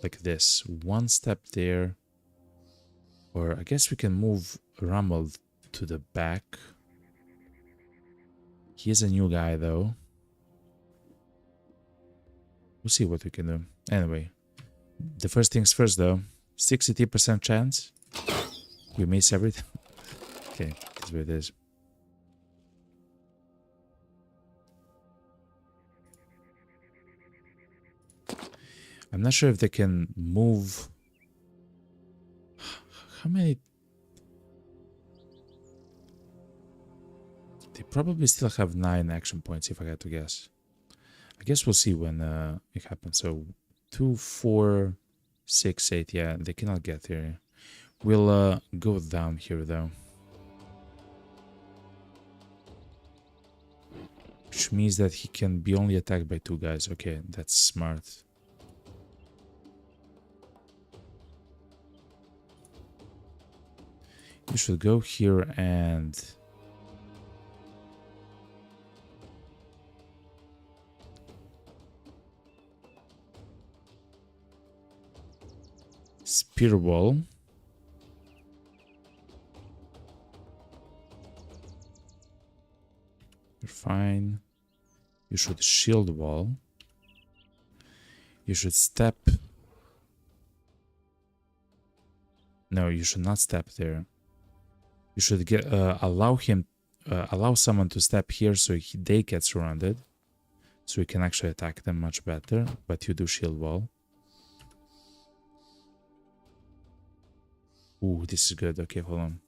like this. One step there. Or I guess we can move Rommel to the back. He is a new guy though. We'll see what we can do. Anyway, the first things first though. 63% chance. We miss everything. Okay, that's what it is. I'm not sure if they can move. How many? They probably still have 9 action points if I had to guess. I guess we'll see when it happens. So 2, 4, 6, 8. Yeah, they cannot get here. We'll go down here though. Which means that he can be only attacked by 2 guys. Okay, that's smart. You should go here and... Spear wall. You're fine. You should shield wall. You should step. No, you should not step there. You should get allow someone to step here so they get surrounded, so we can actually attack them much better. But you do shield wall. Ooh, this is good. Okay, hold on.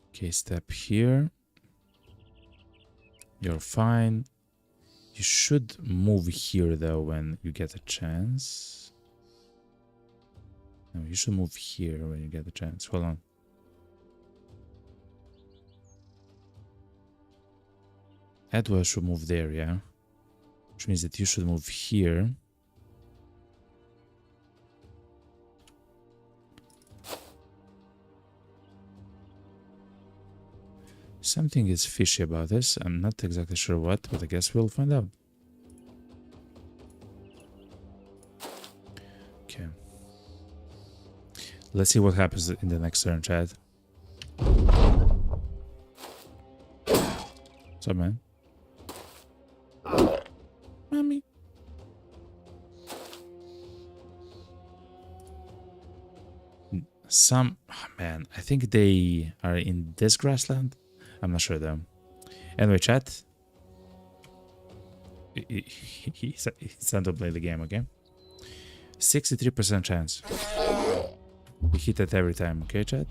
Okay, step here. You're fine. You should move here though when you get a chance. No, you should move here when you get a chance. Hold on. Edward should move there, yeah? Which means that you should move here. Something is fishy about this. I'm not exactly sure what, but I guess we'll find out. Okay. Let's see what happens in the next turn, Chad. What's up, man? Mommy. Some... Oh, man, I think they are in this grassland. I'm not sure though. Anyway, chat. It's time to play the game, okay? 63% chance. We hit it every time, okay, chat?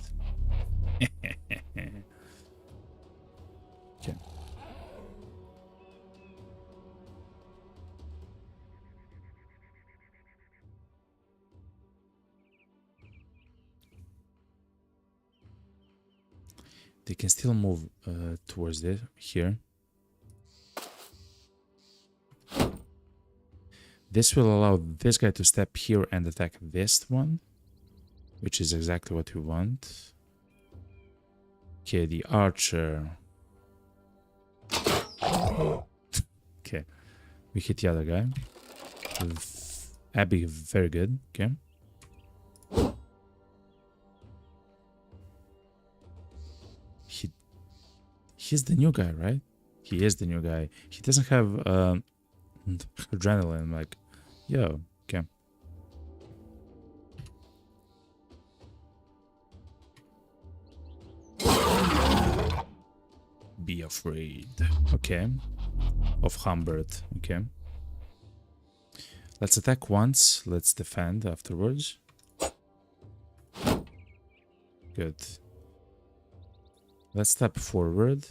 Okay. They can still move towards this here. This will allow this guy to step here and attack this one, which is exactly what we want. Okay, the archer. Okay, we hit the other guy. Abby, very good. Okay. He's the new guy, right? He is the new guy. He doesn't have adrenaline. Like, yo, okay. Be afraid. Okay. Of Humbert. Okay. Let's attack once. Let's defend afterwards. Good. Let's step forward.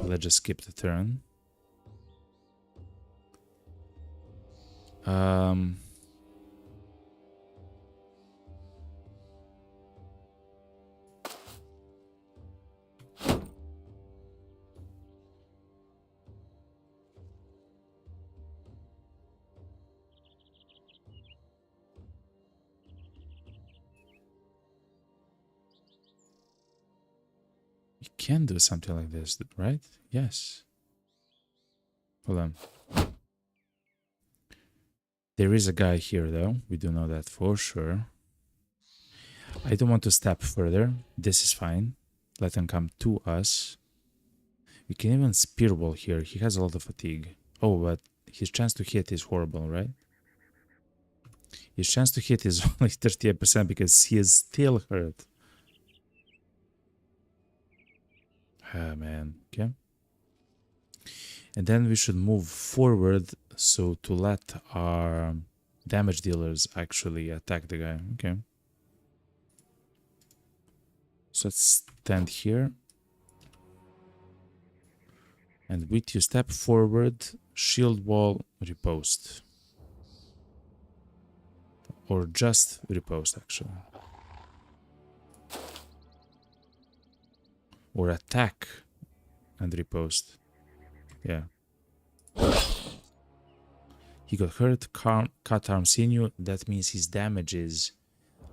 Let's just skip the turn. Um, you can do something like this, right? Yes. Hold on. There is a guy here, though. We do know that for sure. I don't want to step further. This is fine. Let him come to us. We can even spearball here. He has a lot of fatigue. Oh, but his chance to hit is horrible, right? His chance to hit is only 38% because he is still hurt. Ah, man. Okay. And then we should move forward so to let our damage dealers actually attack the guy. Okay. So let's stand here. And with you step forward, shield wall, riposte. Or just riposte, actually. Or attack and riposte. Yeah. He got hurt, cut arm sinew. That means his damage is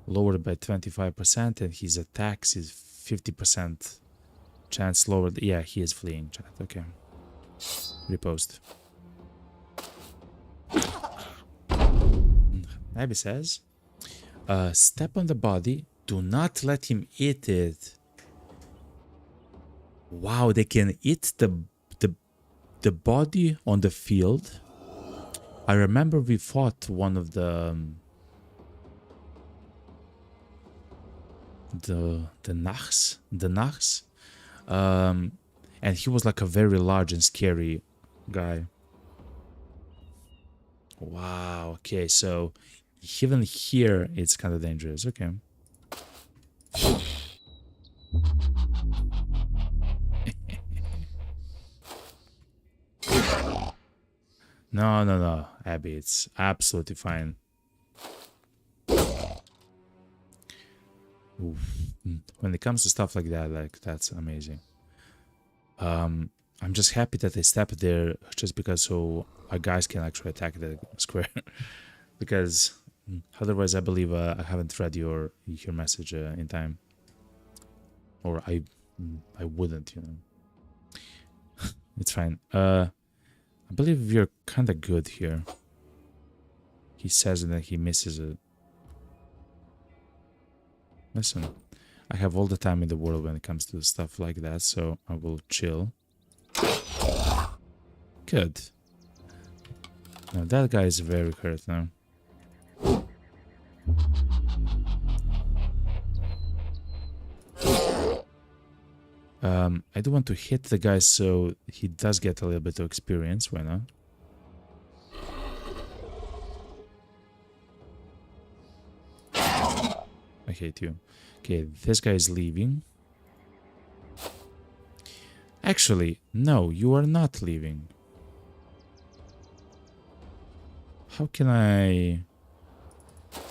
lowered by 25% and his attacks is 50% chance lowered. Yeah, he is fleeing, chat. Okay. Riposte. Abby says, step on the body. Do not let him eat it. Wow, they can eat the body on the field. I remember we fought one of the Nachs, and he was like a very large and scary guy. Wow. Okay, so even here it's kind of dangerous. Okay. No, Abby, it's absolutely fine. Oof. When it comes to stuff like that, like that's amazing. I'm just happy that they stepped there just because so our guys can actually attack the square. Because otherwise, I believe I haven't read your message in time, or I wouldn't, you know. It's fine. I believe we're kind of good here. He says and then he misses it. Listen, I have all the time in the world when it comes to stuff like that, so I will chill. Good. Now that guy is very hurt now. I do want to hit the guy so he does get a little bit of experience. Why not? I hate you. Okay, this guy is leaving. Actually, no, you are not leaving. How can I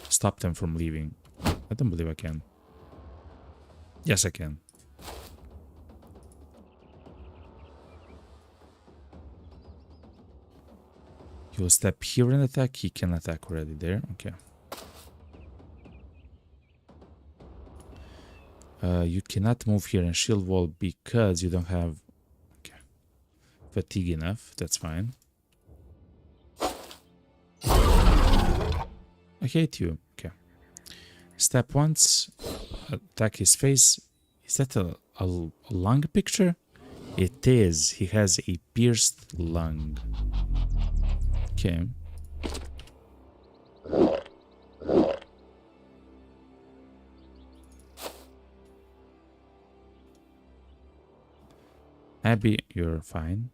stop them from leaving? I don't believe I can. Yes, I can. He will step here and attack. He can attack already there. Okay. You cannot move here and shield wall because you don't have fatigue enough. That's fine. I hate you. Okay. Step once. Attack his face. Is that a lung picture? It is. He has a pierced lung. Okay. Abby, you're fine.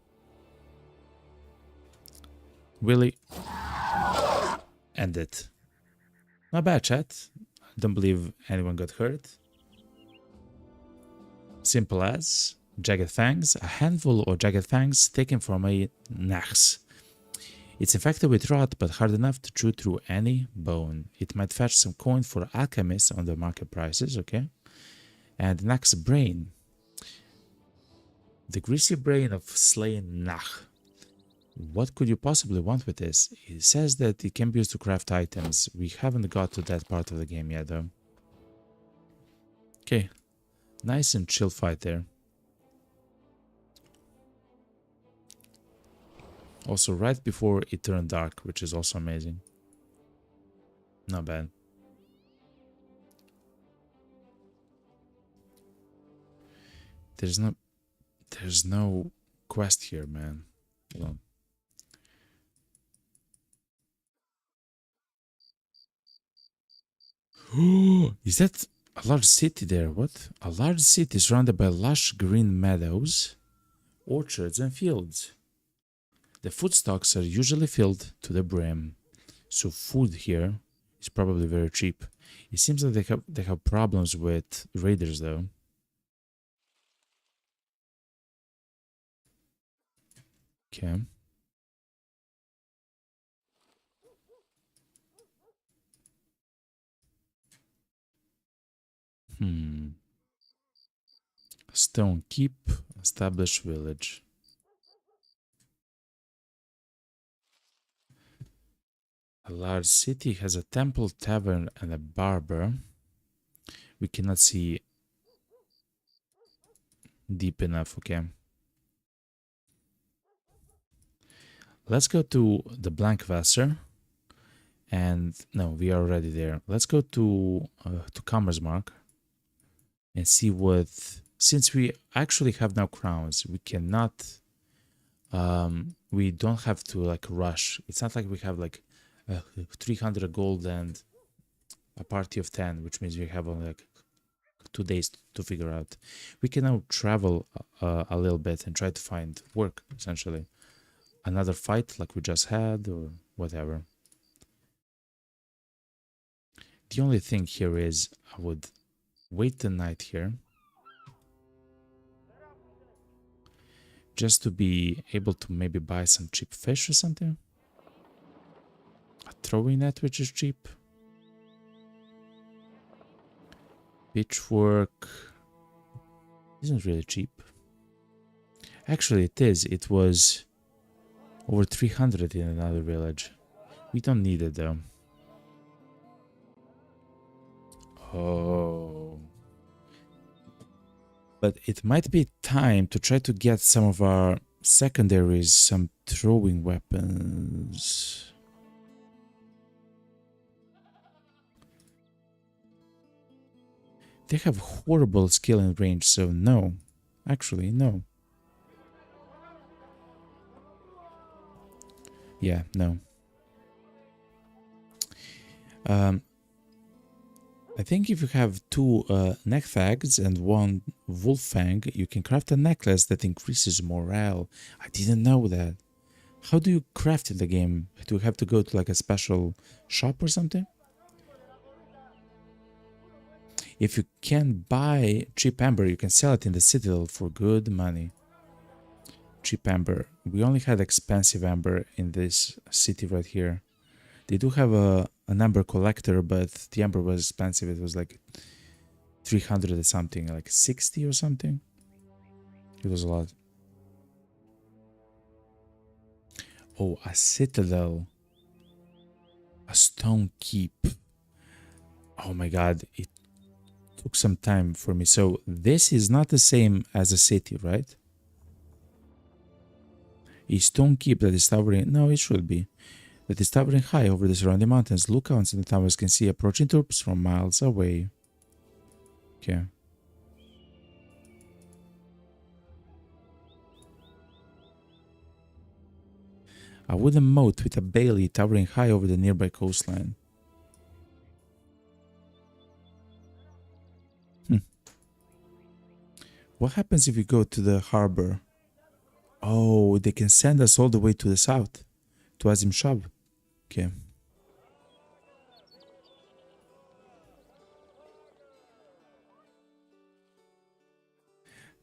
Willie. End it. Not bad, chat. Don't believe anyone got hurt. Simple as jagged fangs. A handful of jagged fangs taken from a Nachs. It's infected with rot, but hard enough to chew through any bone. It might fetch some coin for alchemists on the market prices, okay? And next, brain. The greasy brain of slain Nach. What could you possibly want with this? It says that it can be used to craft items. We haven't got to that part of the game yet, though. Okay, nice and chill fight there. Also, right before it turned dark, which is also amazing. Not bad. There's no quest here, man. Hold on. Is that a large city there? What? A large city surrounded by lush green meadows, orchards, and fields. The food stocks are usually filled to the brim, so food here is probably very cheap. It seems like they have problems with raiders though. Okay. Hmm. Stone keep, established village. A large city has a temple, tavern, and a barber. We cannot see deep enough, okay? Let's go to the blank Vassar. And no, we are already there. Let's go to Commerce Mark and see what. Since we actually have now crowns, we cannot. We don't have to like rush. It's not like we have like 300 gold and a party of 10, which means we have only like 2 days to figure out. We can now travel a little bit and try to find work, essentially. Another fight like we just had or whatever. The only thing here is I would wait the night here just to be able to maybe buy some cheap fish or something. A throwing net which is cheap. Pitchwork isn't really cheap. Actually it is. It was over 300 in another village. We don't need it though. Oh. But it might be time to try to get some of our secondaries some throwing weapons. They have horrible skill and range, so no. Actually, no. Yeah, no. I think if you have two neck fags and one wolf fang, you can craft a necklace that increases morale. I didn't know that. How do you craft in the game? Do you have to go to like a special shop or something? If you can buy cheap amber, you can sell it in the citadel for good money. Cheap amber. We only had expensive amber in this city right here. They do have an amber collector, but the amber was expensive. It was like 300 or something, like 60 or something. It was a lot. Oh, a citadel. A stone keep. Oh my god, it took some time for me. So this is not the same as a city, right? A stone keep that is towering. No, it should be. That is towering high over the surrounding mountains. Lookouts in the towers can see approaching troops from miles away. Okay. A wooden moat with a bailey towering high over the nearby coastline. What happens if we go to the harbor? Oh, they can send us all the way to the south. To Azim Shab. Okay.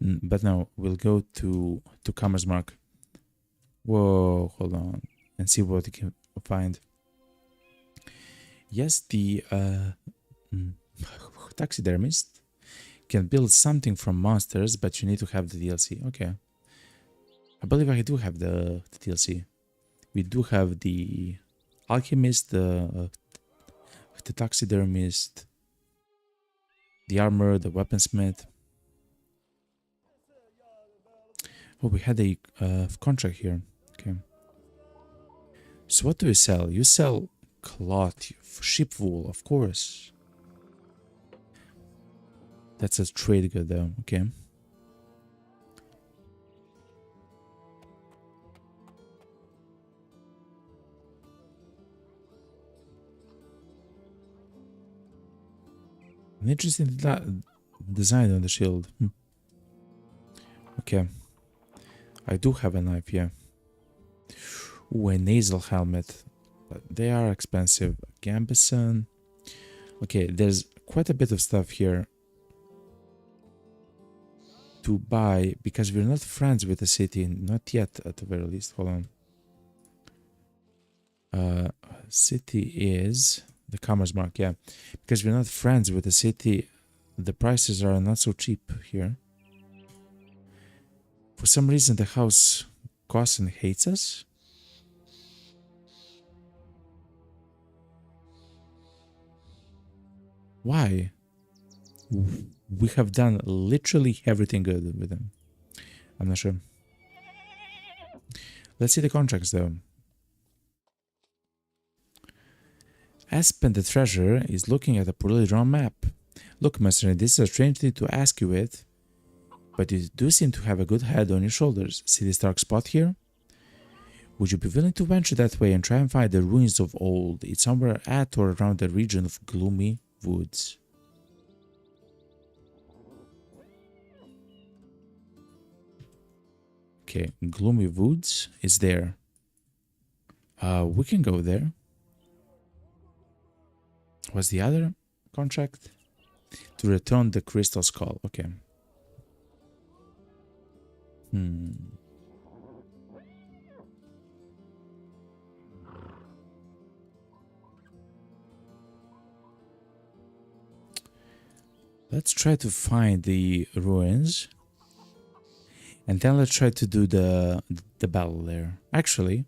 But now we'll go to Kammersmark. Whoa, hold on. and see what you can find. Yes, the taxidermist can build something from monsters, but you need to have the DLC. Okay. I believe I do have the DLC. We do have the alchemist, the taxidermist, the armor, the weaponsmith. Oh, we had a contract here. Okay. So what do you sell? You sell cloth, sheep wool, of course. That's a trade good though. Okay. An interesting design on the shield. Okay. I do have a knife, yeah. Ooh, a nasal helmet. But they are expensive. Gambison. Okay, there's quite a bit of stuff here to buy because we're not friends with the city. Not yet, at the very least. Hold on. City is the commerce mark, yeah. Because we're not friends with the city, the prices are not so cheap here. For some reason, the house Cousin hates us. Why? We have done literally everything good with them. I'm not sure. Let's see the contracts though. Aspen the treasurer is looking at a poorly drawn map. Look, Mercenary, this is a strange thing to ask you with, but you do seem to have a good head on your shoulders. See this dark spot here? Would you be willing to venture that way and try and find the ruins of old? It's somewhere at or around the region of gloomy woods. Okay, gloomy woods is there. We can go there. What's the other contract? To return the crystal skull. Okay. Let's try to find the ruins. And then let's try to do the battle there. Actually,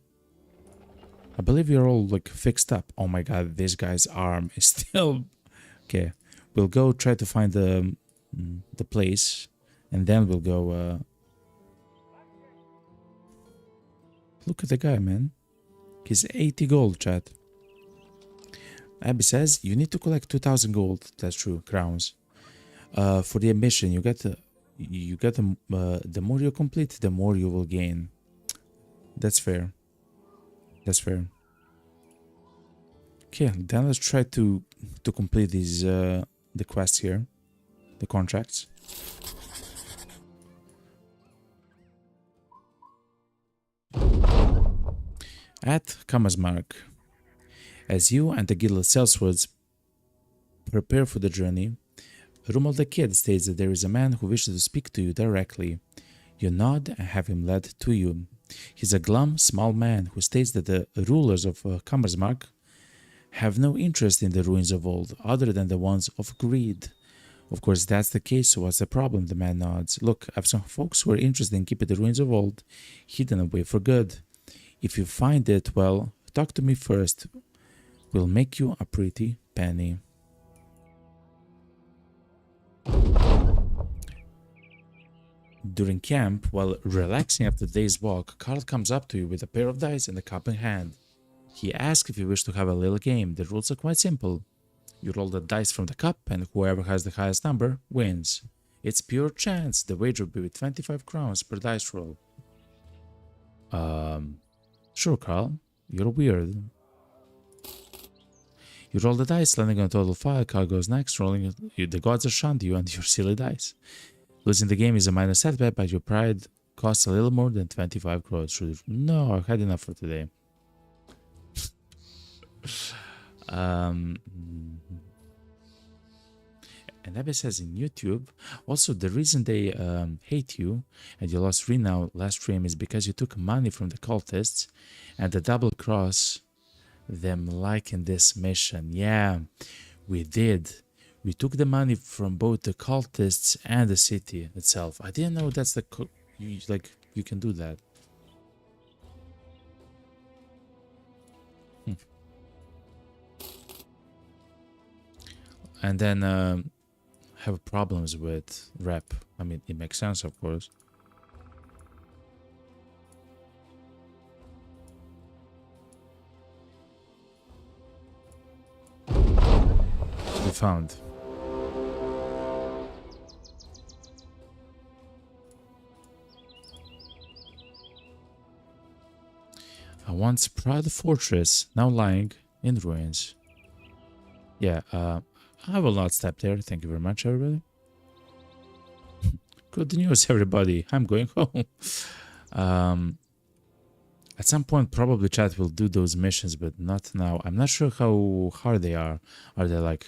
I believe you're all like fixed up. Oh my god, this guy's arm is still... Okay, we'll go try to find the place. And then we'll go... Look at the guy, man. He's 80 gold, chat. Abby says, you need to collect 2,000 gold. That's true, crowns. For the mission, you get the more you complete, the more you will gain. That's fair. That's fair. Okay, then let's try to complete these the quests here, the contracts. At Kamasmark, as you and the guild sellswords prepare for the journey, Rumel the Kid states that there is a man who wishes to speak to you directly. You nod and have him led to you. He's a glum, small man who states that the rulers of Kammersmark have no interest in the ruins of old, other than the ones of greed. Of course, that's the case, so what's the problem? The man nods. Look, I have some folks who are interested in keeping the ruins of old hidden away for good. If you find it, well, talk to me first. We'll make you a pretty penny. During camp, while relaxing after the day's walk, Carl comes up to you with a pair of dice and a cup in hand. He asks if you wish to have a little game. The rules are quite simple. You roll the dice from the cup, and whoever has the highest number wins. It's pure chance. The wager will be 25 crowns per dice roll. Sure, Carl. You're weird. You roll the dice, landing on a total 5. Carl goes next, rolling. The gods are shunned you and your silly dice. Losing the game is a minor setback, but your pride costs a little more than 25 crores. No, I've had enough for today. And Abby says in YouTube, also the reason they hate you and you lost renown last stream is because you took money from the cultists and the double cross them like in this mission. Yeah, we did. We took the money from both the cultists and the city itself. I didn't know that's the you can do that. And then have problems with rep. I mean, it makes sense, of course. We found. A once proud fortress, now lying in ruins. Yeah, I will not step there. Thank you very much, everybody. Good news, everybody. I'm going home. At some point, probably chat will do those missions, but not now. I'm not sure how hard they are. Are they like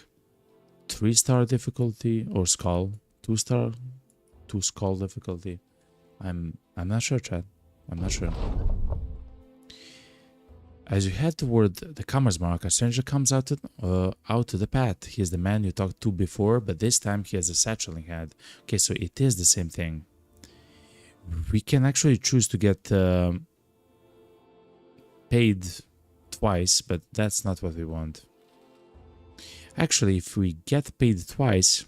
3-star difficulty or skull? 2-star? 2 skull difficulty? I'm not sure, chat. I'm not sure. As you head toward the commerce mark, a stranger comes out to the path. He is the man you talked to before, but this time he has a satchel in hand. Okay, so it is the same thing. We can actually choose to get paid twice, but that's not what we want. Actually, if we get paid twice,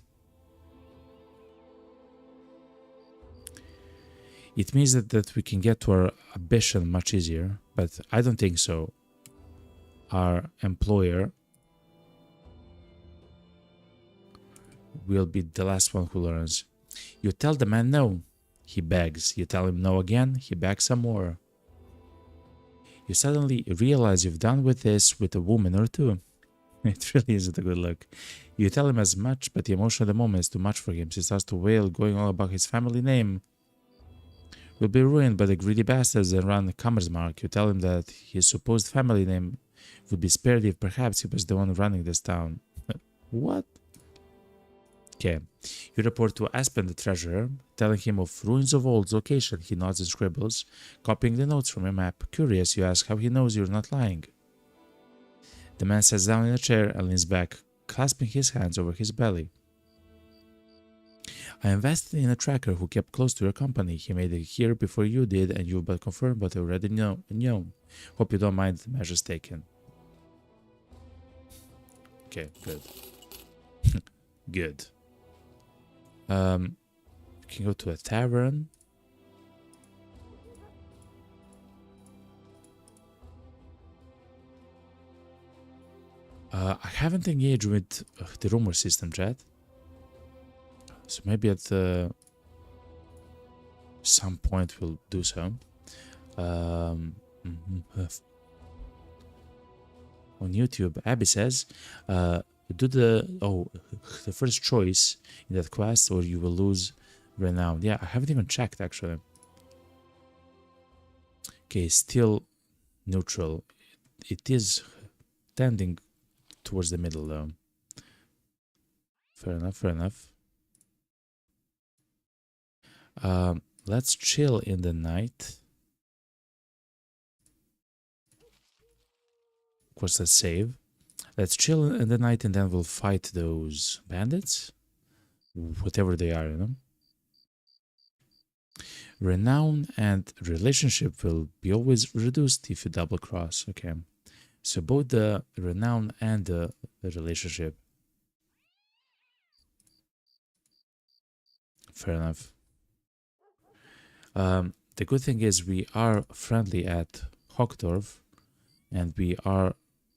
it means that we can get to our ambition much easier, but I don't think so. Our employer will be the last one who learns. You tell the man no, he begs. You tell him no again, he begs some more. You suddenly realize you've done with this with a woman or two. It really isn't a good look. You tell him as much, but the emotion of the moment is too much for him. He starts to wail, going on about his family name. Will be ruined by the greedy bastards that run the commerce mark. You tell him that his supposed family name would be spared if perhaps he was the one running this town. What? Okay. You report to Aspen the treasurer, telling him of ruins of old location. He nods and scribbles, copying the notes from a map. Curious, you ask how he knows you're not lying. The man sits down in a chair and leans back, clasping his hands over his belly. I invested in a tracker who kept close to your company. He made it here before you did, and you but confirmed what I already know. Hope you don't mind the measures taken. Okay, good. Good. We can go to a tavern. I haven't engaged with the rumor system chat. So maybe at some point we'll do so. On YouTube, Abby says, do the first choice in that quest or you will lose renown. Yeah, I haven't even checked actually. Okay, still neutral. It is tending towards the middle though. Fair enough, fair enough. Let's chill in the night. Of course, let's save. Let's chill in the night and then we'll fight those bandits. Whatever they are, you know. Renown and relationship will be always reduced if you double cross. Okay. So both the renown and the relationship. Fair enough. The good thing is we are friendly at Hochdorf and we are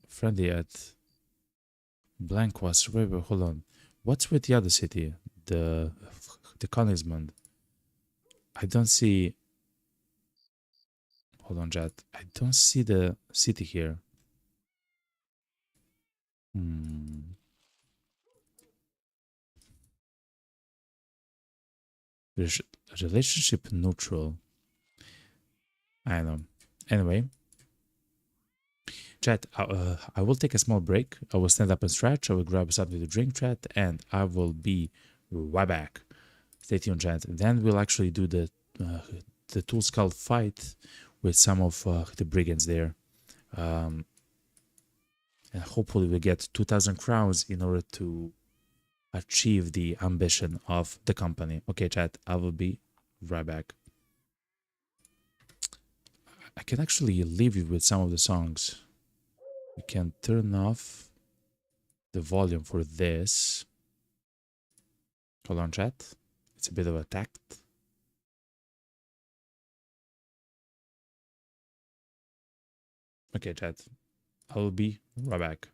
friendly at Blankwas. Wait, hold on. What's with the other city? The Königsmund. I don't see. Hold on, chat. I don't see the city here. Relationship neutral. I don't know. Anyway. Chat, I will take a small break. I will stand up and stretch. I will grab something to drink, chat, and I will be right back. Stay tuned, chat. Then we'll actually do the Tool Skull fight with some of the brigands there. And hopefully we'll get 2,000 crowns in order to achieve the ambition of the company. Okay, chat, I will be right back. I can actually leave you with some of the songs. We can turn off the volume for this. Hold on, chat. It's a bit of a tact. Okay, chat. I will be right back.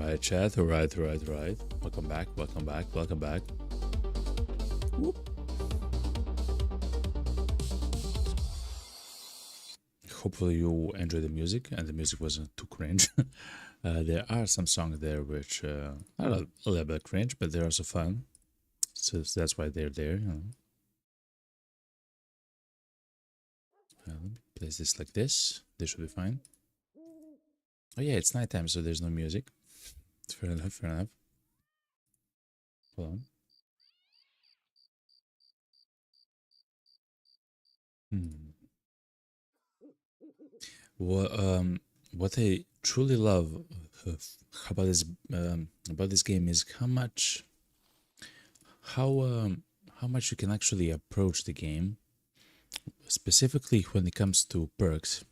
Alright, chat. Alright. Welcome back. Welcome back. Whoop. Hopefully you enjoy the music and the music wasn't too cringe. There are some songs there which are a little bit cringe, but they're also fun. So that's why they're there. Let me place this like this. This should be fine. Oh yeah, it's nighttime, so there's no music. Fair enough. Hold on. Hmm. What I truly love uh, about this game is how um, how much you can actually approach the game, specifically when it comes to perks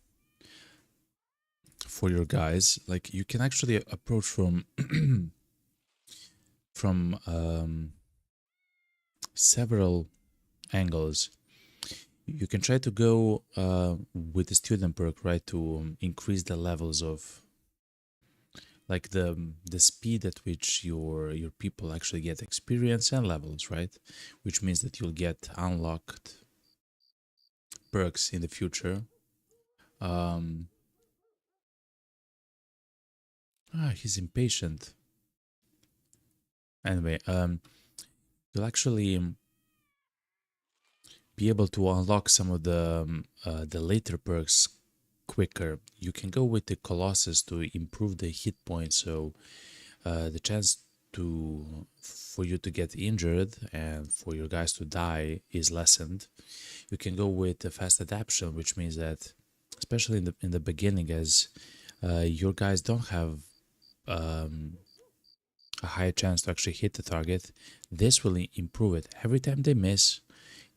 for your guys. Like you can actually approach from from several angles. You can try to go with the student perk, right, to increase the levels of like the speed at which your people actually get experience and levels, right? Which means that you'll get unlocked perks in the future. Um, he's impatient. Anyway, you'll actually be able to unlock some of the later perks quicker. You can go with the Colossus to improve the hit points, so the chance to for you to get injured and for your guys to die is lessened. You can go with the fast adaptation, which means that, especially in the beginning, as your guys don't have um, a high chance to actually hit the target, this will improve it. Every time they miss,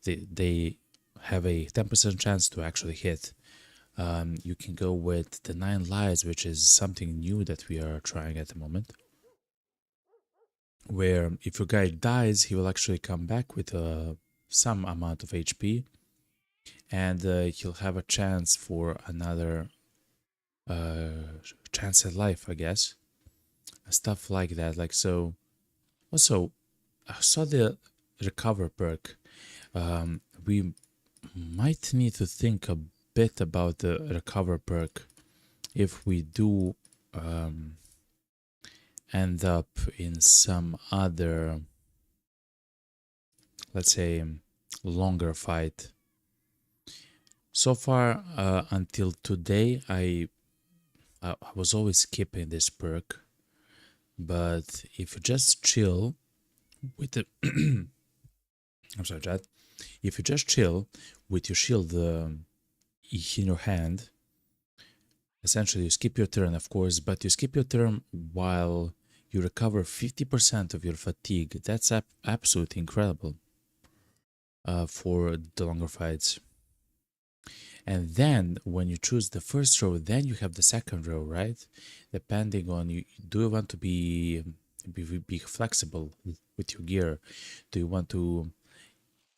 they have a 10% chance to actually hit. You can go with the 9 lives, which is something new that we are trying at the moment, where if your guy dies, he will actually come back with some amount of HP, and he'll have a chance for another chance at life, I guess. Stuff like that. Like so. Also, I saw the recover perk. We might need to think a bit about the recover perk if we do end up in some other, let's say, longer fight. So far, until today, I was always skipping this perk, but if you just chill with the I'm sorry, Chad. If you just chill with your shield in your hand, essentially you skip your turn, of course, but you skip your turn while you recover 50% of your fatigue. That's absolutely incredible for the longer fights. And then when you choose the first row, then you have the second row, right? Depending on you, do you want to be flexible with your gear? Do you want to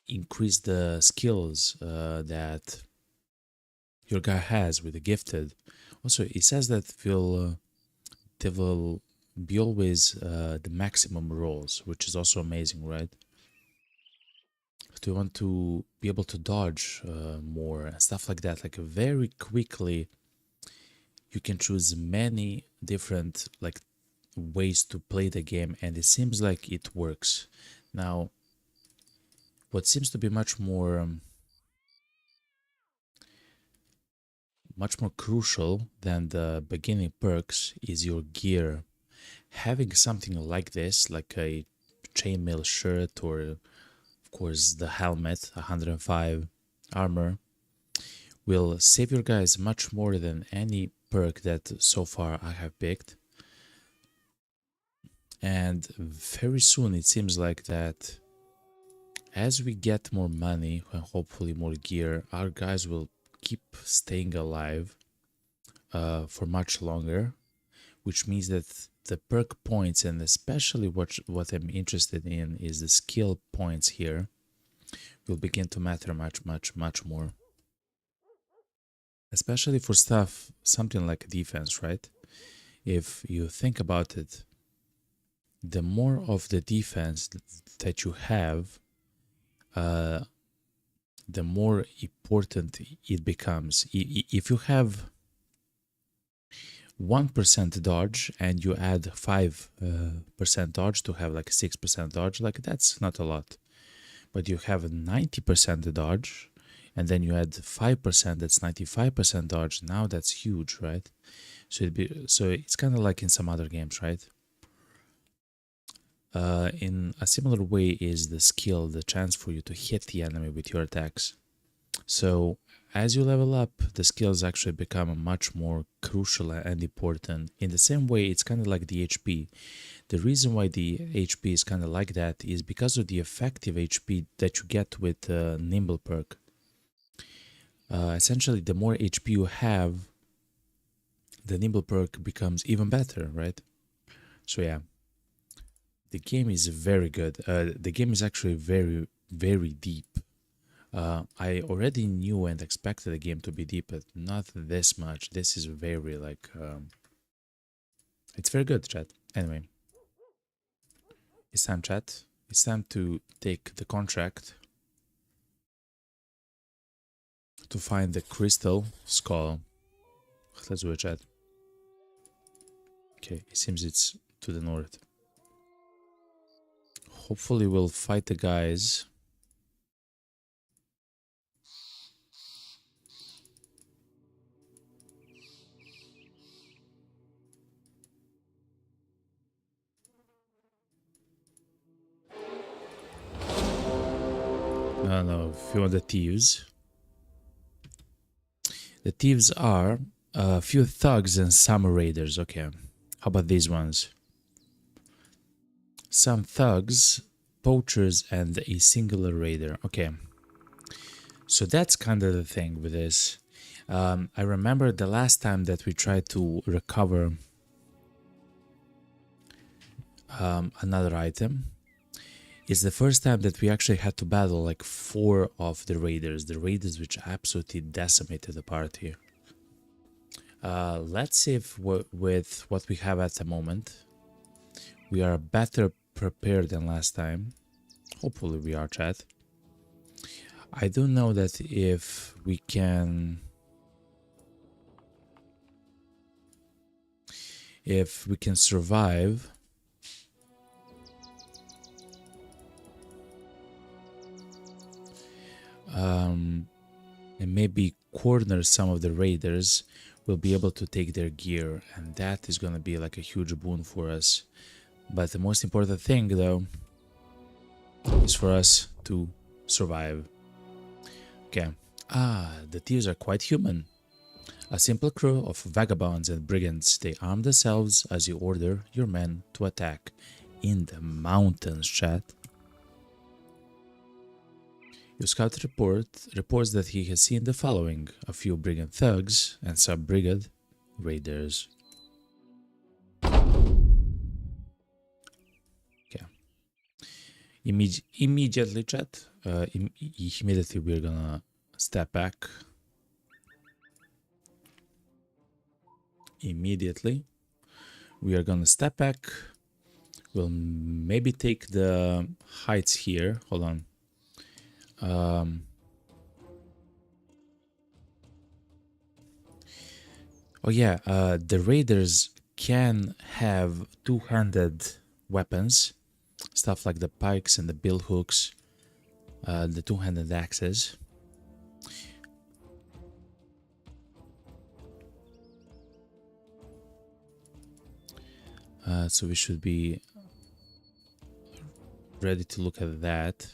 increase the skills that your guy has with the gifted? Also, it says that they will be always the maximum rolls, which is also amazing, right? Do you want to be able to dodge more and stuff like that? Like very quickly, you can choose many different like ways to play the game, and it seems like it works. Now, what seems to be much more crucial than the beginning perks is your gear. Having something like this, like a chainmail shirt or of course the helmet, 105 armor, will save your guys much more than any perk that so far I have picked. And very soon it seems like that as we get more money and hopefully more gear, our guys will keep staying alive for much longer, which means that the perk points, and especially what I'm interested in is the skill points here, will begin to matter much more. Especially for something like defense, right? If you think about it, the more of the defense that you have, uh, the more important it becomes. If you have 1% dodge and you add 5% dodge to have like 6% dodge, like that's not a lot. But you have 90% dodge and then you add 5%, that's 95% dodge. Now that's huge, right? So it's kind of like in some other games, right? In a similar way is the skill, the chance for you to hit the enemy with your attacks. So as you level up, the skills actually become much more crucial and important. In the same way, it's kind of like the HP. The reason why the HP is kind of like that is because of the effective HP that you get with Nimble perk. Essentially, the more HP you have, the Nimble perk becomes even better, right? So yeah, the game is very good. The game is actually very, very deep. I already knew and expected the game to be deep, but not this much. This is very like it's very good, chat. Anyway, it's time, chat. It's time to take the contract to find the crystal skull. Let's do it, chat. Okay, it seems it's to the north. Hopefully we'll fight the guys. No, if you want the thieves. The thieves are a few thugs and some raiders. Okay, how about these ones? Some thugs, poachers, and a singular raider. Okay, so that's kind of the thing with this. I remember the last time that we tried to recover another item. It's the first time that we actually had to battle like 4 of the raiders which absolutely decimated the party. Let's see if with what we have at the moment, we are better prepared than last time. Hopefully we are, chat. I do know that if we can survive and maybe corner some of the raiders, we'll be able to take their gear, and that is going to be like a huge boon for us. But the most important thing though is for us to survive. Okay. The thieves are quite human. A simple crew of vagabonds and brigands. They arm themselves as you order your men to attack in the mountains, chat. Your scout reports that he has seen the following: a few brigand thugs and some brigand raiders. Okay. Immediately, chat. Immediately we're gonna step back. Immediately we are gonna step back. We'll maybe take the heights here. Hold on. Oh yeah, the raiders can have two-handed weapons, stuff like the pikes and the bill hooks, the two-handed axes. So we should be ready to look at that.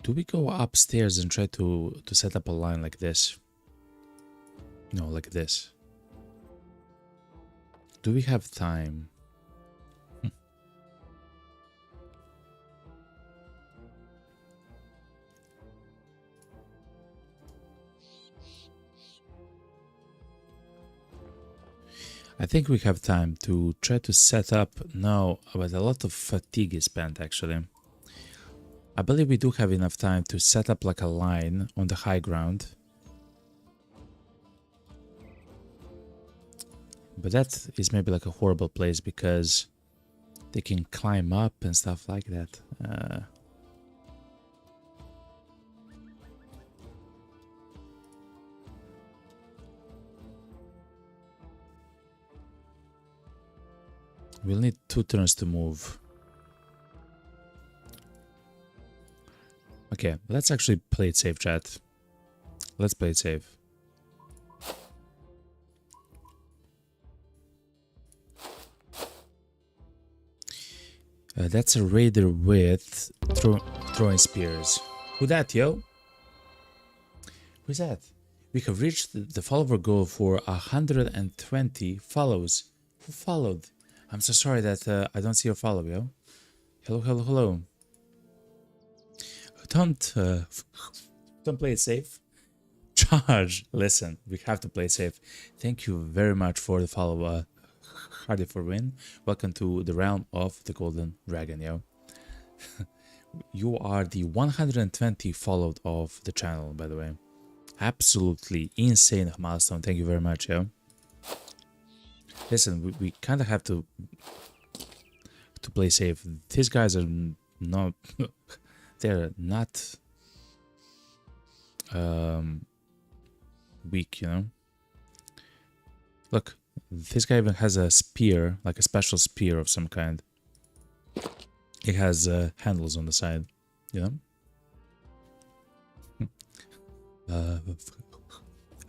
Do we go upstairs and try to set up a line like this? No, like this. Do we have time? I think we have time to try to set up now, but a lot of fatigue is spent actually. I believe we do have enough time to set up like a line on the high ground. But that is maybe like a horrible place because they can climb up and stuff like that. We'll need 2 turns to move. Okay, let's actually play it safe, chat. Let's play it safe. That's a raider with throwing spears. Who that, yo? Who's that? We have reached the follower goal for 120 follows. Who followed? I'm so sorry that I don't see your follow, yo. Hello, hello, hello. Don't play it safe. Charge. Listen, we have to play it safe. Thank you very much for the follow. Hardy for win. Welcome to the realm of the Golden Dragon, yo. You are the 120 followed of the channel, by the way. Absolutely insane milestone. Thank you very much, yo. Listen, we kind of have to play safe. These guys are not... they're not... weak, you know? Look, this guy even has a spear, like a special spear of some kind. It has handles on the side, you know?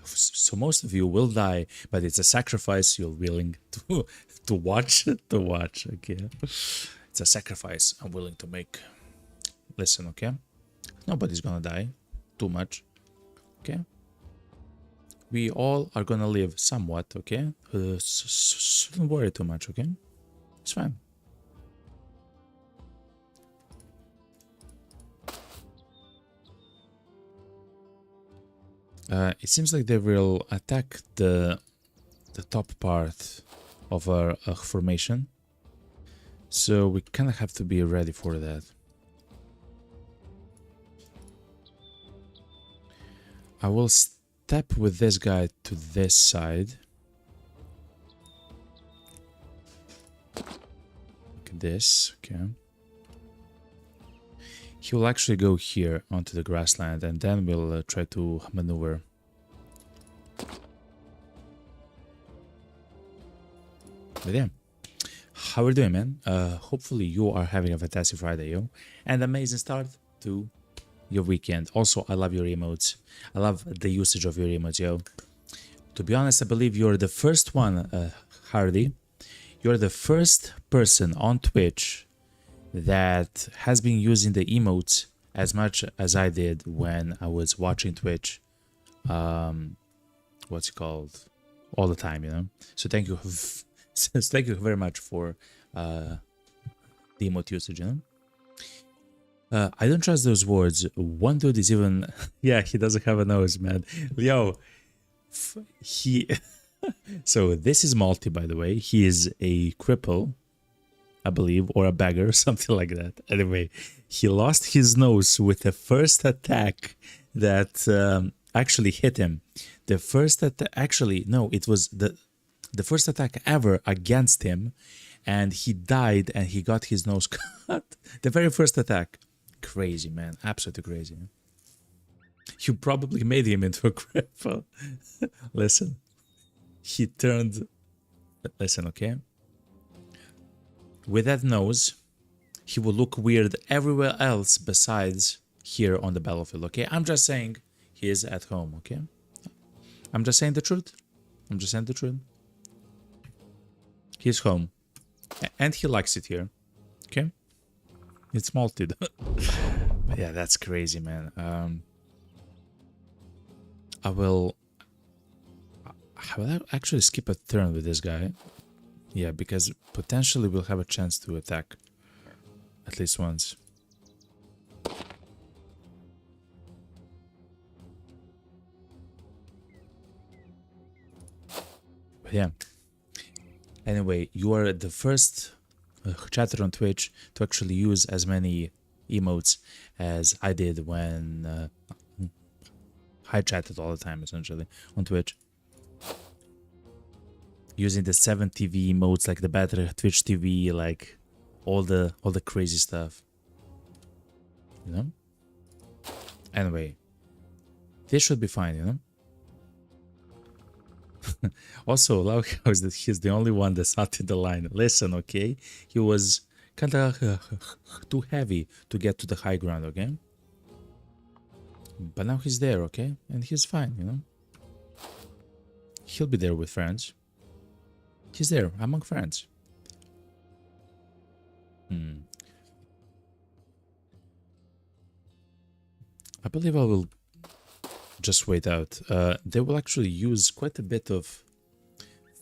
So most of you will die, but it's a sacrifice you're willing to watch. Okay? It's a sacrifice I'm willing to make. Listen, okay? Nobody's gonna die too much, okay? We all are gonna live somewhat, okay? Shouldn't worry too much, okay? It's fine. It seems like they will attack the top part of our formation, so we kind of have to be ready for that. I will step with this guy to this side. Look at this, okay. He will actually go here onto the grassland, and then we'll try to maneuver. But yeah, how are we doing, man? Hopefully you are having a fantastic Friday, yo, and amazing start to your weekend. Also, I love your emotes. I love the usage of your emotes, yo. To be honest, I believe you're the first one, Hardy. You're the first person on Twitch that has been using the emotes as much as I did when I was watching Twitch. What's it called? All the time, you know. So thank you, thank you very much for the emote usage, you know. I don't trust those words. One dude is even... yeah, he doesn't have a nose, man. Yo, he... So this is Malty, by the way. He is a cripple, I believe, or a beggar, something like that. Anyway, he lost his nose with the first attack that actually hit him. The first attack... Actually, no, it was the first attack ever against him, and he died and he got his nose cut. The very first attack. Crazy, man. Absolutely crazy. You probably made him into a cripple. Listen. He turned... Listen, okay? With that nose, he will look weird everywhere else besides here on the battlefield, okay? I'm just saying he is at home, okay? I'm just saying the truth. I'm just saying the truth. He's home. And he likes it here, okay? It's malted. Yeah, that's crazy, man. I will actually skip a turn with this guy. Yeah, because potentially we'll have a chance to attack at least once. But yeah. Anyway, you are the first chatter on Twitch to actually use as many emotes as I did when I chatted all the time, essentially, on Twitch. using the 7 TV modes, like the better Twitch TV, like all the crazy stuff. You know? Anyway, this should be fine, you know? Also, Lau is that he's the only one that's not in the line. Listen, okay? He was kind of too heavy to get to the high ground, okay? But now he's there, okay? And he's fine, you know? He'll be there with friends. He's there among friends. I believe I will just wait out. They will actually use quite a bit of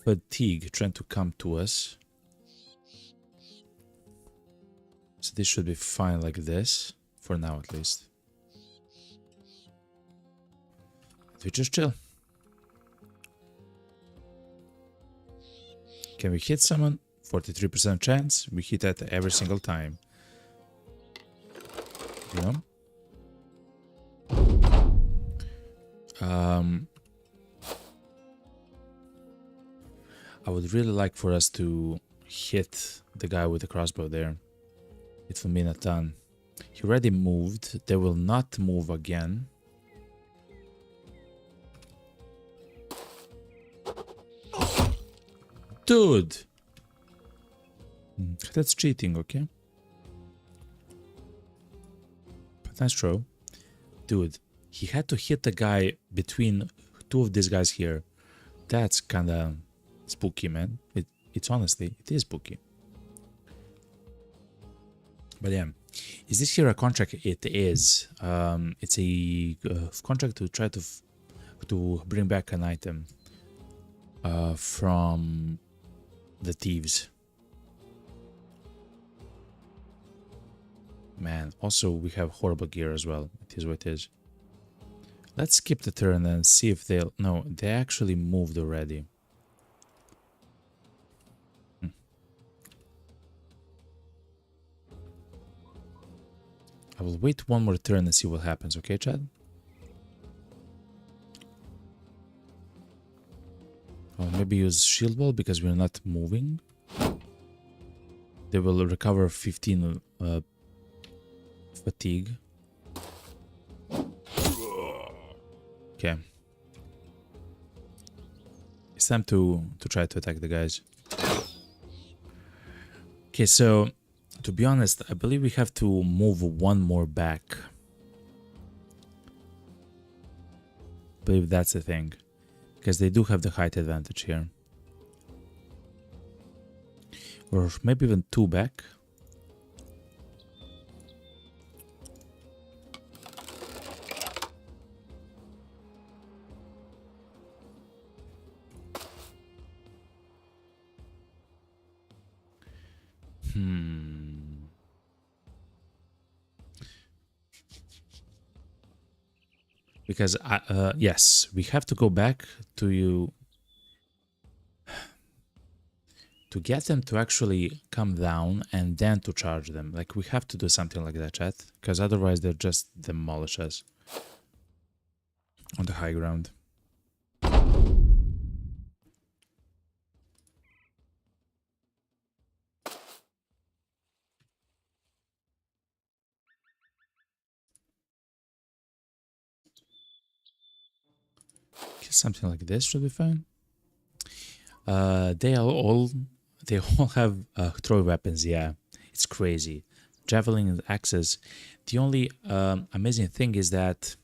fatigue trying to come to us. So this should be fine like this, for now at least. We just chill. Can we hit someone? 43% chance. We hit that every single time. You know? I would really like for us to hit the guy with the crossbow there. It will mean a ton. He already moved. They will not move again. Dude! That's cheating, okay? But nice throw. Dude, he had to hit the guy between two of these guys here. That's kinda spooky, man. It's honestly, it is spooky. But yeah, is this here a contract? It is. It's a contract to try to bring back an item from the thieves. Man, also we have horrible gear as well. It is what it is. Let's skip the turn and see if they'll... No, they actually moved already. I will wait one more turn and see what happens, okay, Chad? Or maybe use shield wall because we're not moving. They will recover 15 fatigue. Okay. It's time to try to attack the guys. Okay, so to be honest, I believe we have to move one more back. I believe that's the thing. Because they do have the height advantage here. Or maybe even two back. Because, yes, we have to go back to you to get them to actually come down and then to charge them. Like, we have to do something like that, chat. Because otherwise they'll just demolish us on the high ground. Something like this should be fine. They all have throw weapons. Yeah, it's crazy. Javelin and axes. The only amazing thing is that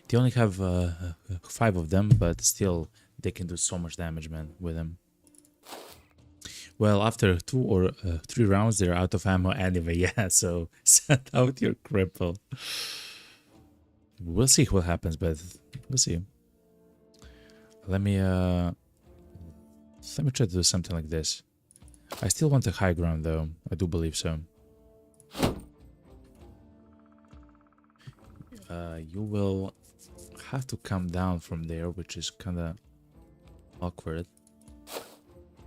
they only have 5 of them, but still they can do so much damage, man, with them. Well, after 2 or 3 rounds, they're out of ammo anyway. Yeah, so send out your cripple. We'll see what happens, but we'll see. Let me try to do something like this. I still want the high ground though. I do believe so. You will have to come down from there, which is kind of awkward.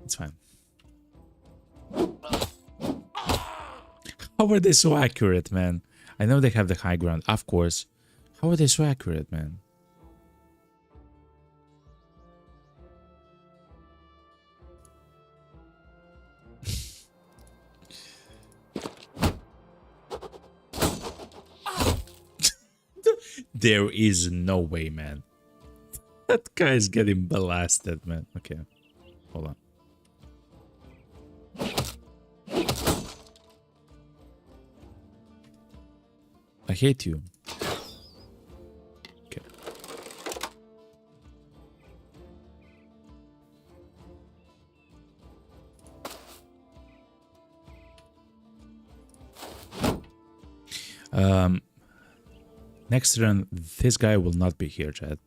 It's fine. How are they so accurate, man? I know they have the high ground, of course. How are they so accurate, man? There is no way, man. That guy is getting blasted, man. Okay, hold on. I hate you. Okay. Next turn, this guy will not be here, Chad.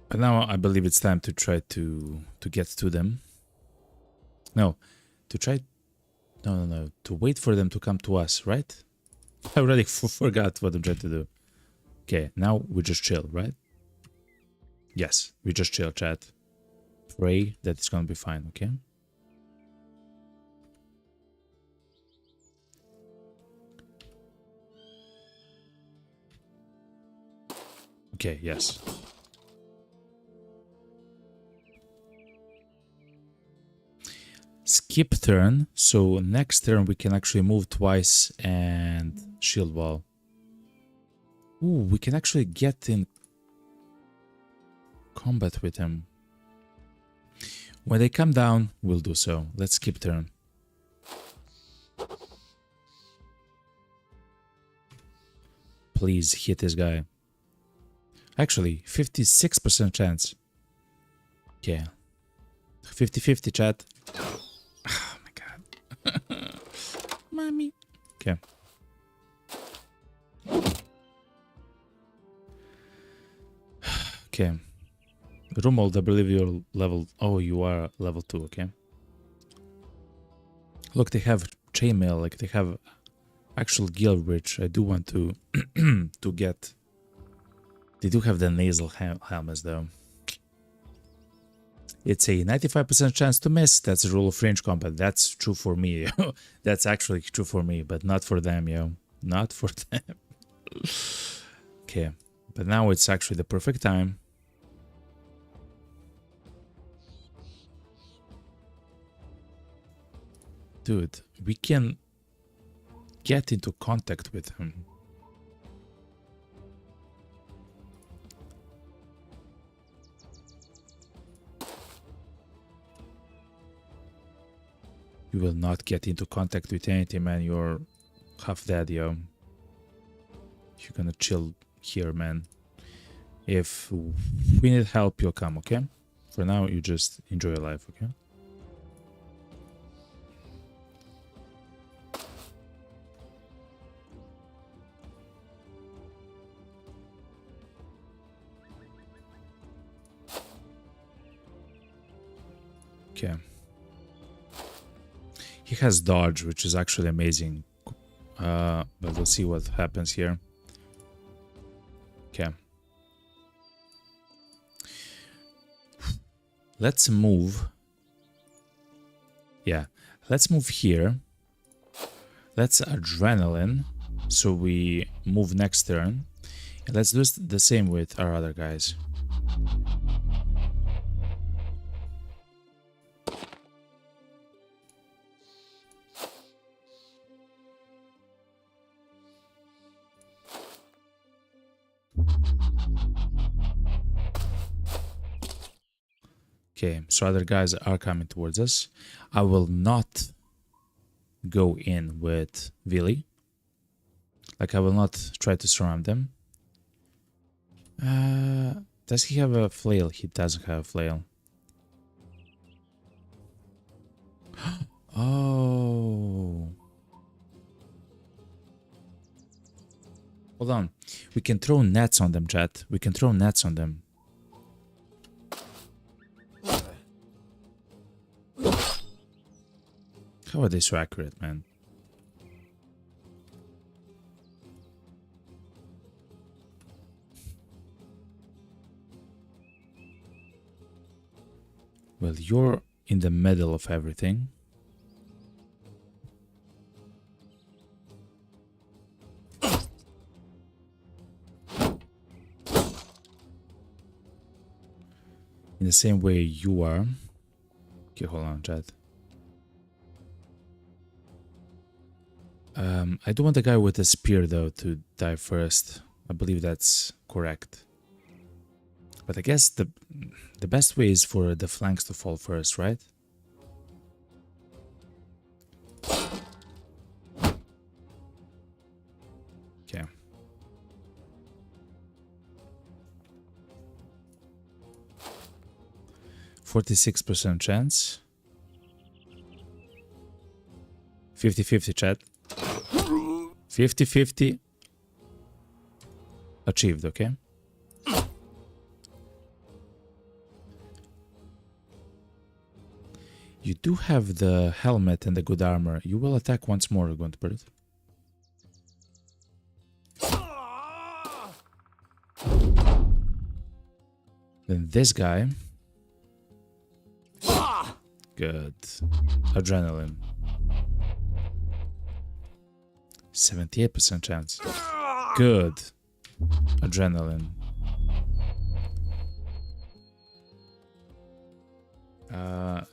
But now I believe it's time to try to get to them. No, to try... No. To wait for them to come to us, right? I already forgot what I'm trying to do. Okay, now we just chill, right? Yes, we just chill, chat. Pray that it's gonna be fine, okay? Okay, yes. Skip turn, so next turn we can actually move twice and shield wall. Ooh, we can actually get in combat with him. When they come down, we'll do so. Let's skip turn. Please hit this guy. Actually, 56% chance. Okay. 50-50, chat. Oh my god. Mommy. Okay. Okay. Rumold, I believe you're level... Oh, you are level 2, okay. Look, they have chainmail, like they have actual gear, which I do want to to get. They do have the nasal helmets, though. It's a 95% chance to miss. That's the rule of range combat. That's true for me. That's actually true for me, but not for them, yo. Not for them. Okay, but now it's actually the perfect time. Dude, we can get into contact with him. You will not get into contact with anything, man. You're half dead, yo. You're gonna chill here, man. If we need help, you'll come, okay? For now, you just enjoy your life, okay? Okay. He has dodge, which is actually amazing. But we'll see what happens here. Okay. Let's move. Yeah. Let's move here. Let's adrenaline. So we move next turn. And let's do the same with our other guys. Okay, so other guys are coming towards us. I will not go in with Vili. Like, I will not try to surround them. Does he have a flail? He doesn't have a flail. Oh. Hold on. We can throw nets on them, chat. We can throw nets on them. How are they so accurate, man? Well, you're in the middle of everything. In the same way you are. Okay, hold on, chat. I do want the guy with the spear, though, to die first. I believe that's correct. But I guess the best way is for the flanks to fall first, right? Okay. %46 chance. 50-50, chat. 50-50. Achieved, okay? You do have the helmet and the good armor. You will attack once more, Guntbert. Then this guy. Good. Adrenaline. 78% chance. Good. Adrenaline.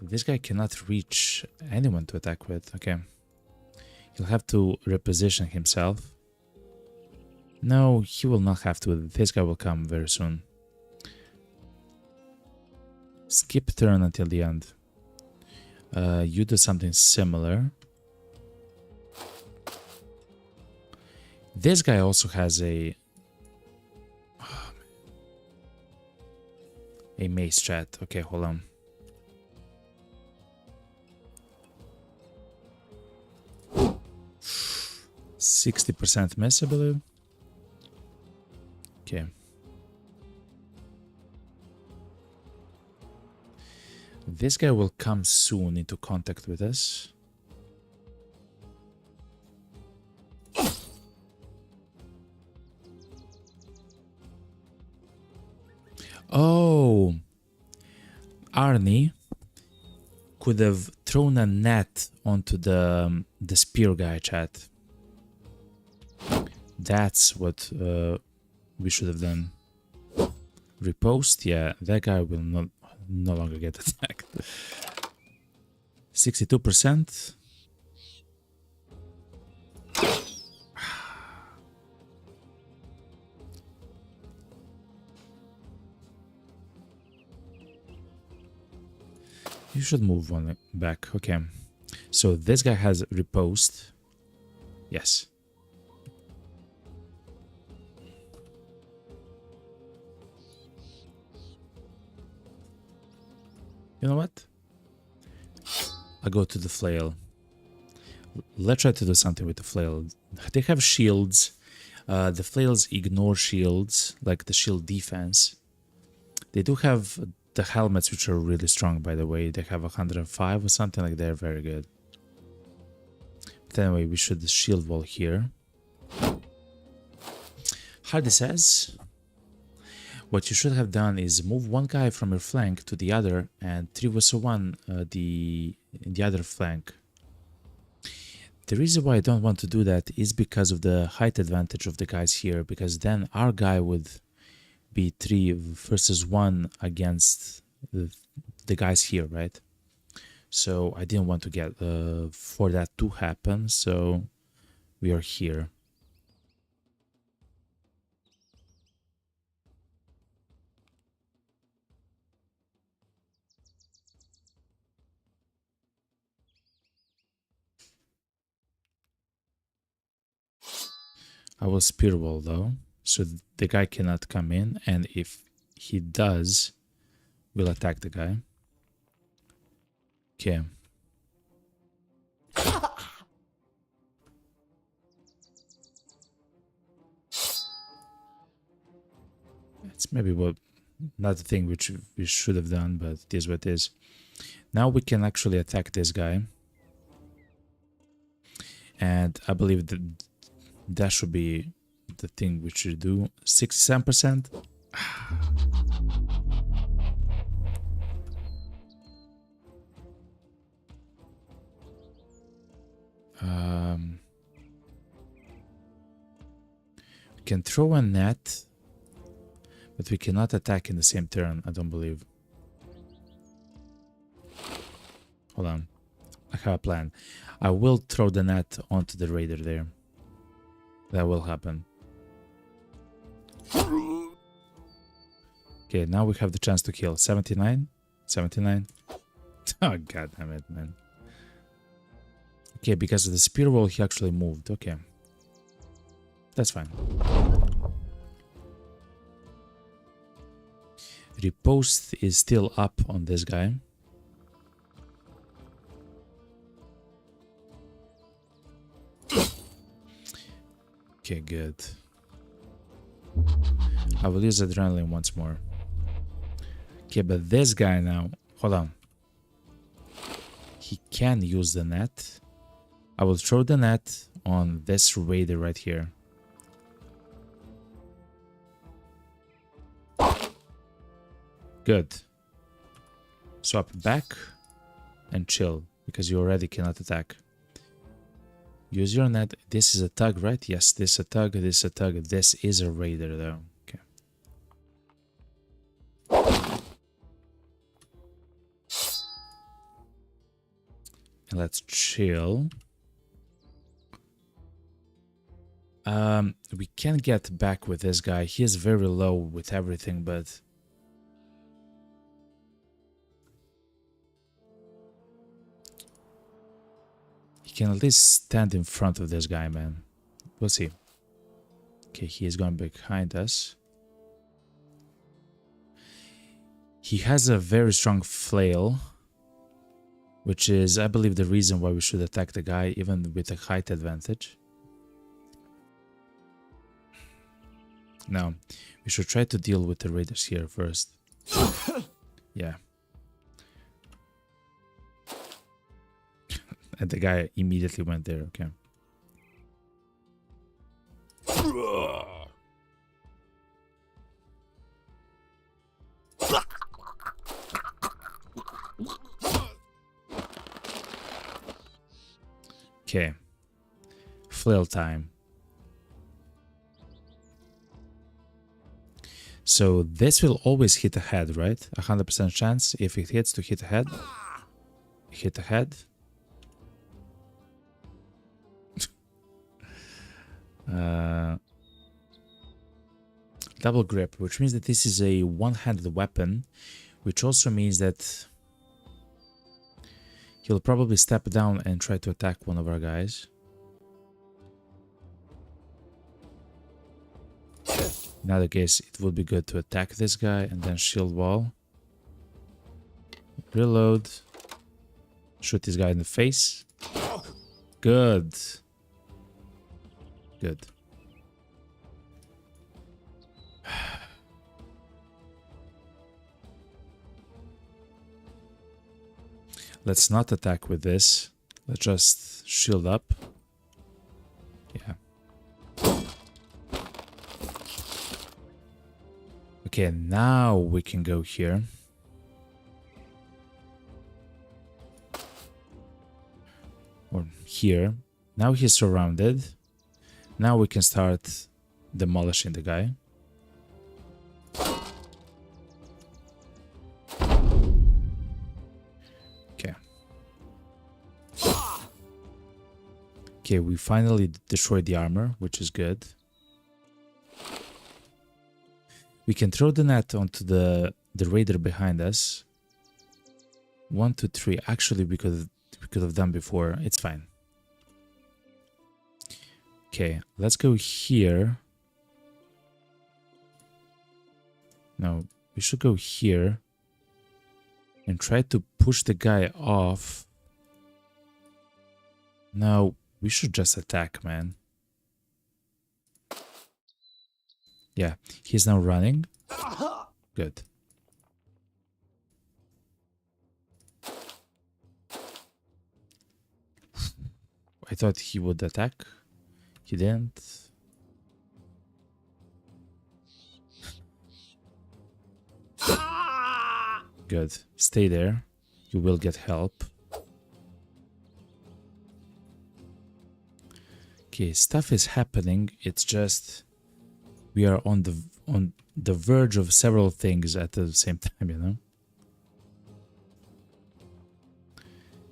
This guy cannot reach anyone to attack with. Okay. He'll have to reposition himself. No, he will not have to. This guy will come very soon. Skip turn until the end. You do something similar. This guy also has a mace, chat. Okay, hold on. %60 miss, I believe. Okay. This guy will come soon into contact with us. Oh, Arnie could have thrown a net onto the spear guy, chat. That's what we should have done. Repost, yeah, that guy will no longer get attacked. 62%. You should move one back. Okay. So this guy has riposte. Yes. You know what? I go to the flail. Let's try to do something with the flail. They have shields. The flails ignore shields, like the shield defense. They do have the helmets, which are really strong, by the way. They have 105 or something like that. They're very good. But anyway, we should shield wall here. Hardy says, what you should have done is move one guy from your flank to the other and 3 vs 1 the other flank. The reason why I don't want to do that is because of the height advantage of the guys here, because then our guy would be 3 vs 1 against the guys here, right? So I didn't want to get for that to happen, so we are here. I will spear wall though, so the guy cannot come in, and if he does, we'll attack the guy. Okay. It's maybe not the thing which we should have done, but it is what it is. Now we can actually attack this guy. And I believe that should be the thing we should do. 67%. We can throw a net, but we cannot attack in the same turn, I don't believe. Hold on. I have a plan. I will throw the net onto the raider there. That will happen. Okay, now we have the chance to kill. 79? 79? Oh, god damn it, man. Okay, because of the spear wall, he actually moved. Okay. That's fine. Riposte is still up on this guy. Okay, good. I will use adrenaline once more. Okay, but this guy now... Hold on. He can use the net. I will throw the net on this raider right here. Good. Swap back and chill, because you already cannot attack. Use your net. This is a tug, right? Yes, this is a tug, this is a tug. This is a raider, though. Okay. And let's chill. We can get back with this guy. He is very low with everything, but... he can at least stand in front of this guy, man. We'll see. Okay, he is going behind us. He has a very strong flail, which is, I believe, the reason why we should attack the guy, even with a height advantage. Now, we should try to deal with the raiders here first. Yeah. And the guy immediately went there, okay. Okay. Flail time. So this will always hit a head, right? 100% chance if it hits to hit a head. Hit a head. Double grip, which means that this is a one-handed weapon, which also means that he'll probably step down and try to attack one of our guys. In other case, it would be good to attack this guy and then shield wall. Reload. Shoot this guy in the face. Good. Good. Let's not attack with this. Let's just shield up. Yeah. Okay, now we can go here. Or here. Now he's surrounded. Now we can start demolishing the guy. Okay. Okay, we finally destroyed the armor, which is good. We can throw the net onto the raider behind us. 1, 2, 3. Actually, we could have done before. It's fine. Okay, let's go here. No, we should go here and try to push the guy off. No, we should just attack, man. Yeah, he's now running. Good. I thought he would attack. He didn't. Good. Stay there. You will get help. Okay, stuff is happening. It's just we are on the verge of several things at the same time, you know?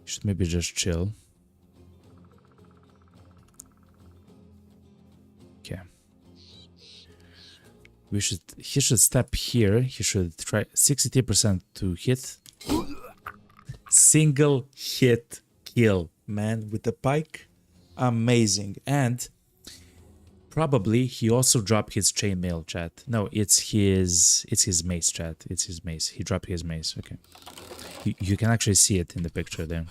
Should maybe just chill. Okay. He should step here. He should try 60% to hit. Single hit kill, man, with the pike. Amazing. And probably he also dropped his chainmail, chat. No, it's his mace, chat. It's his mace. He dropped his mace. Okay. You can actually see it in the picture there.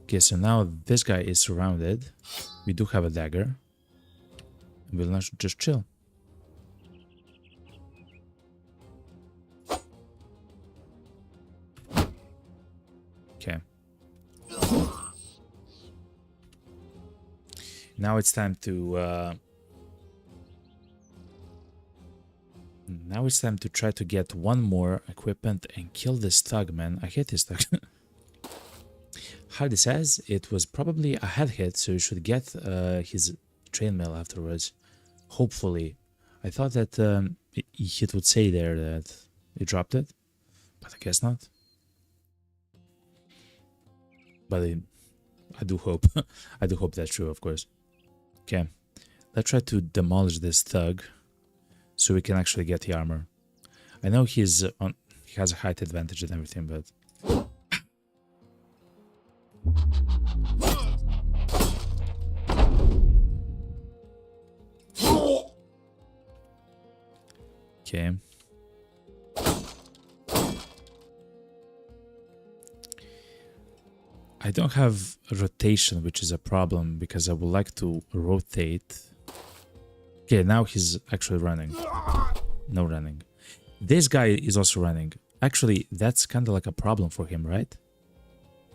Okay, so now this guy is surrounded. We do have a dagger. We'll not just chill. Okay. Now it's time to try to get one more equipment and kill this thug, man. I hate this thug. Hardy says it was probably a head hit, so you should get his chainmail afterwards. Hopefully. I thought that it would say there that you dropped it, but I guess not. But I do hope. I do hope that's true, of course. Okay, let's try to demolish this thug so we can actually get the armor. I know he has a height advantage and everything, but okay. I don't have rotation, which is a problem because I would like to rotate. Okay, now he's actually running. No running. This guy is also running. Actually, that's kind of like a problem for him, right?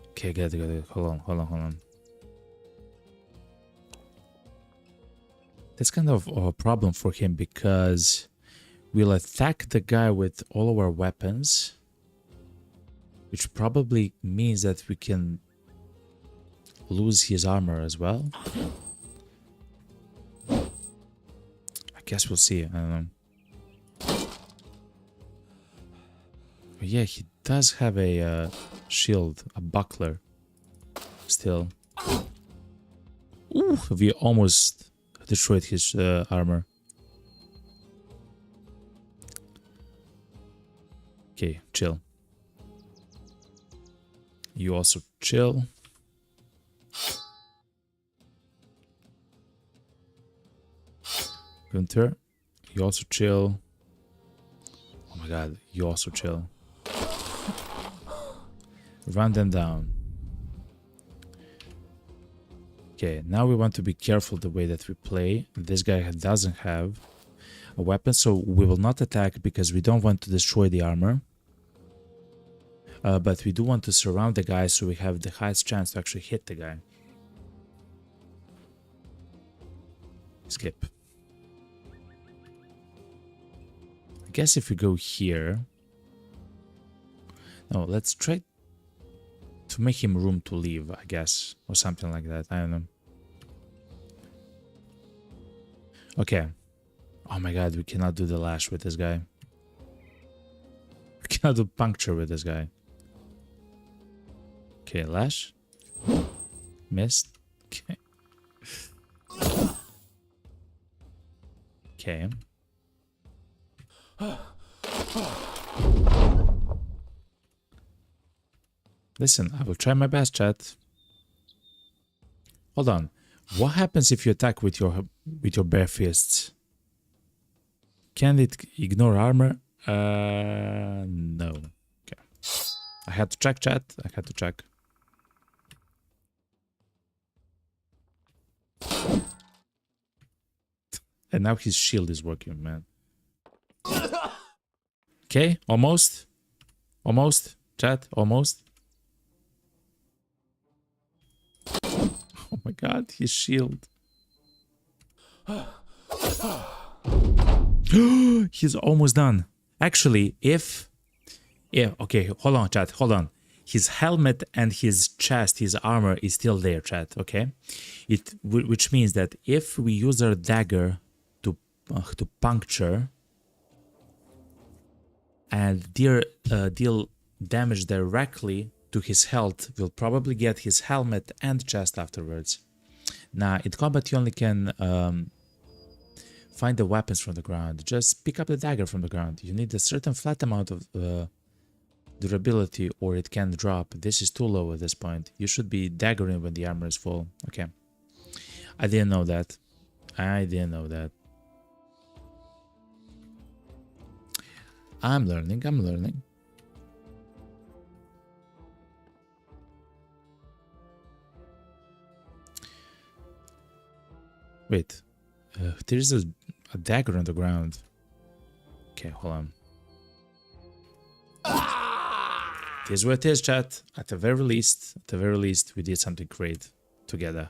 Okay, got it. Hold on. That's kind of a problem for him because we'll attack the guy with all of our weapons, which probably means that we can lose his armor as well. I guess we'll see. I don't know. But yeah, he does have a shield, a buckler. Still. Ooh, we almost destroyed his armor. Okay, chill. You also chill. Gunther, you also chill. Oh my god, you also chill. Run them down. Okay, now we want to be careful the way that we play. This guy doesn't have a weapon, so we will not attack because we don't want to destroy the armor. But we do want to surround the guy so we have the highest chance to actually hit the guy. Skip. I guess if we go here... No, let's try to make him room to leave, I guess. Or something like that, I don't know. Okay. Oh my god, we cannot do the lash with this guy. We cannot do puncture with this guy. Okay, lash. Missed. Okay. Okay. Listen, I will try my best, chat. Hold on. What happens if you attack with your bare fists? Can it ignore armor? No. Okay. I had to check, chat. I had to check. And now his shield is working, man. Okay, almost. Almost, chat, almost. Oh my god, his shield. He's almost done. Actually, okay, hold on, chat, hold on. His helmet and his chest, his armor is still there, chat, okay? Which means that if we use our dagger to puncture, and deal damage directly to his health, will probably get his helmet and chest afterwards. Now, in combat, you only can find the weapons from the ground. Just pick up the dagger from the ground. You need a certain flat amount of durability or it can drop. This is too low at this point. You should be daggering when the armor is full. Okay. I didn't know that. I didn't know that. I'm learning. I'm learning. Wait. There's a dagger on the ground. Okay, hold on. Here's what it is, chat. At the very least, we did something great together.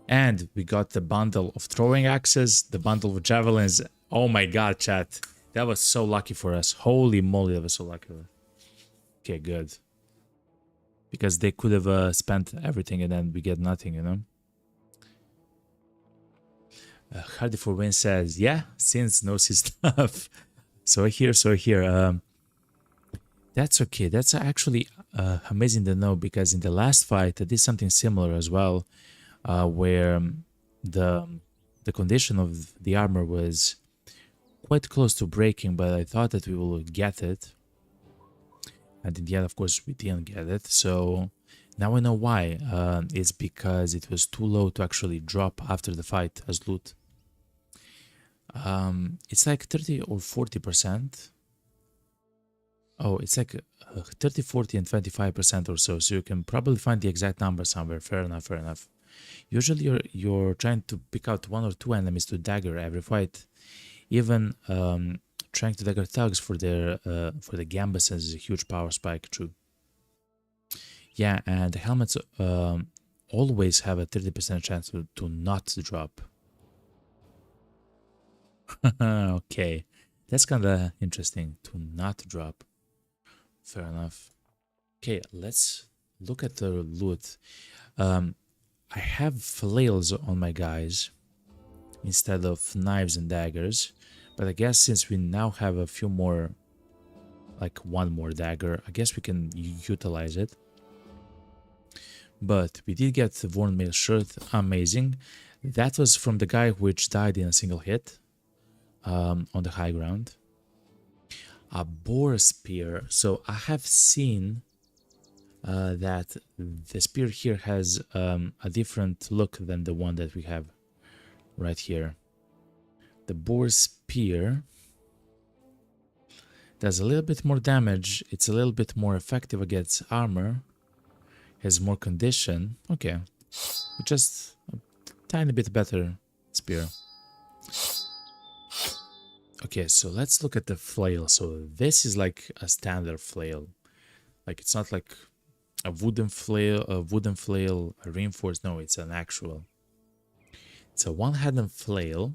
And we got the bundle of throwing axes, the bundle of javelins. Oh my god, chat. That was so lucky for us. Holy moly, that was so lucky. Okay, good. Because they could have spent everything and then we get nothing, you know? Hardy for Win says, yeah, Sins knows his stuff. So here. That's okay. That's actually amazing to know because in the last fight I did something similar as well, where the condition of the armor was quite close to breaking, but I thought that we will get it. And in the end, of course, we didn't get it. So now I know why. It's because it was too low to actually drop after the fight as loot. It's like 30 or 40%. Oh, it's like 30, 40, and 25% or so. So you can probably find the exact number somewhere. Fair enough, fair enough. Usually you're trying to pick out 1 or 2 enemies to dagger every fight. Even trying to dagger thugs for their for the gambus is a huge power spike, true. Yeah, and the helmets always have a 30% chance to not drop. Okay, that's kind of interesting, to not drop. Fair enough. Okay, let's look at the loot. I have flails on my guys instead of knives and daggers, but I guess since we now have a few more, like 1 more dagger, I guess we can utilize it. But we did get the worn mail shirt, amazing. That was from the guy which died in a single hit on the high ground. A boar spear. So I have seen that the spear here has a different look than the one that we have right here. The boar spear does a little bit more damage. It's a little bit more effective against armor. Has more condition. Okay, just a tiny bit better spear. Okay, so let's look at the flail. So this is like a standard flail. Like it's not like a wooden flail, a reinforced. No, it's an actual. It's a one-handed flail.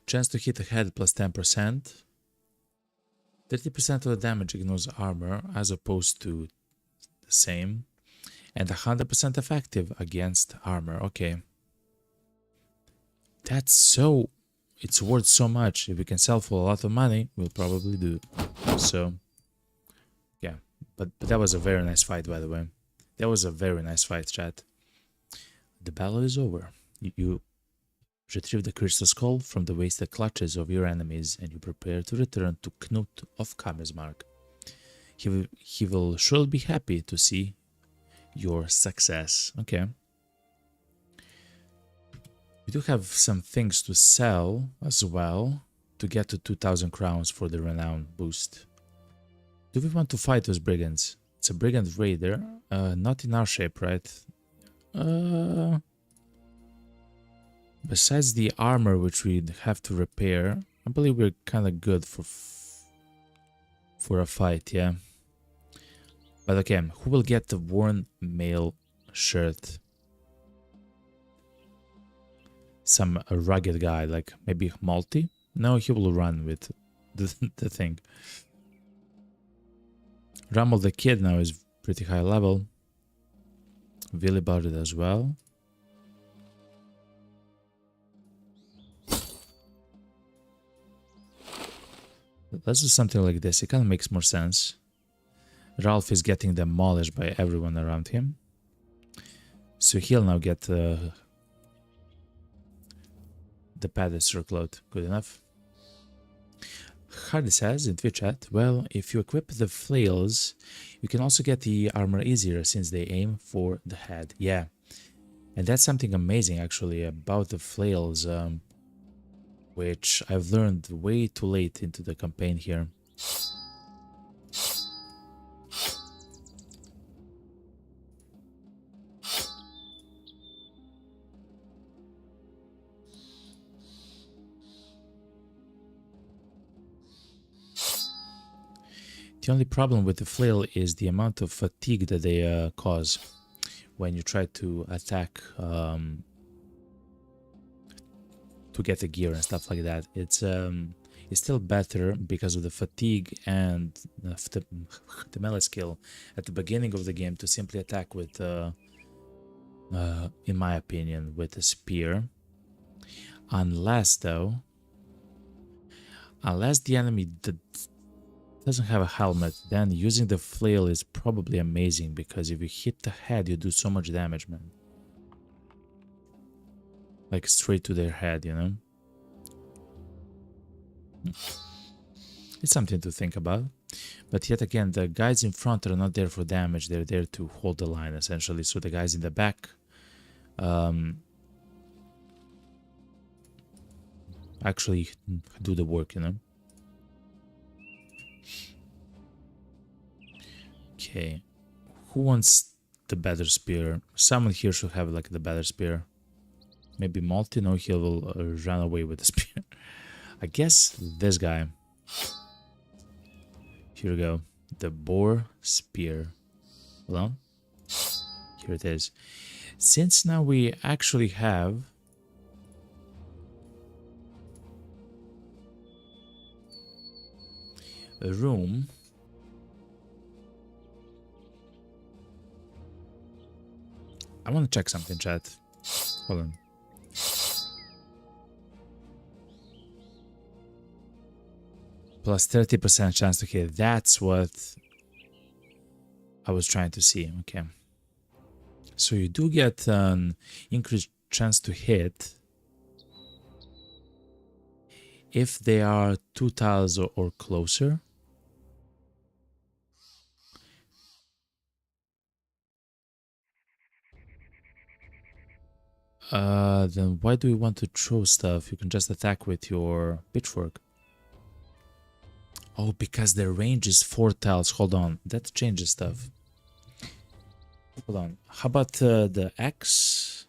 Chance to hit a head plus 10%. 30% of the damage ignores armor as opposed to the same. And 100% effective against armor. Okay. That's so... It's worth so much. If we can sell for a lot of money, we'll probably do. So, yeah. But that was a very nice fight, by the way. That was a very nice fight, chat. The battle is over. You retrieve the crystal skull from the wasted clutches of your enemies, and you prepare to return to Knut of Kammersmark. He will surely be happy to see your success. Okay. We do have some things to sell as well to get to 2000 crowns for the renown boost. Do we want to fight those brigands? It's a brigand raider, not in our shape, right? Besides the armor which we have to repair, I believe we're kind of good for a fight, yeah. But okay, who will get the worn mail shirt? Some rugged guy, like maybe Malty? No, he will run with the thing. Rummel the Kid now is pretty high level. Willy Bardet as well. Let's do something like this. It kind of makes more sense. Ralph is getting demolished by everyone around him. So he'll now get the padded circload. Good enough. Hardy says in Twitch chat, well, if you equip the flails, you can also get the armor easier since they aim for the head. Yeah. And that's something amazing actually about the flails, which I've learned way too late into the campaign here. The only problem with the flail is the amount of fatigue that they cause when you try to attack to get the gear and stuff like that. It's still better because of the fatigue and the melee skill at the beginning of the game to simply attack with, in my opinion, with a spear. Unless the enemy doesn't have a helmet, then using the flail is probably amazing, because if you hit the head, you do so much damage, man. Like straight to their head, you know? It's something to think about. But yet again, the guys in front are not there for damage, they're there to hold the line, essentially. So the guys in the back actually do the work, you know? Okay, who wants the better spear? Someone here should have like the better spear. Maybe Malty? No, he will run away with the spear. I guess this guy. Here we go. The boar spear. Hold on. Here it is. Since now we actually have a room. I want to check something, chat. Hold on. Plus 30% chance to hit. That's what I was trying to see. Okay. So you do get an increased chance to hit if they are 2 tiles or closer. Then why do we want to throw stuff? You can just attack with your pitchfork. Oh, because their range is 4 tiles. Hold on, that changes stuff. Hold on. How about the X?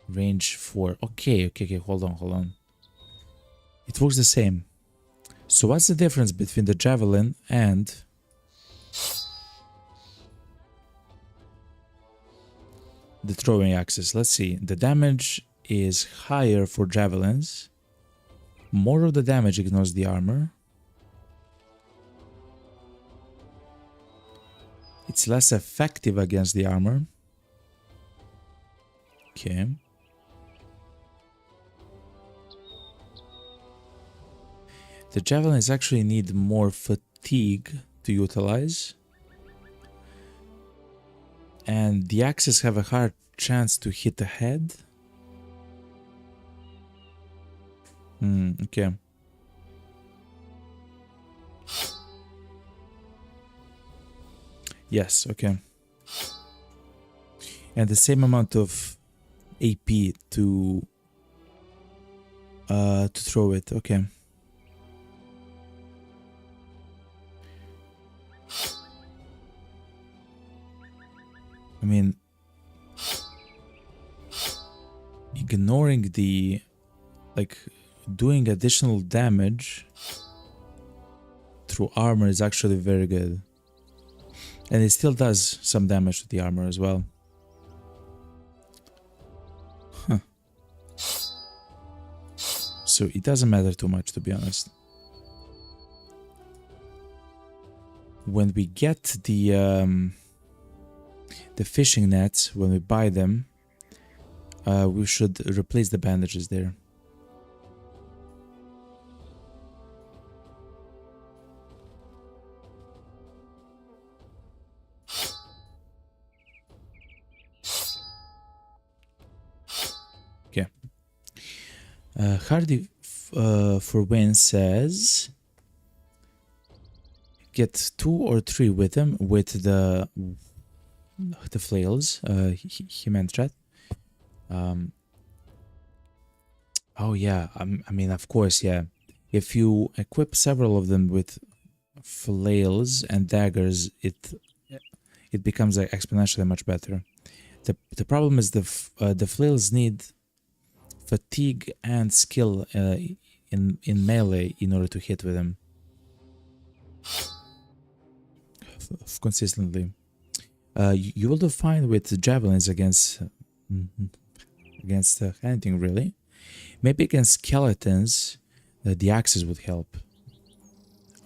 Range 4. Okay. Hold on. It works the same. So what's the difference between the javelin and the throwing axis? Let's see. The damage is higher for javelins. More of the damage ignores the armor. It's less effective against the armor. Okay. The javelins actually need more fatigue to utilize. And the axes have a hard chance to hit the head. Okay. Yes, okay. And the same amount of AP to throw it. Okay. I mean, ignoring the, like, doing additional damage through armor is actually very good. And it still does some damage to the armor as well. Huh. So it doesn't matter too much, to be honest. When we get the fishing nets, when we buy them, we should replace the bandages there. Hardy for win says get 2 or 3 with him with the flails. He meant that. Oh yeah, I mean of course, yeah. If you equip several of them with flails and daggers, it becomes like exponentially much better. The problem is the flails need fatigue and skill in melee in order to hit with them consistently. You will do fine with javelins against anything really. Maybe against skeletons, the axes would help.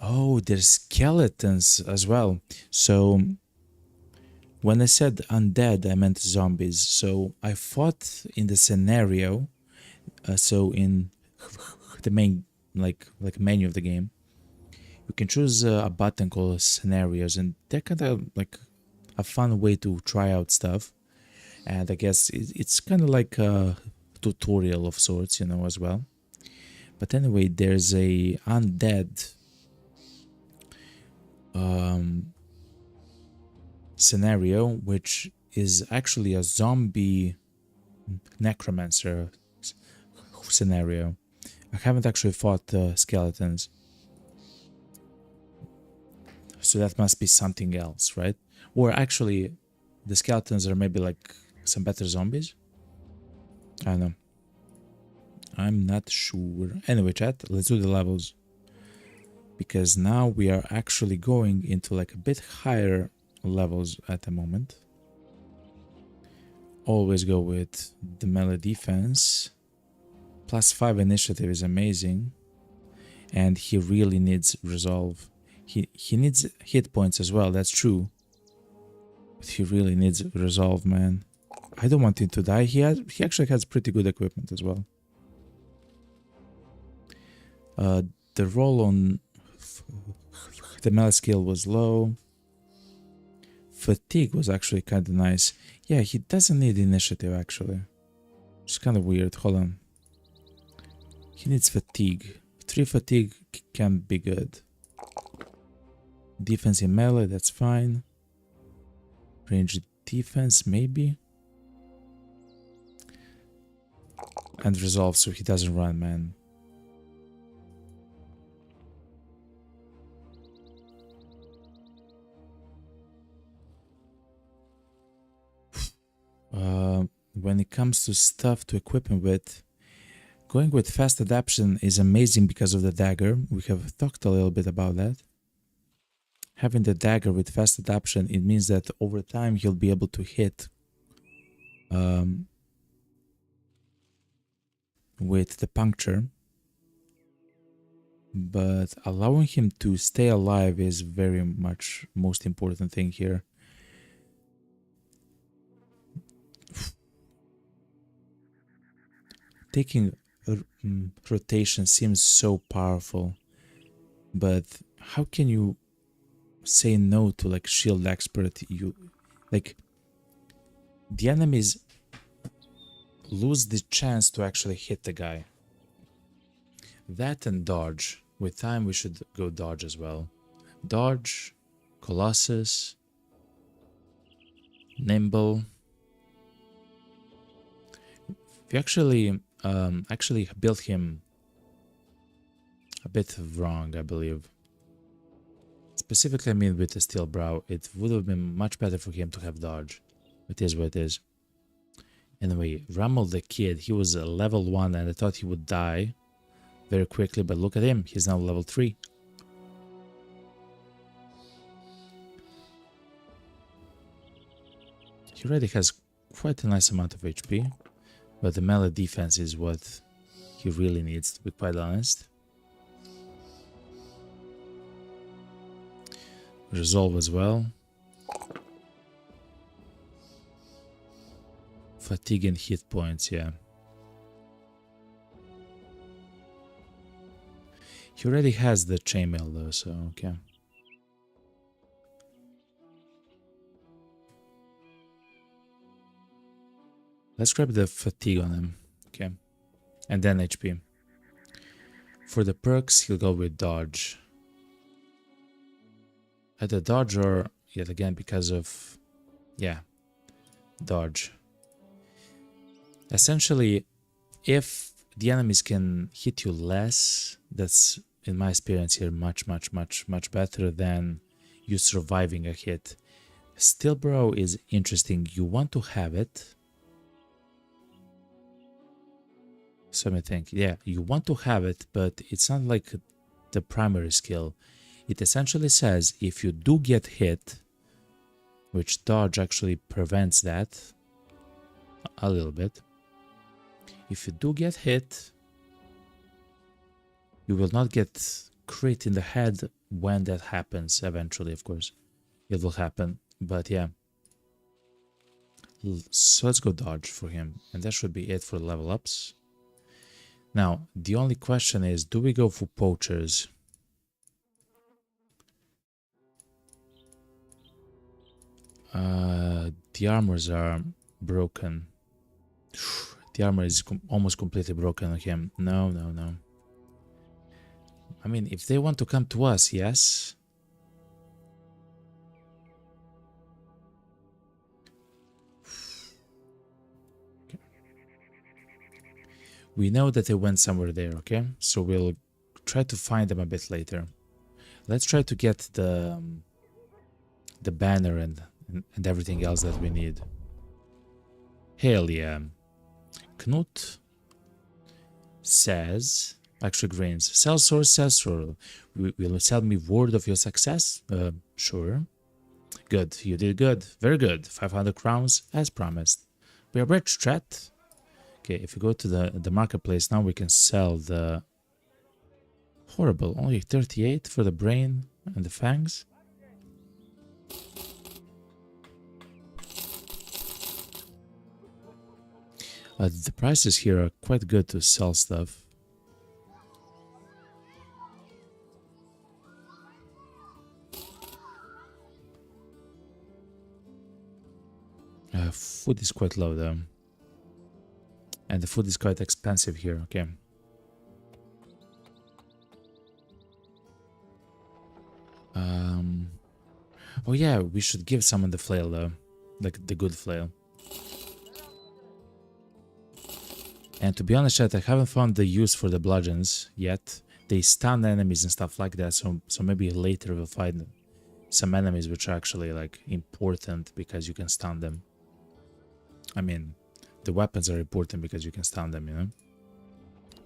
Oh, there's skeletons as well. So when I said undead, I meant zombies. So I fought in the scenario. So in the main like menu of the game, you can choose a button called scenarios, and they're kind of like a fun way to try out stuff. And I guess it's kind of like a tutorial of sorts, you know, as well. But anyway, there's a undead scenario, which is actually a zombie necromancer scenario. I haven't actually fought the skeletons, so that must be something else, right? Or actually, the skeletons are maybe like some better zombies? I don't know. I'm not sure. Anyway, chat, let's do the levels. Because now we are actually going into like a bit higher levels at the moment. Always go with the melee defense. +5 initiative is amazing. And he really needs resolve. He needs hit points as well, that's true. But he really needs resolve, man. I don't want him to die. He actually has pretty good equipment as well. The roll on the melee skill was low. Fatigue was actually kind of nice. Yeah, he doesn't need initiative actually. It's kind of weird. Hold on. He needs fatigue. 3 fatigue can be good. Defense in melee, that's fine. Range defense, maybe. And resolve so he doesn't run, man. When it comes to stuff to equip him with, going with fast adaptation is amazing because of the dagger. We have talked a little bit about that. Having the dagger with fast adaptation, it means that over time he'll be able to hit with the puncture. But allowing him to stay alive is very much most important thing here. Taking rotation seems so powerful, but how can you say no to like shield expert? You like the enemies lose the chance to actually hit the guy. That and dodge. With time we should go dodge as well. Dodge, Colossus, Nimble. We actually built him a bit wrong, I believe. Specifically, I mean with the steel brow, it would have been much better for him to have dodge. It is what it is. Anyway, Rummel the kid, he was a level 1 and I thought he would die very quickly, but look at him, he's now level 3. He already has quite a nice amount of HP, but the melee defense is what he really needs, to be quite honest. Resolve as well. Fatigue and hit points, yeah. He already has the chainmail though, so okay. Let's grab the fatigue on him. Okay. and then HP. For the perks, he'll go with dodge. At the dodge, or yet again because of, yeah, dodge. Essentially, if the enemies can hit you less, that's in my experience here much better than you surviving a hit. Still, bro, is interesting. You want to have it. So let me think. Yeah, you want to have it, but it's not like the primary skill. It essentially says if you do get hit, which dodge actually prevents that a little bit. If you do get hit, you will not get crit in the head when that happens. Eventually, of course, it will happen. But yeah. So let's go dodge for him. And that should be it for level ups. Now, the only question is, do we go for poachers? The armors are broken. The armor is almost completely broken on him. No. I mean, if they want to come to us, yes. Okay. We know that they went somewhere there, okay? So we'll try to find them a bit later. Let's try to get the banner and everything else that we need. Hell yeah. Knut says, actually grins, sell sword. Will you tell me word of your success? Sure. Good, you did good. Very good. 500 crowns as promised. We are rich, chat. Okay, if we go to the marketplace now, we can sell the... Horrible, only 38 for the brain and the fangs. The prices here are quite good to sell stuff. Food is quite low though. And the food is quite expensive here, okay. Oh yeah, we should give someone the flail though. Like the good flail. And to be honest, chat, I haven't found the use for the bludgeons yet. They stun enemies and stuff like that, so maybe later we'll find some enemies which are actually like important because you can stun them. I mean, the weapons are important because you can stun them, you know?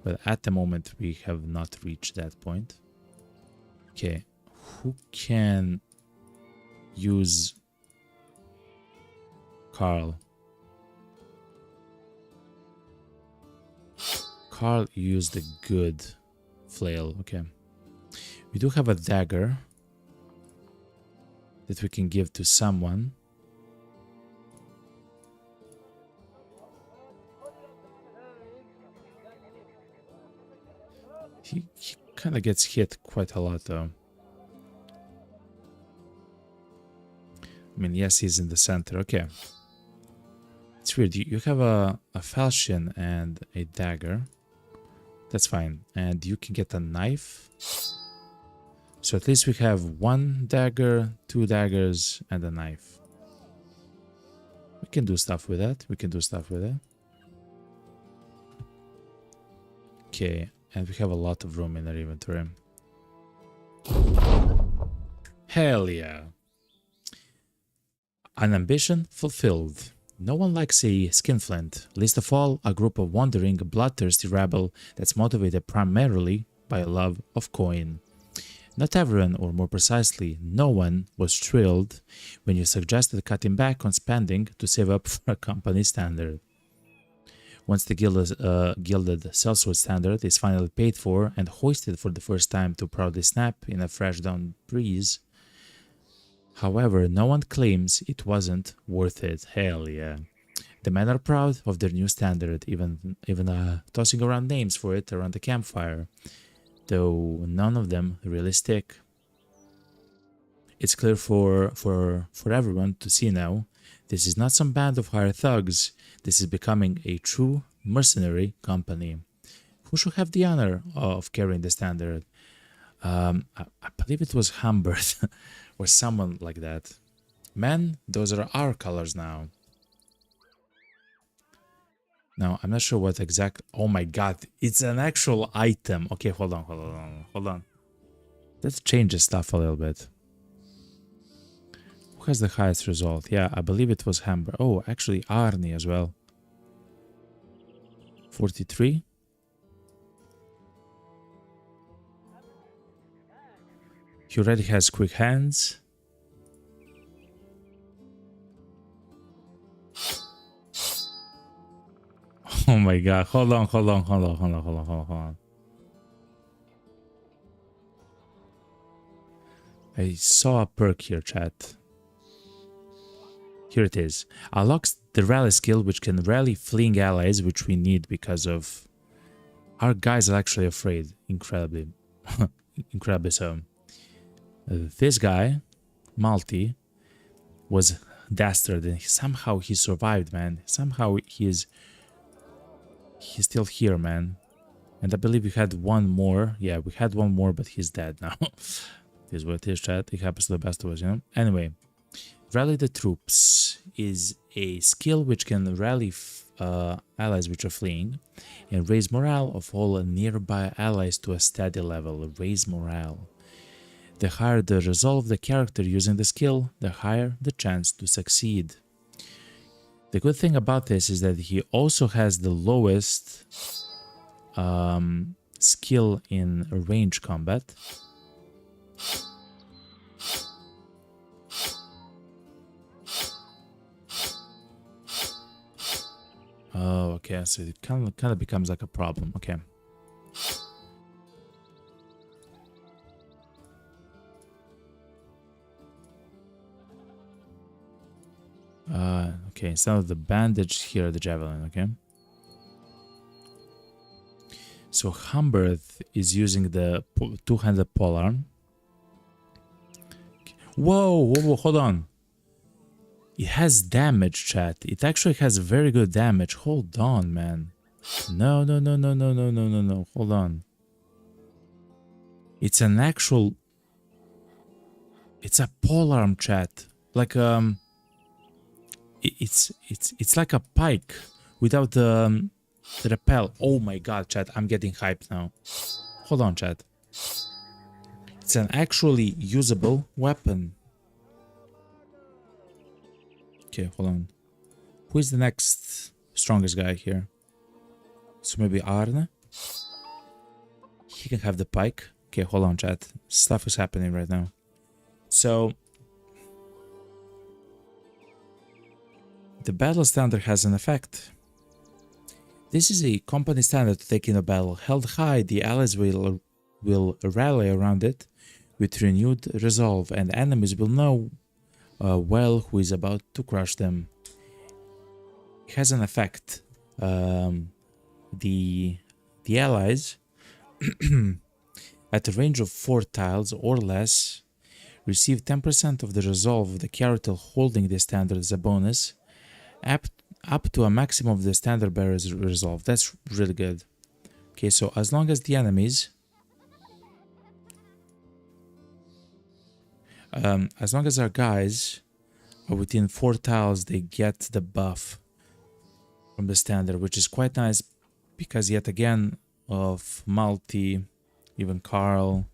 But at the moment we have not reached that point. Okay, who can use Carl? Carl used the good flail, okay. We do have a dagger that we can give to someone. He kind of gets hit quite a lot though. I mean, yes, he's in the center, okay. It's weird, you have a falchion and a dagger. That's fine. And you can get a knife. So at least we have one dagger, two daggers, and a knife. We can do stuff with that. Okay, and we have a lot of room in our inventory. Hell yeah. An ambition fulfilled. No one likes a skinflint, least of all a group of wandering, bloodthirsty rabble that's motivated primarily by a love of coin. Not everyone, or more precisely, no one, was thrilled when you suggested cutting back on spending to save up for a company standard. Once the gilded sellsword standard is finally paid for and hoisted for the first time to proudly snap in a fresh dawn breeze, however, no one claims it wasn't worth it. Hell yeah. The men are proud of their new standard, even tossing around names for it around the campfire, though none of them really stick. It's clear for everyone to see now, this is not some band of hired thugs, this is becoming a true mercenary company. Who should have the honor of carrying the standard? I believe it was Humbert or someone like that. Man, those are our colors now. Now, I'm not sure what exact... Oh my god, it's an actual item. Okay, hold on. Let's change the stuff a little bit. Who has the highest result? Yeah, I believe it was Hamburg. Oh, actually Arnie as well. 43. He already has quick hands. Oh my god, hold on. I saw a perk here, chat. Here it is. Unlocks the rally skill, which can rally fleeing allies, which we need because of... Our guys are actually afraid, incredibly. Incredibly so. This guy, Malti, was dastard and somehow he survived, man. Somehow he's still here, man. And I believe we had one more. Yeah, we had one more, but he's dead now. This is what it is, chat. It happens to the best of us, you know? Anyway, Rally the Troops is a skill which can rally allies which are fleeing and raise morale of all nearby allies to a steady level. Raise morale. The higher the resolve of the character using the skill, the higher the chance to succeed. The good thing about this is that he also has the lowest skill in range combat. Oh, okay, so it kind of becomes like a problem. Okay. Okay, instead of the bandage here, the javelin, okay? So Humbert is using the two-handed polearm. Okay. Whoa, hold on. It has damage, chat. It actually has very good damage. Hold on, man. No. Hold on. It's an actual... It's a polearm, chat. Like, It's like a pike without the repel. Oh my god, chat, I'm getting hyped now. Hold on, chat. It's an actually usable weapon. Okay, hold on. Who is the next strongest guy here? So maybe Arne? He can have the pike. Okay, hold on, chat. Stuff is happening right now. So... the battle standard has an effect. This is a company standard to take in a battle. Held high, the allies will rally around it with renewed resolve, and enemies will know well who is about to crush them. It has an effect. The allies at a range of 4 tiles or less receive 10% of the resolve of the character holding the standard as a bonus, up to a maximum of the standard bearer's resolve. That's really good. Okay, so as long as the enemies... as long as our guys are within 4 tiles, they get the buff from the standard, which is quite nice because yet again of Malti, even Carl,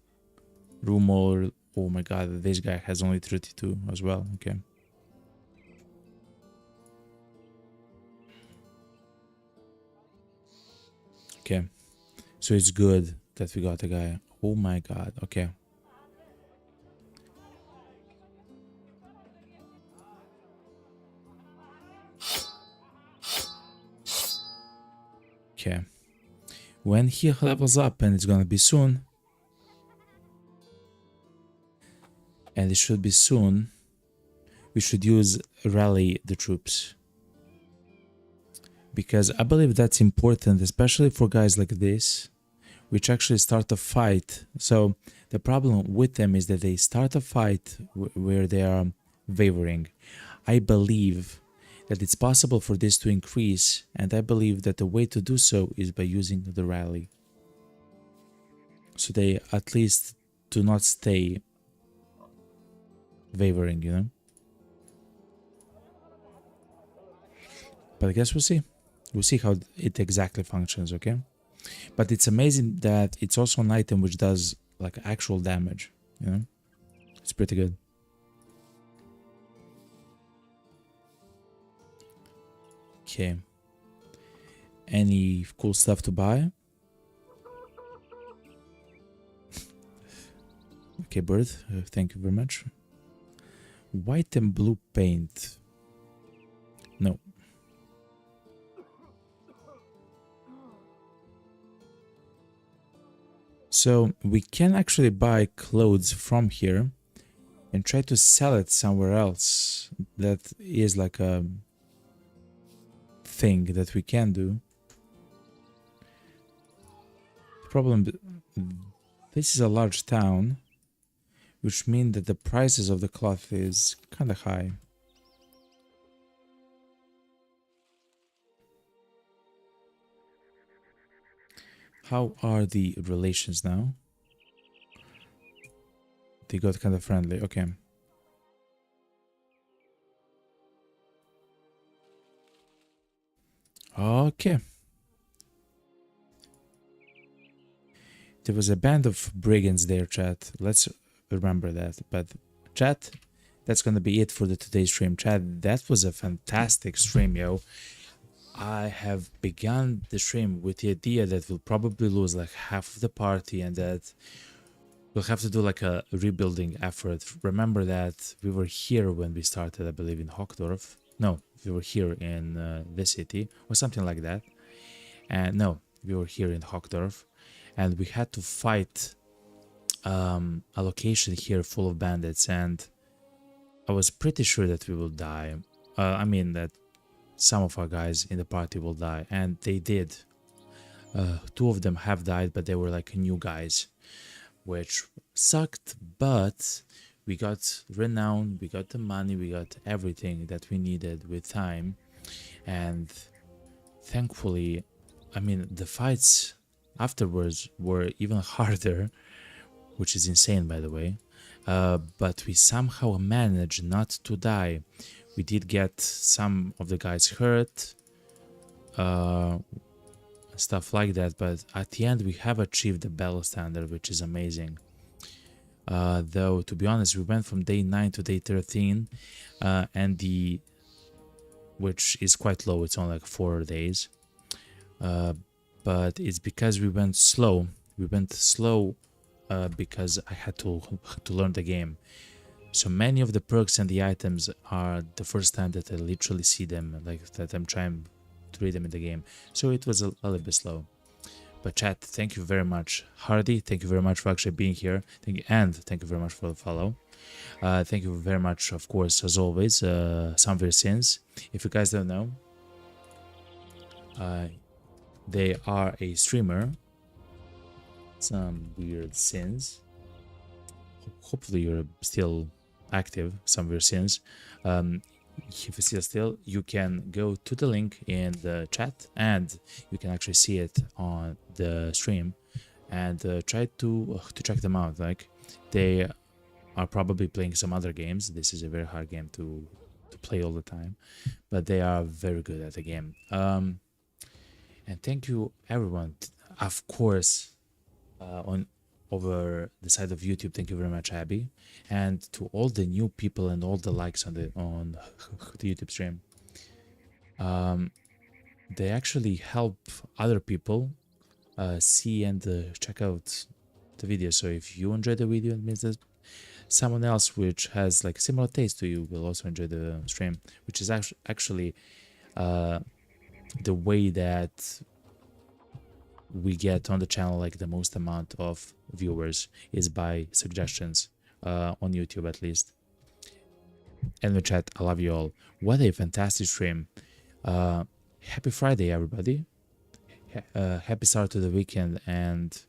Rumor... Oh my god, this guy has only 32 as well. Okay. Okay, so it's good that we got a guy. Oh my god, okay. Okay. When he levels up, and it's gonna be soon, and it should be soon, we should use rally the troops. Because I believe that's important, especially for guys like this, which actually start a fight. So the problem with them is that they start a fight where they are wavering. I believe that it's possible for this to increase, and I believe that the way to do so is by using the rally. so they at least do not stay wavering, you know. But I guess we'll see. We'll see how it exactly functions, okay? But it's amazing that it's also an item which does like actual damage, you know? It's pretty good. Okay. Any cool stuff to buy? Okay, bird, thank you very much. White and blue paint. No. So we can actually buy clothes from here and try to sell it somewhere else. That is like a thing that we can do. The problem, this is a large town, which means that the prices of the cloth is kind of high. How are the relations now? They got kind of friendly, okay. Okay. There was a band of brigands there, chat. Let's remember that. But chat, that's gonna be it for the today's stream. Chat, that was a fantastic stream, yo. I have begun the stream with the idea that we'll probably lose like half of the party and that we'll have to do like a rebuilding effort. Remember that we were here when we started, I believe, in Hockdorf. No, we were here in the city or something like that. And no, we were here in Hockdorf. And we had to fight a location here full of bandits, and I was pretty sure that we will die. I mean that some of our guys in the party will die, and they did. Two of them have died, but they were like new guys, which sucked, but we got renown, we got the money, we got everything that we needed with time, and thankfully, I mean, the fights afterwards were even harder, which is insane, by the way. But we somehow managed not to die. We did get some of the guys hurt, stuff like that, but at the end we have achieved the battle standard, which is amazing. Though, to be honest, we went from day 9 to day 13, and which is quite low, it's only like 4 days. But it's because we went slow. We went slow because I had to learn the game. So many of the perks and the items are the first time that I literally see them, like that I'm trying to read them in the game. So it was a little bit slow. But chat, thank you very much. Hardy, thank you very much for actually being here. Thank you very much for the follow. Thank you very much, of course, as always, Some Sins. If you guys don't know, they are a streamer. Some weird sins. Hopefully you're still active, Some weird sins. If you're still, you can go to the link in the chat and you can actually see it on the stream and try to check them out. Like, they are probably playing some other games. This is a very hard game to play all the time, but they are very good at the game. And thank you everyone, of course, on over the side of YouTube. Thank you very much, Abby, and to all the new people and all the likes on the YouTube stream. They actually help other people see and check out the video. So if you enjoy the video, it means that someone else which has like similar taste to you will also enjoy the stream, which is actually the way that we get on the channel like the most amount of viewers is by suggestions on YouTube, at least. And the chat, I love you all. What a fantastic stream. Happy Friday, everybody. Happy start to the weekend. And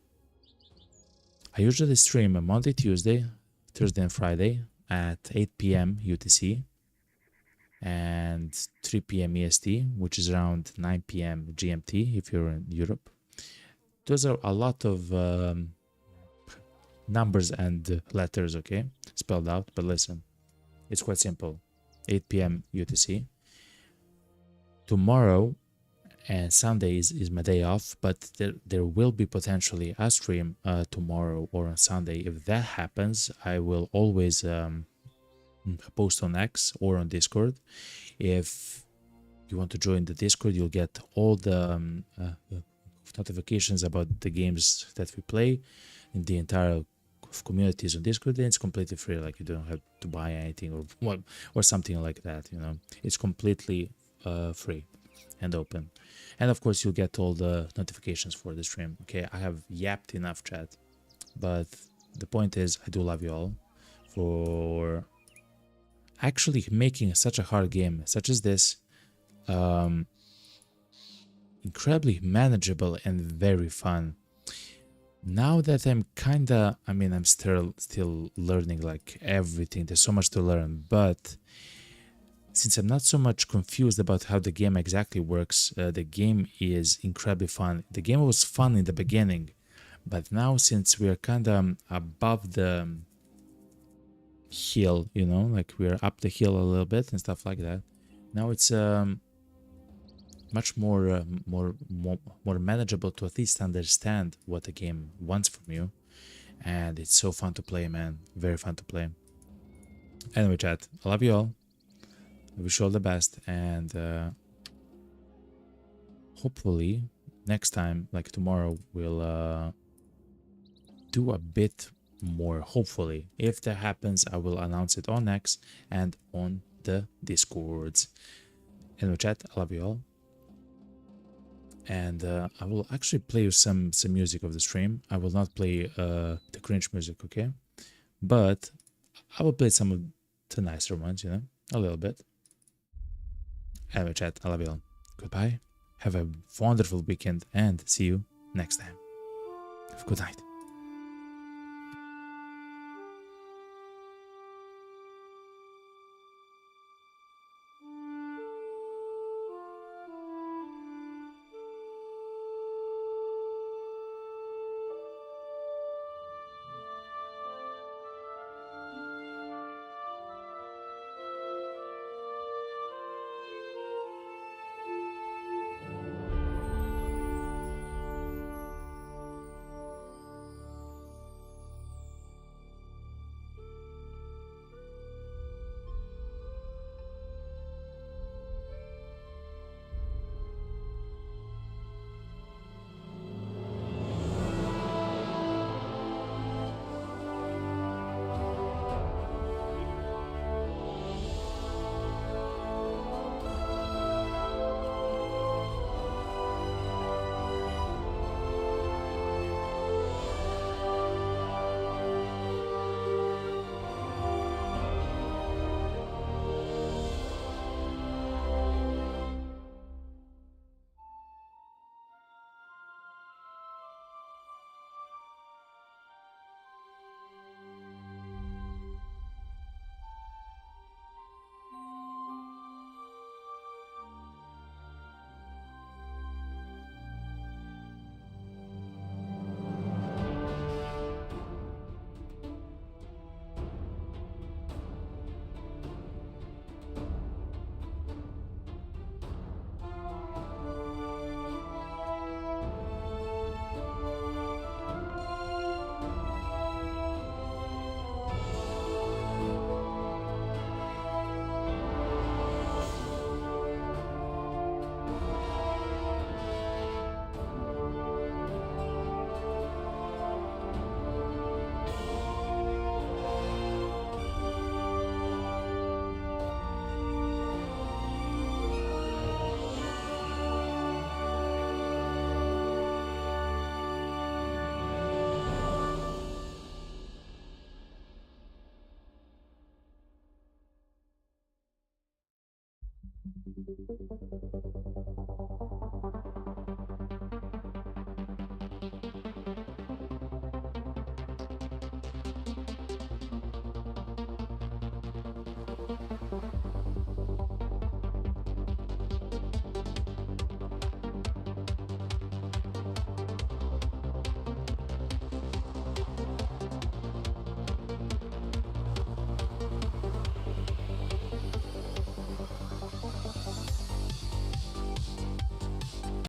I usually stream Monday, Tuesday, Thursday and Friday at 8 p.m. UTC and 3 p.m. EST, which is around 9 p.m. GMT if you're in Europe. Those are a lot of numbers and letters, okay, spelled out. But listen, it's quite simple. 8 p.m. UTC. Tomorrow and Sunday is my day off, but there will be potentially a stream tomorrow or on Sunday. If that happens, I will always post on X or on Discord. If you want to join the Discord, you'll get all the notifications about the games that we play in the entire communities on Discord. And it's completely free, like you don't have to buy anything or something like that. You know, it's completely free and open. And of course, you'll get all the notifications for the stream. Okay, I have yapped enough, chat, but the point is, I do love you all for actually making such a hard game such as this incredibly manageable and very fun. Now that I'm kinda, I mean, I'm still learning like everything. There's so much to learn, but since I'm not so much confused about how the game exactly works, the game is incredibly fun. The game was fun in the beginning, but now since we're kinda above the hill, you know, like we're up the hill a little bit and stuff like that. Now it's much more manageable to at least understand what the game wants from you, and it's so fun to play, man. Very fun to play. Anyway, chat, I love you all. I wish you all the best, and hopefully next time, like tomorrow, we'll do a bit more. Hopefully, if that happens, I will announce it on X and on the Discords. Anyway, chat, I love you all. And I will actually play you some music of the stream. I will not play the cringe music, okay? But I will play some of the nicer ones, you know, a little bit. Anyway, chat, I love you all. Goodbye. Have a wonderful weekend and see you next time. Have a good night.